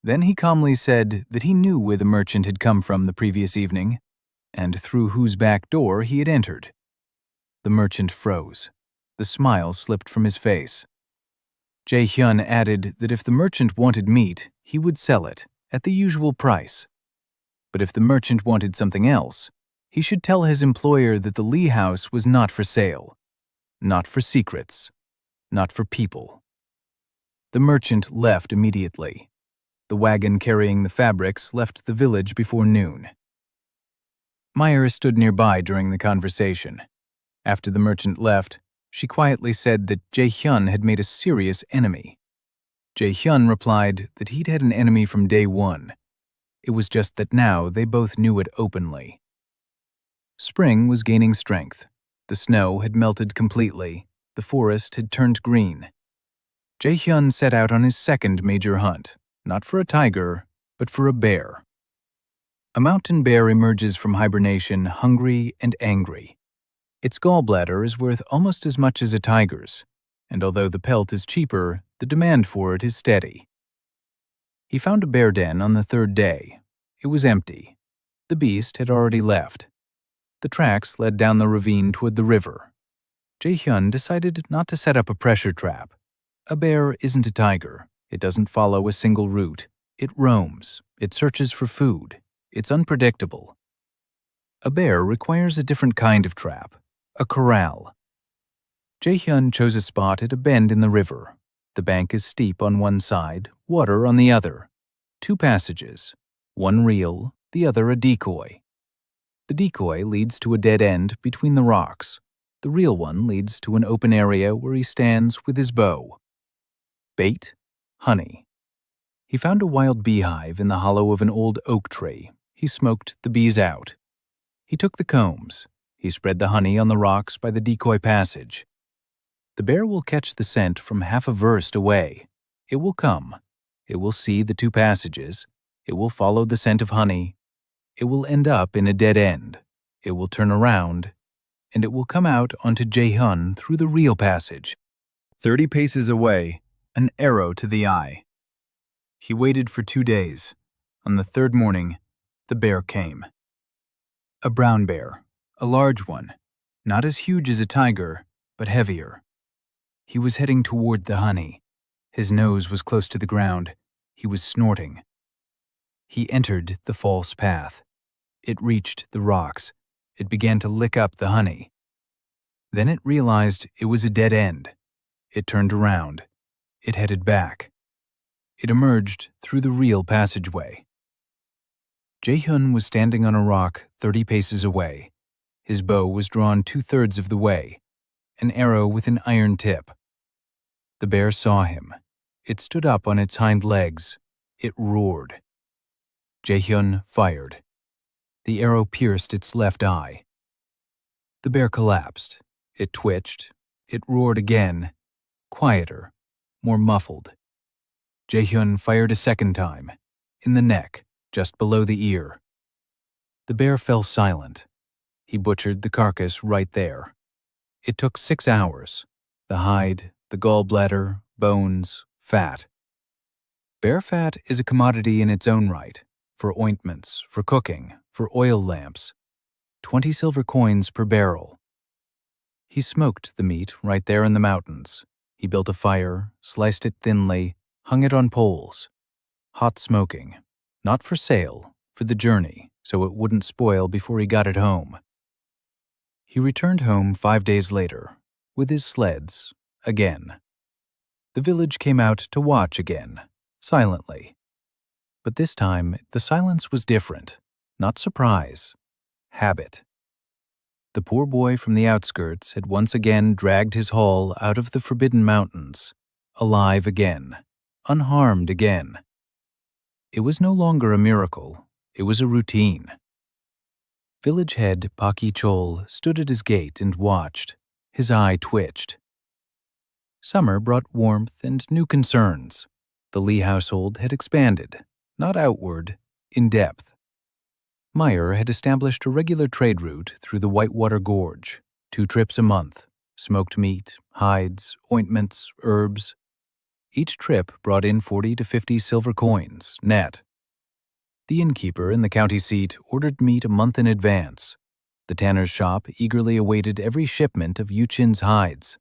Then he calmly said that he knew where the merchant had come from the previous evening, and through whose back door he had entered. The merchant froze. The smile slipped from his face. Jae-hyun added that if the merchant wanted meat, he would sell it at the usual price. But if the merchant wanted something else, he should tell his employer that the Lee house was not for sale, not for secrets, not for people. The merchant left immediately. The wagon carrying the fabrics left the village before noon. Meyer stood nearby during the conversation. After the merchant left, she quietly said that Jae-hyun had made a serious enemy. Jae-hyun replied that he'd had an enemy from day one. It was just that now they both knew it openly. Spring was gaining strength. The snow had melted completely. The forest had turned green. Jae-hyun set out on his second major hunt, not for a tiger, but for a bear. A mountain bear emerges from hibernation hungry and angry. Its gallbladder is worth almost as much as a tiger's, and although the pelt is cheaper, the demand for it is steady. He found a bear den on the 3rd day. It was empty. The beast had already left. The tracks led down the ravine toward the river. Jae-hyun decided not to set up a pressure trap. A bear isn't a tiger. It doesn't follow a single route. It roams. It searches for food. It's unpredictable. A bear requires a different kind of trap, a corral. Jae-hyun chose a spot at a bend in the river. The bank is steep on one side, water on the other. 2 passages, one real, the other a decoy. The decoy leads to a dead end between the rocks. The real one leads to an open area where he stands with his bow. Bait, honey. He found a wild beehive in the hollow of an old oak tree. He smoked the bees out. He took the combs. He spread the honey on the rocks by the decoy passage. The bear will catch the scent from half a verst away. It will come. It will see the 2 passages. It will follow the scent of honey. It will end up in a dead end. It will turn around, and it will come out onto Jae-hyun through the real passage. 30 paces away, An arrow to the eye. He waited for 2 days. On the third morning, the bear came. A brown bear, a large one, not as huge as a tiger, but heavier. He was heading toward the honey. His nose was close to the ground. He was snorting. He entered the false path. It reached the rocks. It began to lick up the honey. Then it realized it was a dead end. It turned around. It headed back. It emerged through the real passageway. Jae-hyun was standing on a rock 30 paces away. His bow was drawn 2/3 of the way, an arrow with an iron tip. The bear saw him. It stood up on its hind legs. It roared. Jae-hyun fired. The arrow pierced its left eye. The bear collapsed. It twitched. It roared again, quieter, more muffled. Jae-hyun fired a second time, in the neck, just below the ear. The bear fell silent. He butchered the carcass right there. It took 6 hours. The hide, the gallbladder, bones, fat. Bear fat is a commodity in its own right, for ointments, for cooking, for oil lamps. 20 silver coins per barrel. He smoked the meat right there in the mountains. He built a fire, sliced it thinly, hung it on poles. Hot smoking, not for sale, for the journey, so it wouldn't spoil before he got it home. He returned home 5 days later, with his sleds, again. The village came out to watch again, silently. But this time, the silence was different. Not surprise. Habit. The poor boy from the outskirts had once again dragged his haul out of the forbidden mountains, alive again, unharmed again. It was no longer a miracle. It was a routine. Village head Paki Chol stood at his gate and watched. His eye twitched. Summer brought warmth and new concerns. The Lee household had expanded, not outward, in depth. Meyer had established a regular trade route through the Whitewater Gorge, 2 trips a month, smoked meat, hides, ointments, herbs. Each trip brought in 40 to 50 silver coins, net. The innkeeper in the county seat ordered meat a month in advance. The tanner's shop eagerly awaited every shipment of Yuchin's hides.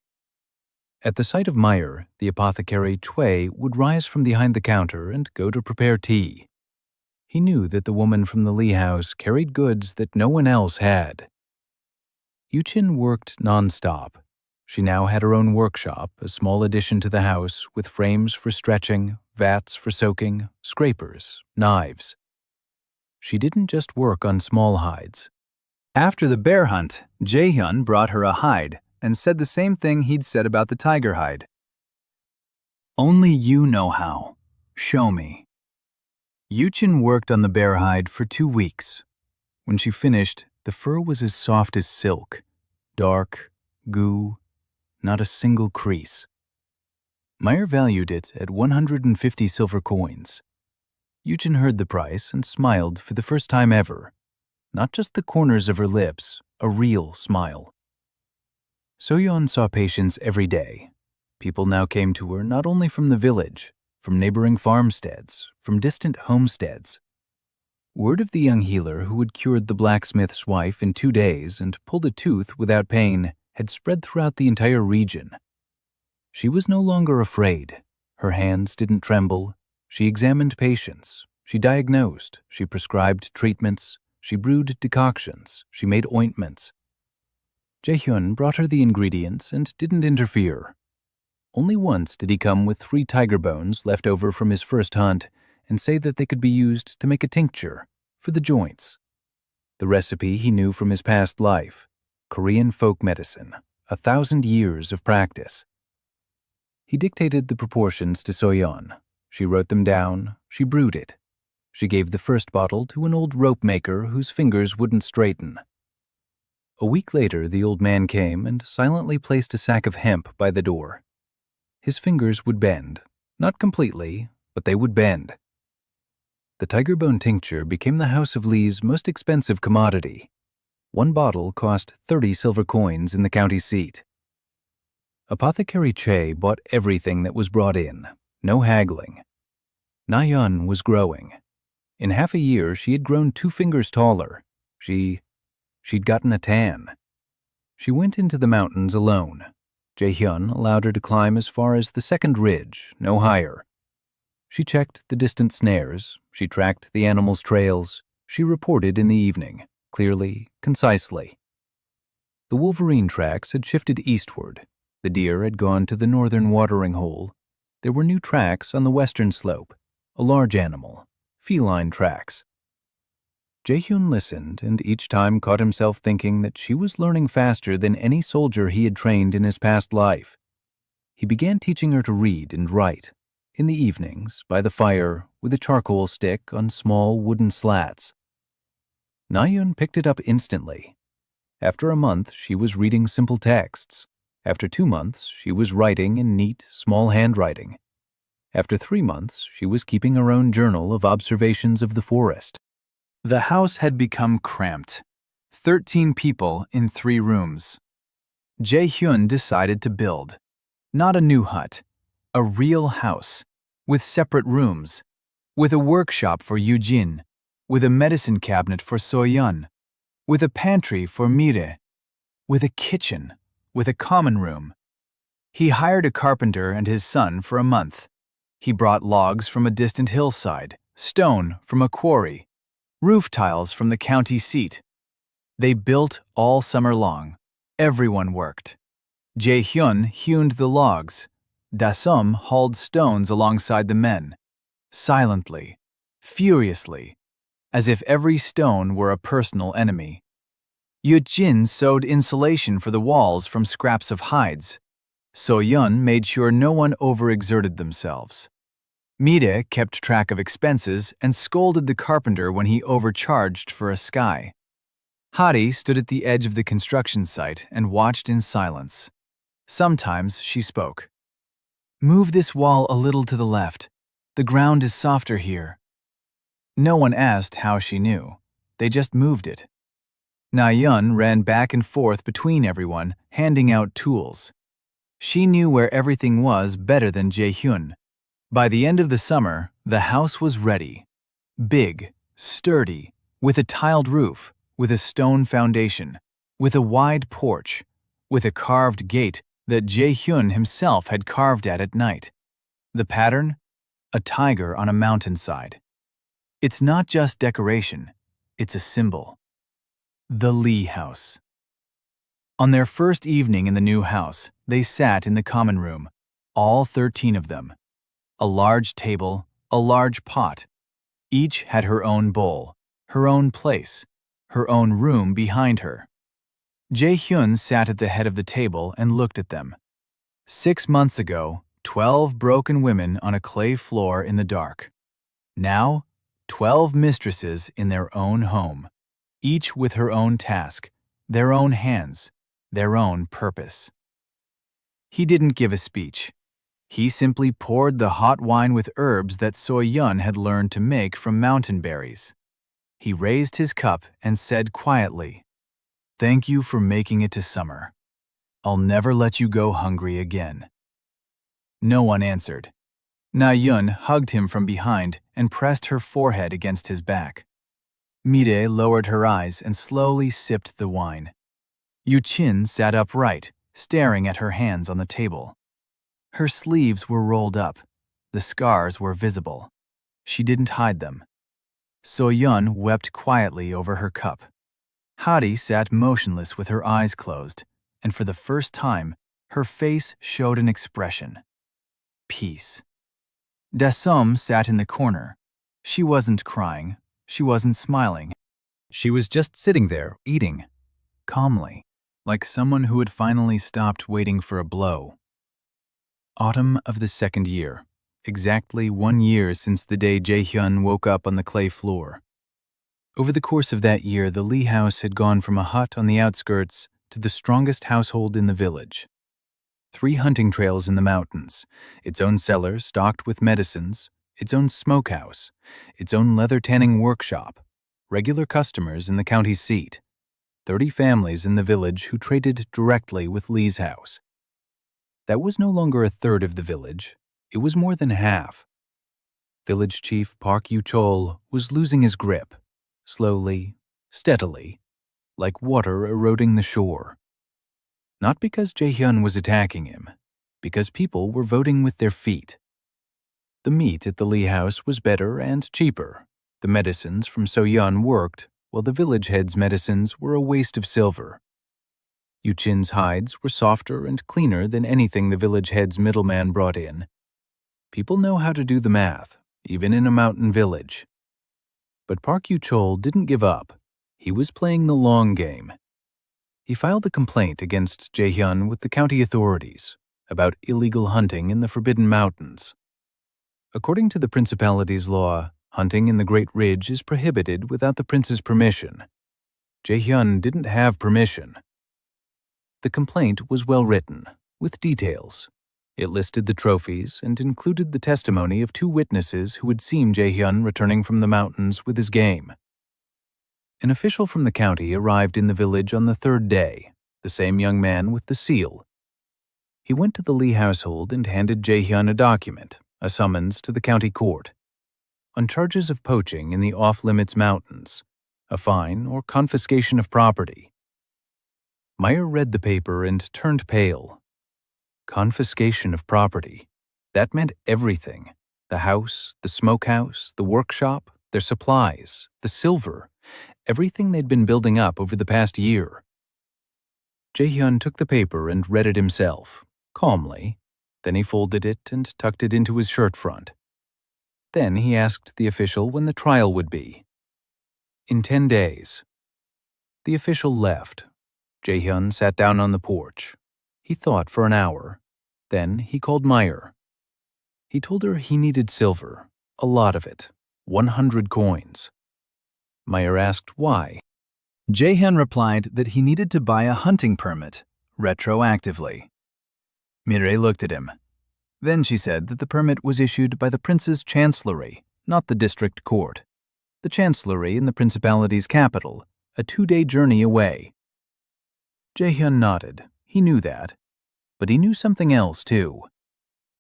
At the sight of Meyer, the apothecary Chui would rise from behind the counter and go to prepare tea. He knew that the woman from the Lee house carried goods that no one else had. Yuchin worked non-stop. She now had her own workshop, a small addition to the house, with frames for stretching, vats for soaking, scrapers, knives. She didn't just work on small hides. After the bear hunt, Jae-hyun brought her a hide and said the same thing he'd said about the tiger hide. "Only you know how. Show me." Yuchin worked on the bear hide for 2 weeks. When she finished, the fur was as soft as silk, dark, goo, not a single crease. Meyer valued it at 150 silver coins. Yuchin heard the price and smiled for the first time ever. Not just the corners of her lips, a real smile. Soyeon saw patients every day. People now came to her not only from the village, from neighboring farmsteads, from distant homesteads. Word of the young healer who had cured the blacksmith's wife in 2 days and pulled a tooth without pain had spread throughout the entire region. She was no longer afraid. Her hands didn't tremble. She examined patients. She diagnosed. She prescribed treatments. She brewed decoctions. She made ointments. Jae-hyun brought her the ingredients and didn't interfere. Only once did he come with 3 tiger bones left over from his first hunt and say that they could be used to make a tincture for the joints. The recipe he knew from his past life, Korean folk medicine, 1,000 years of practice. He dictated the proportions to Soyeon. She wrote them down. She brewed it. She gave the first bottle to an old rope maker whose fingers wouldn't straighten. A week later, the old man came and silently placed a sack of hemp by the door. His fingers would bend, not completely, but they would bend. The tiger bone tincture became the House of Lee's most expensive commodity. 1 bottle cost 30 silver coins in the county seat. Apothecary Che bought everything that was brought in, no haggling. Na-yeon was growing. In half a year, she had grown 2 fingers taller. She'd gotten a tan. She went into the mountains alone. Jae-hyun allowed her to climb as far as the second ridge, no higher. She checked the distant snares, she tracked the animals' trails, she reported in the evening, clearly, concisely. The wolverine tracks had shifted eastward. The deer had gone to the northern watering hole. There were new tracks on the western slope, a large animal, feline tracks. Jae-hyun listened and each time caught himself thinking that she was learning faster than any soldier he had trained in his past life. He began teaching her to read and write, in the evenings, by the fire, with a charcoal stick on small wooden slats. Na-yeon picked it up instantly. After a month, she was reading simple texts. After 2 months, she was writing in neat, small handwriting. After 3 months, she was keeping her own journal of observations of the forest. The house had become cramped. 13 people in 3 rooms. Jae-hyun decided to build, not a new hut, a real house, with separate rooms, with a workshop for Yoo-jin, with a medicine cabinet for So-yeon, with a pantry for Mire, with a kitchen, with a common room. He hired a carpenter and his son for a month. He brought logs from a distant hillside, stone from a quarry, roof tiles from the county seat. They built all summer long. Everyone worked. Jae-hyun hewn the logs. Da-sum hauled stones alongside the men, silently, furiously, as if every stone were a personal enemy. Yoo-jin sewed insulation for the walls from scraps of hides. So-yeon made sure no one overexerted themselves. Mire kept track of expenses and scolded the carpenter when he overcharged for a sky. Hadi stood at the edge of the construction site and watched in silence. Sometimes she spoke. "Move this wall a little to the left. The ground is softer here." No one asked how she knew. They just moved it. Na-yeon ran back and forth between everyone, handing out tools. She knew where everything was better than Jae-hyun. By the end of the summer, the house was ready. Big, sturdy, with a tiled roof, with a stone foundation, with a wide porch, with a carved gate that Jae-hyun himself had carved at night. The pattern? A tiger on a mountainside. It's not just decoration, it's a symbol. The Lee House. On their first evening in the new house, they sat in the common room, all 13 of them. A large table, a large pot. Each had her own bowl, her own place, her own room behind her. Jae-hyun sat at the head of the table and looked at them. 6 months ago, 12 broken women on a clay floor in the dark. Now, 12 mistresses in their own home, each with her own task, their own hands, their own purpose. He didn't give a speech. He simply poured the hot wine with herbs that So-yeon had learned to make from mountain berries. He raised his cup and said quietly, "Thank you for making it to summer. I'll never let you go hungry again." No one answered. Na-yeon hugged him from behind and pressed her forehead against his back. Mire lowered her eyes and slowly sipped the wine. Yoo-jin sat upright, staring at her hands on the table. Her sleeves were rolled up. The scars were visible. She didn't hide them. So-yeon wept quietly over her cup. Hadi sat motionless with her eyes closed, and for the first time, her face showed an expression. Peace. Da-sum sat in the corner. She wasn't crying. She wasn't smiling. She was just sitting there, eating, calmly, like someone who had finally stopped waiting for a blow. Autumn of the second year. Exactly 1 year since the day Jae-hyun woke up on the clay floor. Over the course of that year, the Lee house had gone from a hut on the outskirts to the strongest household in the village. 3 hunting trails in the mountains, its own cellar stocked with medicines, its own smokehouse, its own leather tanning workshop, regular customers in the county seat, 30 families in the village who traded directly with Lee's house. That was no longer a third of the village. It was more than half. Village Chief Park Yu-chol was losing his grip, slowly, steadily, like water eroding the shore. Not because Jae-hyun was attacking him, because people were voting with their feet. The meat at the Lee house was better and cheaper. The medicines from So-yeon worked, while the village head's medicines were a waste of silver. Yu-chin's hides were softer and cleaner than anything the village head's middleman brought in. People know how to do the math, even in a mountain village. But Park Yu-chol didn't give up. He was playing the long game. He filed a complaint against Jae-hyun with the county authorities about illegal hunting in the Forbidden Mountains. According to the principality's law, hunting in the Great Ridge is prohibited without the prince's permission. Jae-hyun didn't have permission. The complaint was well written, with details. It listed the trophies and included the testimony of 2 witnesses who had seen Jae-hyun returning from the mountains with his game. An official from the county arrived in the village on the 3rd day, the same young man with the seal. He went to the Lee household and handed Jae-hyun a document, a summons to the county court, on charges of poaching in the off-limits mountains, a fine or confiscation of property. Meyer read the paper and turned pale. Confiscation of property. That meant everything. The house, the smokehouse, the workshop, their supplies, the silver, everything they'd been building up over the past year. Jae-hyun took the paper and read it himself, calmly. Then he folded it and tucked it into his shirt front. Then he asked the official when the trial would be. In 10 days. The official left. Jae-hyun sat down on the porch. He thought for an hour. Then he called Meyer. He told her he needed silver, a lot of it, 100 coins. Meyer asked why. Jae-hyun replied that he needed to buy a hunting permit, retroactively. Mireille looked at him. Then she said that the permit was issued by the prince's chancellery, not the district court. The chancellery in the principality's capital, a 2-day journey away. Jae-hyun nodded. He knew that. But he knew something else, too.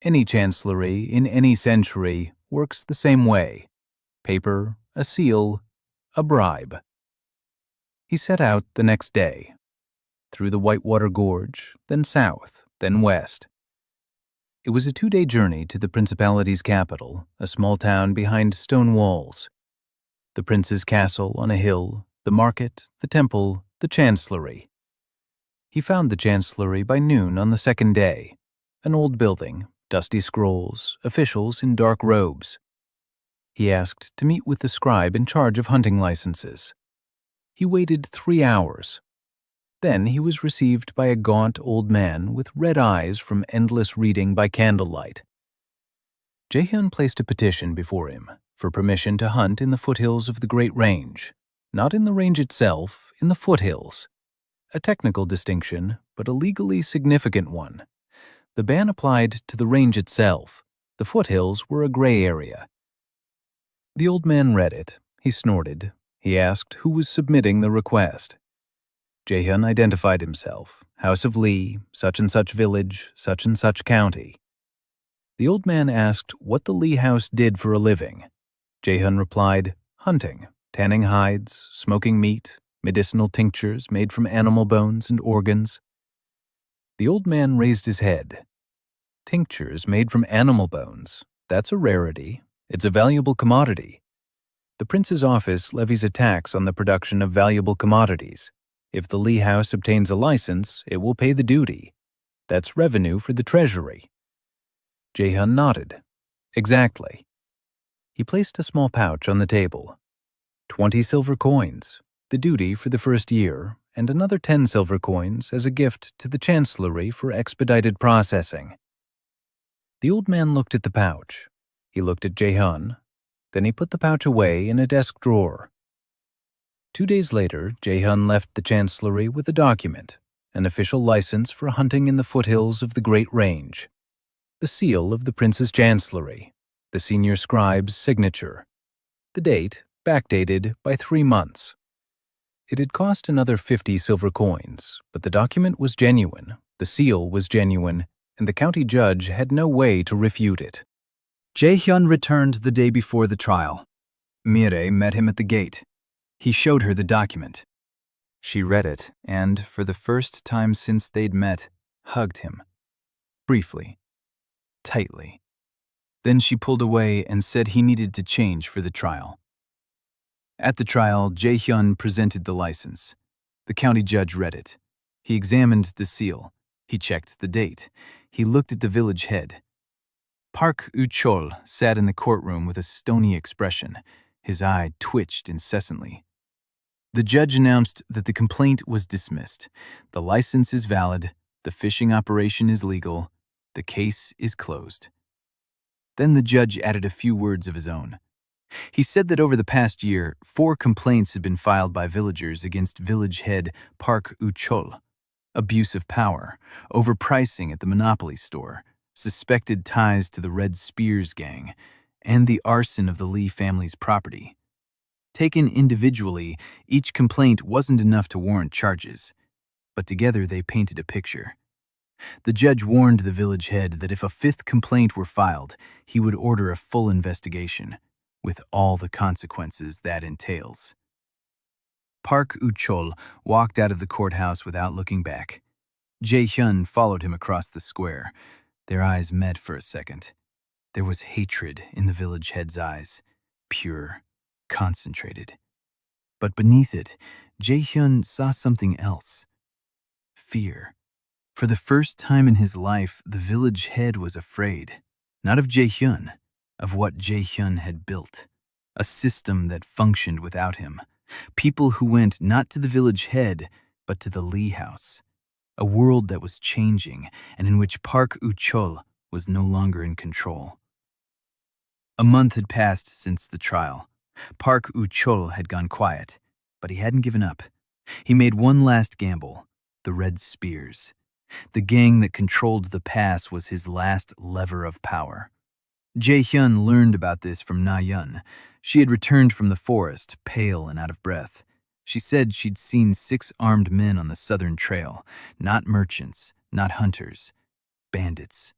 Any chancellery in any century works the same way. Paper, a seal, a bribe. He set out the next day. Through the Whitewater Gorge, then south, then west. It was a 2-day journey to the principality's capital, a small town behind stone walls. The prince's castle on a hill, the market, the temple, the chancellery. He found the chancellery by noon on the 2nd day. An old building, dusty scrolls, officials in dark robes. He asked to meet with the scribe in charge of hunting licenses. He waited 3 hours. Then he was received by a gaunt old man with red eyes from endless reading by candlelight. Jae-hyun placed a petition before him for permission to hunt in the foothills of the Great Range, not in the range itself, in the foothills. A technical distinction, but a legally significant one. The ban applied to the range itself. The foothills were a gray area. The old man read it. He snorted. He asked who was submitting the request. Jae-hyun identified himself, House of Lee, such and such village, such and such county. The old man asked what the Lee house did for a living. Jae-hyun replied, hunting, tanning hides, smoking meat, medicinal tinctures made from animal bones and organs. The old man raised his head. Tinctures made from animal bones, that's a rarity. It's a valuable commodity. The prince's office levies a tax on the production of valuable commodities. If the Lee house obtains a license, it will pay the duty. That's revenue for the treasury. Jae-hyun nodded. Exactly. He placed a small pouch on the table. 20 silver coins, the duty for the first year, and another 10 silver coins as a gift to the chancellery for expedited processing. The old man looked at the pouch. He looked at Jae-hyun. Then he put the pouch away in a desk drawer. 2 days later, Jae-hyun left the chancellery with a document, an official license for hunting in the foothills of the Great Range, the seal of the prince's chancellery, the senior scribe's signature, the date backdated by 3 months. It had cost another 50 silver coins, but the document was genuine, the seal was genuine, and the county judge had no way to refute it. Jae-hyun returned the day before the trial. Mire met him at the gate. He showed her the document. She read it and, for the first time since they'd met, hugged him. Briefly. Tightly. Then she pulled away and said he needed to change for the trial. At the trial, Jae-hyun presented the license. The county judge read it. He examined the seal. He checked the date. He looked at the village head. Park U-chol sat in the courtroom with a stony expression. His eye twitched incessantly. The judge announced that the complaint was dismissed. The license is valid. The fishing operation is legal. The case is closed. Then the judge added a few words of his own. He said that over the past year, 4 complaints had been filed by villagers against village head Park U-chol. Abuse of power, overpricing at the monopoly store, suspected ties to the Red Spears gang, and the arson of the Lee family's property. Taken individually, each complaint wasn't enough to warrant charges, but together they painted a picture. The judge warned the village head that if a 5th complaint were filed, he would order a full investigation, with all the consequences that entails. Park U-chol walked out of the courthouse without looking back. Jae-hyun followed him across the square. Their eyes met for a second. There was hatred in the village head's eyes, pure, concentrated. But beneath it, Jae-hyun saw something else. Fear. For the first time in his life, the village head was afraid, not of Jae-hyun, of what Jae-hyun had built, a system that functioned without him. People who went not to the village head, but to the Lee house, a world that was changing and in which Park U-chol was no longer in control. A month had passed since the trial. Park U-chol had gone quiet, but he hadn't given up. He made one last gamble, the Red Spears. The gang that controlled the pass was his last lever of power. Jae-hyun learned about this from Na-yeon. She had returned from the forest, pale and out of breath. She said she'd seen 6 armed men on the southern trail, not merchants, not hunters, bandits,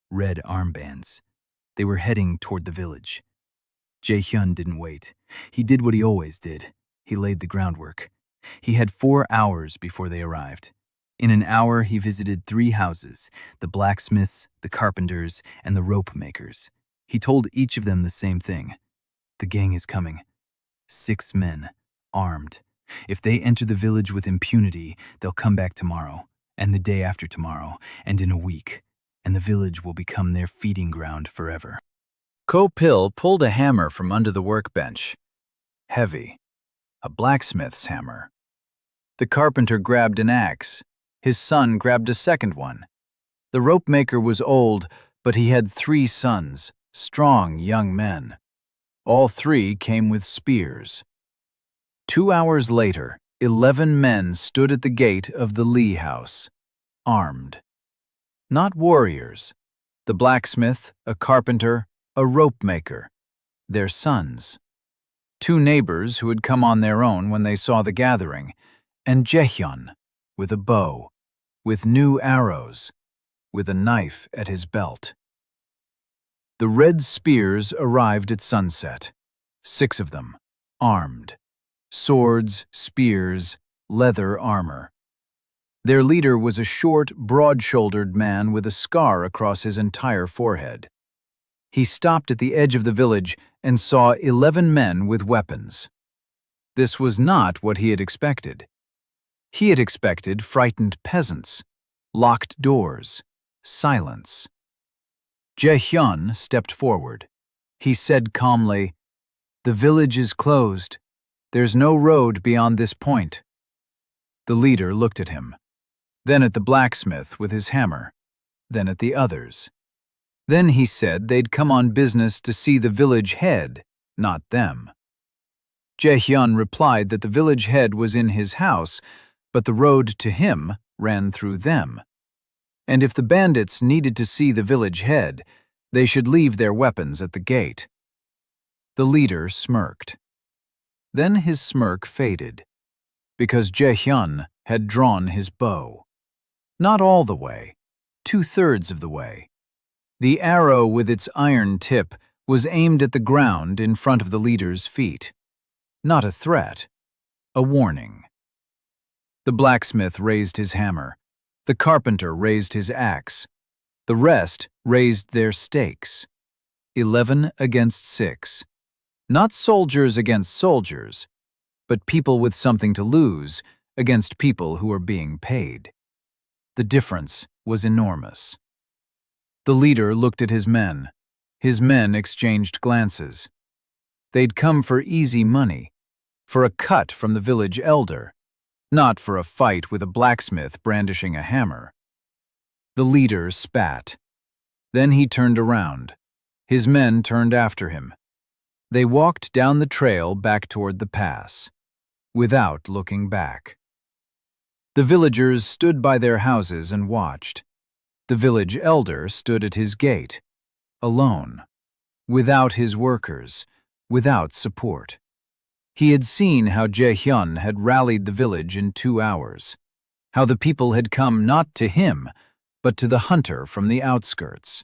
red armbands. They were heading toward the village. Jae-hyun didn't wait. He did what he always did. He laid the groundwork. He had 4 hours before they arrived. In an hour, he visited 3 houses, the blacksmiths, the carpenters, and the rope makers. He told each of them the same thing. The gang is coming. 6 men, armed. If they enter the village with impunity, they'll come back tomorrow, and the day after tomorrow, and in a week, and the village will become their feeding ground forever. Ko-pil pulled a hammer from under the workbench. Heavy. A blacksmith's hammer. The carpenter grabbed an axe. His son grabbed a second one. The rope maker was old, but he had 3 sons, strong young men. All 3 came with spears. 2 hours later, 11 men stood at the gate of the Lee house, armed. Not warriors. The blacksmith, a carpenter, a rope maker. Their sons. 2 neighbors who had come on their own when they saw the gathering, and Jae-hyun, with a bow, with new arrows, with a knife at his belt. The Red Spears arrived at sunset, 6 of them, armed. Swords, spears, leather armor. Their leader was a short, broad-shouldered man with a scar across his entire forehead. He stopped at the edge of the village and saw 11 men with weapons. This was not what he had expected. He had expected frightened peasants, locked doors, silence. Jae-hyun stepped forward. He said calmly, "The village is closed. There's no road beyond this point." The leader looked at him, then at the blacksmith with his hammer, then at the others. Then he said they'd come on business to see the village head, not them. Jae-hyun replied that the village head was in his house, but the road to him ran through them. And if the bandits needed to see the village head, they should leave their weapons at the gate. The leader smirked. Then his smirk faded, because Jae-hyun had drawn his bow. Not all the way, 2/3 of the way. The arrow with its iron tip was aimed at the ground in front of the leader's feet. Not a threat, a warning. The blacksmith raised his hammer. The carpenter raised his axe. The rest raised their stakes. 11 against 6. Not soldiers against soldiers, but people with something to lose against people who are being paid. The difference was enormous. The leader looked at his men. His men exchanged glances. They'd come for easy money, for a cut from the village elder, not for a fight with a blacksmith brandishing a hammer. The leader spat. Then he turned around. His men turned after him. They walked down the trail back toward the pass, without looking back. The villagers stood by their houses and watched. The village elder stood at his gate, alone, without his workers, without support. He had seen how Jae-hyun had rallied the village in 2 hours, how the people had come not to him, but to the hunter from the outskirts,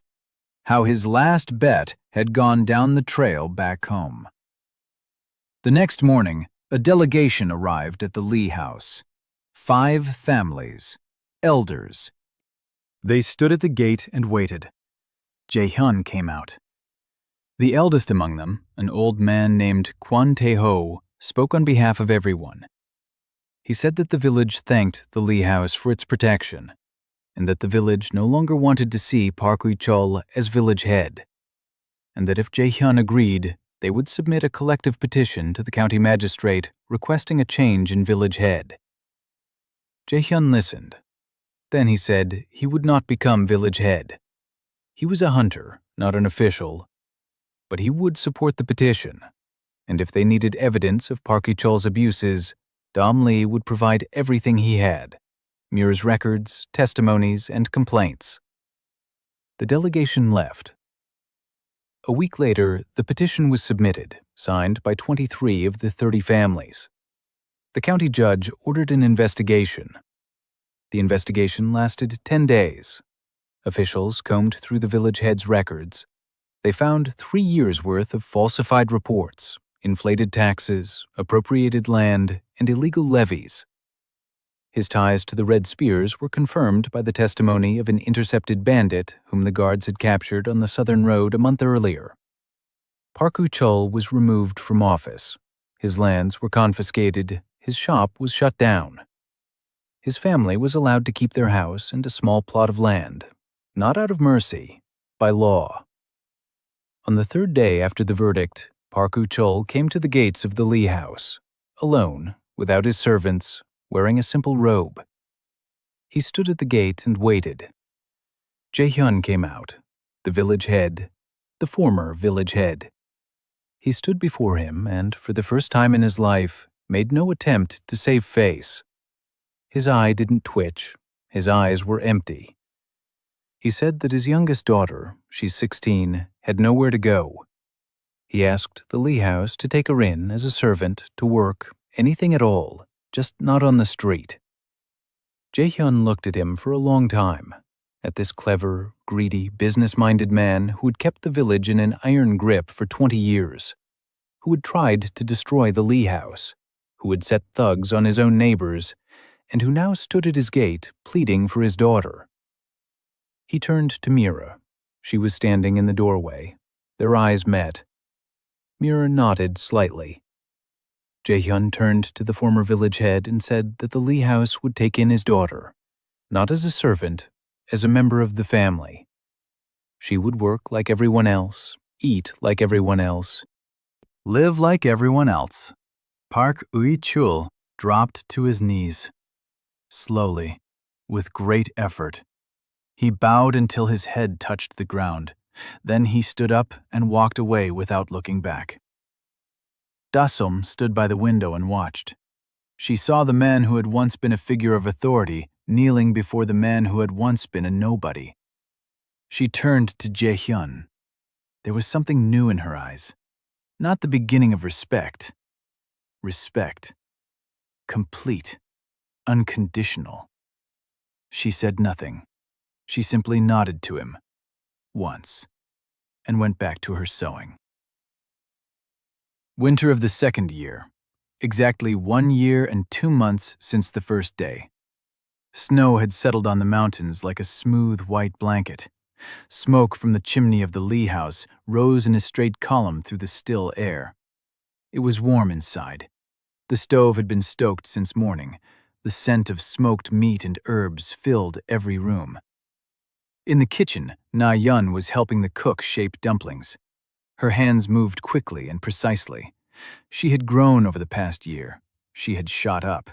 how his last bet had gone down the trail back home. The next morning, a delegation arrived at the Lee house. 5 families, elders. They stood at the gate and waited. Jae-hyun came out. The eldest among them, an old man named Kwon Tae-ho, spoke on behalf of everyone. He said that the village thanked the Lee house for its protection, and that the village no longer wanted to see Park Ui-chol as village head, and that if Jae-hyun agreed, they would submit a collective petition to the county magistrate requesting a change in village head. Jae-hyun listened. Then he said he would not become village head. He was a hunter, not an official, but he would support the petition, and if they needed evidence of Park Ui-chol's abuses, Dam Lee would provide everything he had: Muir's records, testimonies, and complaints. The delegation left. A week later, the petition was submitted, signed by 23 of the 30 families. The county judge ordered an investigation. The investigation lasted 10 days. Officials combed through the village head's records. They found 3 years' worth of falsified reports, inflated taxes, appropriated land, and illegal levies. His ties to the Red Spears were confirmed by the testimony of an intercepted bandit whom the guards had captured on the southern road a month earlier. Park Ui-chol was removed from office. His lands were confiscated. His shop was shut down. His family was allowed to keep their house and a small plot of land, not out of mercy, by law. On the 3rd day after the verdict, Park Ui-chol came to the gates of the Lee house, alone, without his servants, wearing a simple robe. He stood at the gate and waited. Jae-hyun came out, the village head, the former village head. He stood before him and, for the first time in his life, made no attempt to save face. His eye didn't twitch. His eyes were empty. He said that his youngest daughter, she's 16, had nowhere to go. He asked the Lee house to take her in as a servant to work, anything at all, just not on the street. Jae-hyun looked at him for a long time, at this clever, greedy, business-minded man who had kept the village in an iron grip for 20 years, who had tried to destroy the Lee house, who had set thugs on his own neighbors, and who now stood at his gate pleading for his daughter. He turned to Mira. She was standing in the doorway. Their eyes met. Mira nodded slightly. Jae-hyun turned to the former village head and said that the Lee house would take in his daughter, not as a servant, as a member of the family. She would work like everyone else, eat like everyone else, live like everyone else. Park Ui-chol dropped to his knees. Slowly, with great effort. He bowed until his head touched the ground. Then he stood up and walked away without looking back. Da-sum stood by the window and watched. She saw the man who had once been a figure of authority kneeling before the man who had once been a nobody. She turned to Jae-hyun. There was something new in her eyes. Not the beginning of respect. Respect. Complete. Unconditional. She said nothing. She simply nodded to him, once, and went back to her sewing. Winter of the second year. Exactly 1 year and 2 months since the first day. Snow had settled on the mountains like a smooth white blanket. Smoke from the chimney of the Lee house rose in a straight column through the still air. It was warm inside. The stove had been stoked since morning. The scent of smoked meat and herbs filled every room. In the kitchen, Na Yun was helping the cook shape dumplings. Her hands moved quickly and precisely. She had grown over the past year. She had shot up.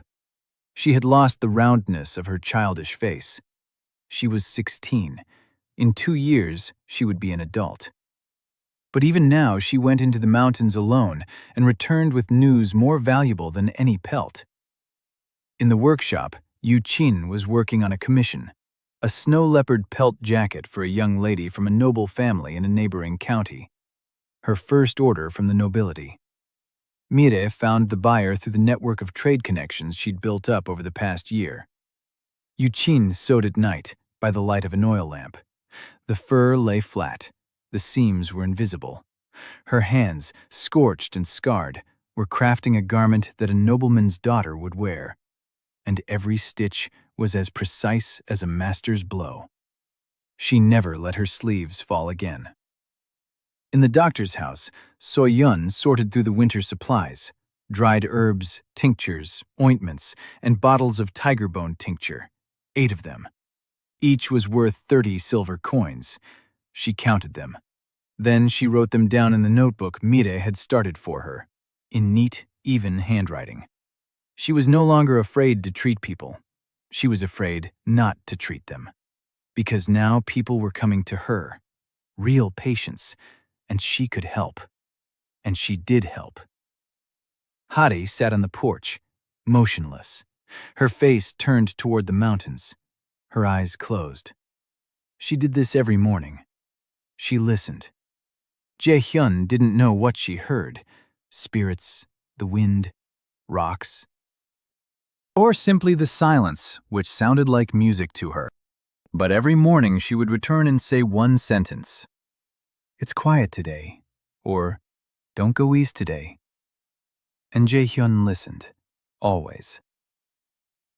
She had lost the roundness of her childish face. She was 16. In 2 years, she would be an adult. But even now, she went into the mountains alone and returned with news more valuable than any pelt. In the workshop, Yu Qin was working on a commission, a snow leopard pelt jacket for a young lady from a noble family in a neighboring county. Her first order from the nobility. Mire found the buyer through the network of trade connections she'd built up over the past year. Yu Qin sewed at night, by the light of an oil lamp. The fur lay flat. The seams were invisible. Her hands, scorched and scarred, were crafting a garment that a nobleman's daughter would wear. And every stitch was as precise as a master's blow. She never let her sleeves fall again. In the doctor's house, So Yun sorted through the winter supplies, dried herbs, tinctures, ointments, and bottles of tiger bone tincture, 8 of them. Each was worth 30 silver coins. She counted them. Then she wrote them down in the notebook Mire had started for her, in neat, even handwriting. She was no longer afraid to treat people. She was afraid not to treat them. Because now people were coming to her, real patients, and she could help. And she did help. Hadi sat on the porch, motionless, her face turned toward the mountains, her eyes closed. She did this every morning. She listened. Jae-hyun didn't know what she heard. Spirits, the wind, rocks, or simply the silence, which sounded like music to her. But every morning she would return and say one sentence. "It's quiet today," or "Don't go east today." And Jae-hyun listened, always.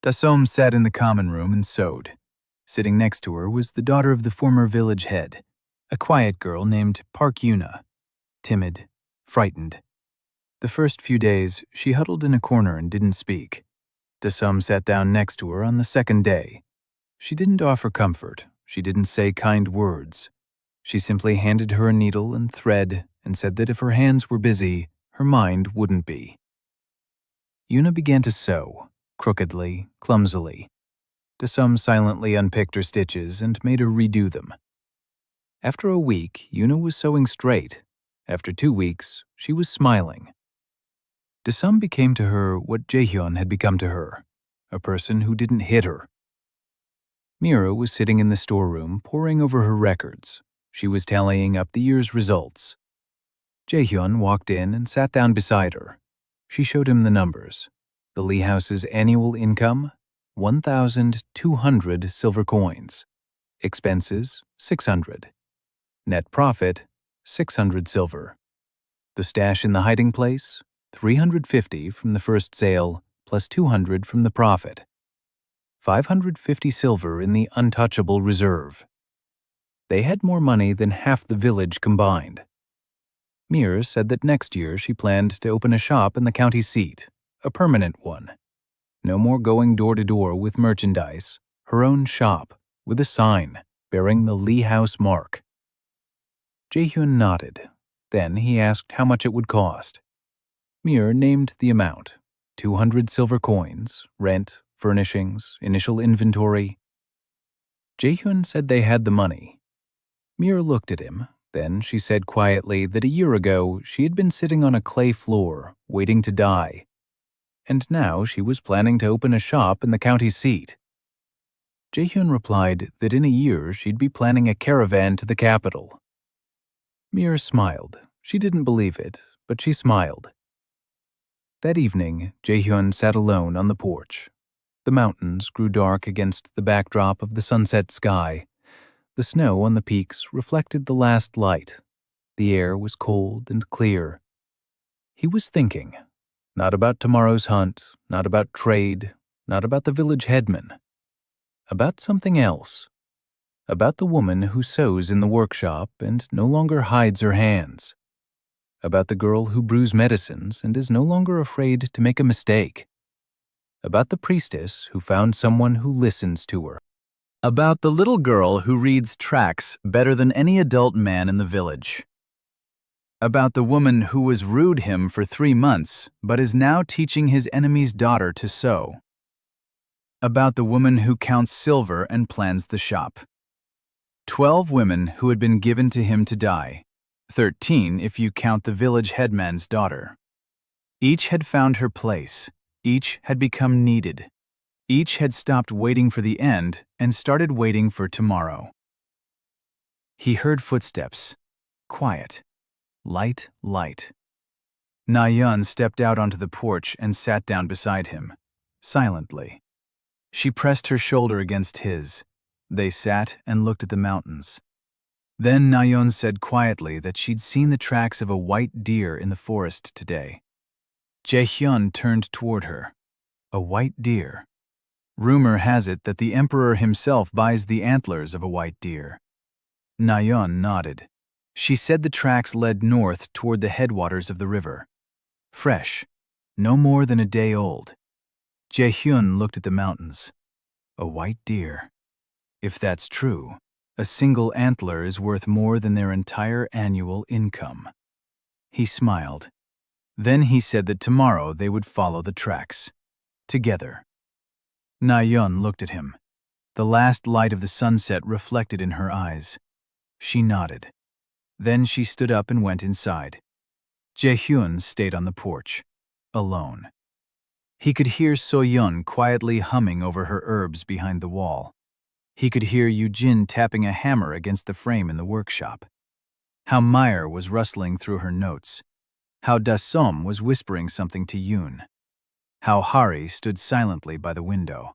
Dasom sat in the common room and sewed. Sitting next to her was the daughter of the former village head, a quiet girl named Park Yuna, timid, frightened. The first few days, she huddled in a corner and didn't speak. Dasom sat down next to her on the second day. She didn't offer comfort. She didn't say kind words. She simply handed her a needle and thread and said that if her hands were busy, her mind wouldn't be. Yuna began to sew, crookedly, clumsily. Dasom silently unpicked her stitches and made her redo them. After a week, Yuna was sewing straight. After 2 weeks, she was smiling. Dasom became to her what Jaehyun had become to her, a person who didn't hit her. Mira was sitting in the storeroom, poring over her records. She was tallying up the year's results. Jaehyun walked in and sat down beside her. She showed him the numbers. The Lee House's annual income, 1,200 silver coins. Expenses, 600. Net profit, 600 silver. The stash in the hiding place, 350 from the first sale, plus 200 from the profit. 550 silver in the untouchable reserve. They had more money than half the village combined. Mir said that next year she planned to open a shop in the county seat, a permanent one. No more going door to door with merchandise, her own shop, with a sign bearing the Lee House mark. Jaehyun nodded. Then he asked how much it would cost. Mir named the amount, 200 silver coins, rent, furnishings, initial inventory. Jaehyun said they had the money. Mir looked at him. Then she said quietly that a year ago she had been sitting on a clay floor, waiting to die. And now she was planning to open a shop in the county seat. Jaehyun replied that in a year she'd be planning a caravan to the capital. Mir smiled. She didn't believe it, but she smiled. That evening, Jaehyun sat alone on the porch. The mountains grew dark against the backdrop of the sunset sky. The snow on the peaks reflected the last light. The air was cold and clear. He was thinking, not about tomorrow's hunt, not about trade, not about the village headman, about something else. About the woman who sews in the workshop and no longer hides her hands. About the girl who brews medicines and is no longer afraid to make a mistake. About the priestess who found someone who listens to her. About the little girl who reads tracts better than any adult man in the village. About the woman who was rude him for 3 months but is now teaching his enemy's daughter to sew. About the woman who counts silver and plans the shop. 12 women who had been given to him to die, 13 if you count the village headman's daughter. Each had found her place, each had become needed. Each had stopped waiting for the end and started waiting for tomorrow. He heard footsteps, quiet, light. Na-yeon stepped out onto the porch and sat down beside him, silently. She pressed her shoulder against his. They sat and looked at the mountains. Then Na-yeon said quietly that she'd seen the tracks of a white deer in the forest today. Jae-hyun turned toward her. A white deer. Rumor has it that the emperor himself buys the antlers of a white deer. Na-yeon nodded. She said the tracks led north toward the headwaters of the river. Fresh, no more than a day old. Jae-hyun looked at the mountains. A white deer. If that's true, a single antler is worth more than their entire annual income. He smiled. Then he said that tomorrow they would follow the tracks. Together. Na-yeon looked at him. The last light of the sunset reflected in her eyes. She nodded. Then she stood up and went inside. Jae-hyun stayed on the porch, alone. He could hear So-yeon quietly humming over her herbs behind the wall. He could hear Yoo-jin tapping a hammer against the frame in the workshop. How Meyer was rustling through her notes. How Da-som was whispering something to Yoon. How Hari stood silently by the window.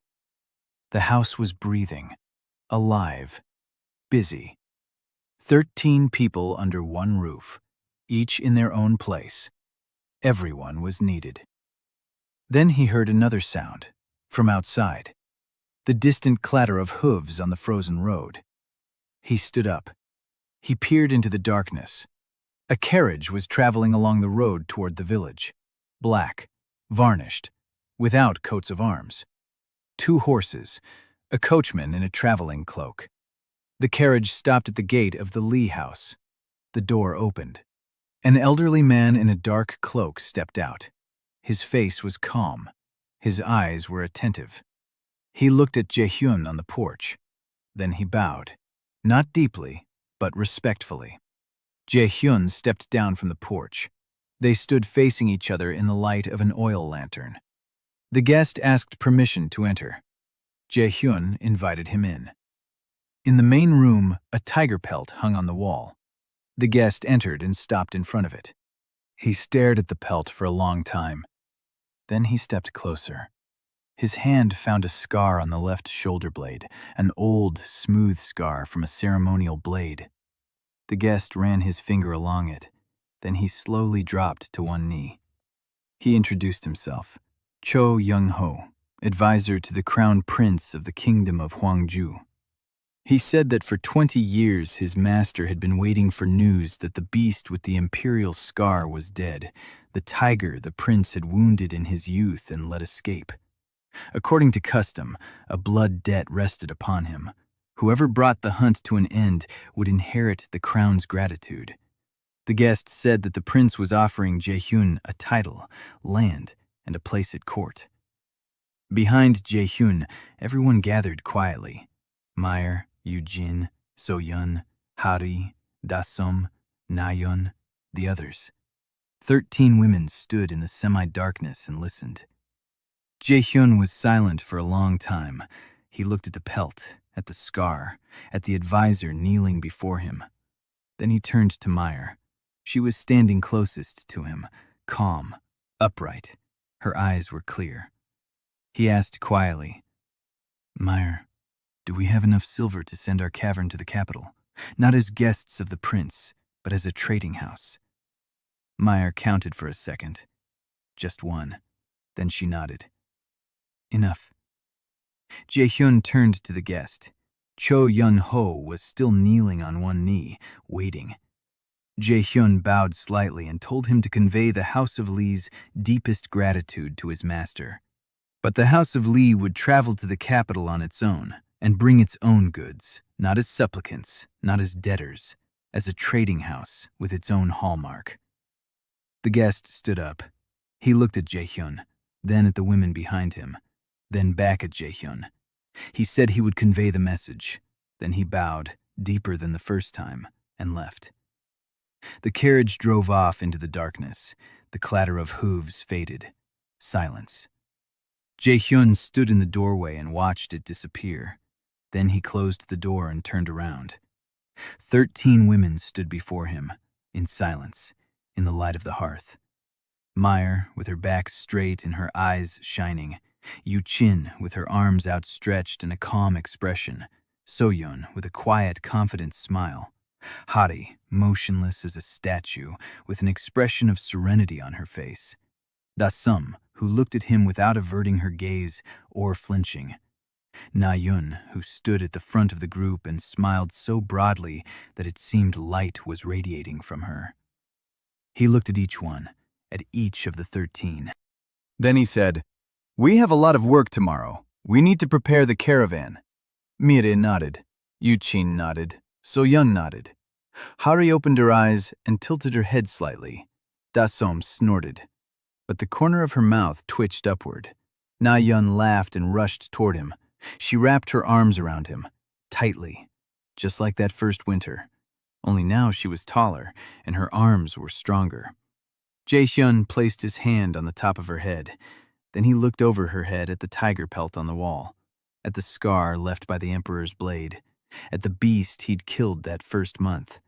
The house was breathing, alive, busy. 13 people under one roof, each in their own place. Everyone was needed. Then he heard another sound, from outside. The distant clatter of hooves on the frozen road. He stood up. He peered into the darkness. A carriage was traveling along the road toward the village. Black, varnished, without coats of arms. 2 horses, a coachman in a traveling cloak. The carriage stopped at the gate of the Lee house. The door opened. An elderly man in a dark cloak stepped out. His face was calm. His eyes were attentive. He looked at Jae-hyun on the porch. Then he bowed. Not deeply, but respectfully. Jae-hyun stepped down from the porch. They stood facing each other in the light of an oil lantern. The guest asked permission to enter. Jae-hyun invited him in. In the main room, a tiger pelt hung on the wall. The guest entered and stopped in front of it. He stared at the pelt for a long time. Then he stepped closer. His hand found a scar on the left shoulder blade, an old, smooth scar from a ceremonial blade. The guest ran his finger along it. Then he slowly dropped to one knee. He introduced himself. Cho Young-ho, advisor to the Crown Prince of the Kingdom of Hwangju. He said that for 20 years his master had been waiting for news that the beast with the imperial scar was dead, the tiger the prince had wounded in his youth and let escape. According to custom, a blood debt rested upon him. Whoever brought the hunt to an end would inherit the crown's gratitude. The guest said that the prince was offering Jae-hyun a title, land, and a place at court. Behind Jae-hyun, everyone gathered quietly. Meyer, Yoo-jin, So-yeon, Hari, Da-som, Na-yeon, the others. 13 women stood in the semi-darkness and listened. Jae-hyun was silent for a long time. He looked at the pelt, at the scar, at the advisor kneeling before him. Then he turned to Meyer. She was standing closest to him, calm, upright. Her eyes were clear. He asked quietly, "Meyer, Do we have enough silver to send our cavern to the capital? Not as guests of the prince, but as a trading house. Meyer counted for a second. Just one. Then she nodded. Enough. Jae-hyun turned to the guest. Cho Yun-ho was still kneeling on one knee, waiting. Jae-hyun bowed slightly and told him to convey the House of Lee's deepest gratitude to his master. But the House of Lee would travel to the capital on its own and bring its own goods, not as supplicants, not as debtors, as a trading house with its own hallmark. The guest stood up. He looked at Jae-hyun, then at the women behind him, then back at Jae-hyun. He said he would convey the message. Then he bowed, deeper than the first time, and left. The carriage drove off into the darkness. The clatter of hooves faded. Silence. Jae-hyun stood in the doorway and watched it disappear. Then he closed the door and turned around. 13 women stood before him, in silence, in the light of the hearth. Meyer, with her back straight and her eyes shining. Yu-chin, with her arms outstretched and a calm expression. So-yeon, with a quiet, confident smile. Hari, motionless as a statue, with an expression of serenity on her face. Da-sum, who looked at him without averting her gaze or flinching. Na-yun, who stood at the front of the group and smiled so broadly that it seemed light was radiating from her. He looked at each one, at each of the 13. Then he said, "We have a lot of work tomorrow. We need to prepare the caravan." Mire nodded. Yu-chin nodded. So-yeon nodded. Hari opened her eyes and tilted her head slightly. Da-som snorted, but the corner of her mouth twitched upward. Na-yun laughed and rushed toward him. She wrapped her arms around him, tightly, just like that first winter. Only now she was taller, and her arms were stronger. Jae-hyun placed his hand on the top of her head. Then he looked over her head at the tiger pelt on the wall, at the scar left by the Emperor's blade, at the beast he'd killed that first month,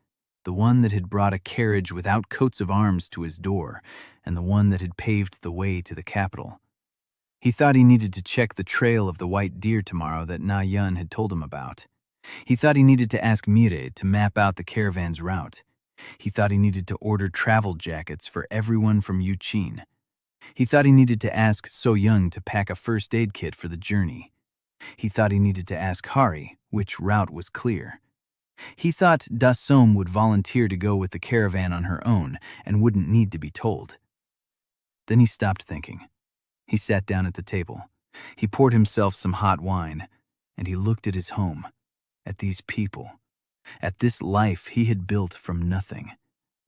the one that had brought a carriage without coats of arms to his door, and the one that had paved the way to the capital. He thought he needed to check the trail of the white deer tomorrow that Na-yun had told him about. He thought he needed to ask Mire to map out the caravan's route. He thought he needed to order travel jackets for everyone from Yu-chin. He thought he needed to ask So-young to pack a first aid kit for the journey. He thought he needed to ask Hari which route was clear. He thought Da-som would volunteer to go with the caravan on her own and wouldn't need to be told. Then he stopped thinking. He sat down at the table. He poured himself some hot wine, and he looked at his home, at these people, at this life he had built from nothing,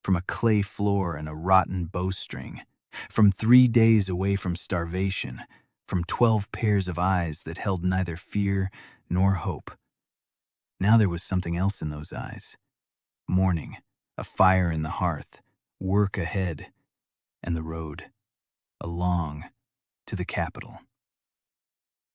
from a clay floor and a rotten bowstring, from 3 days away from starvation, from 12 pairs of eyes that held neither fear nor hope. Now there was something else in those eyes. Morning, a fire in the hearth, work ahead, and the road, along to the capital.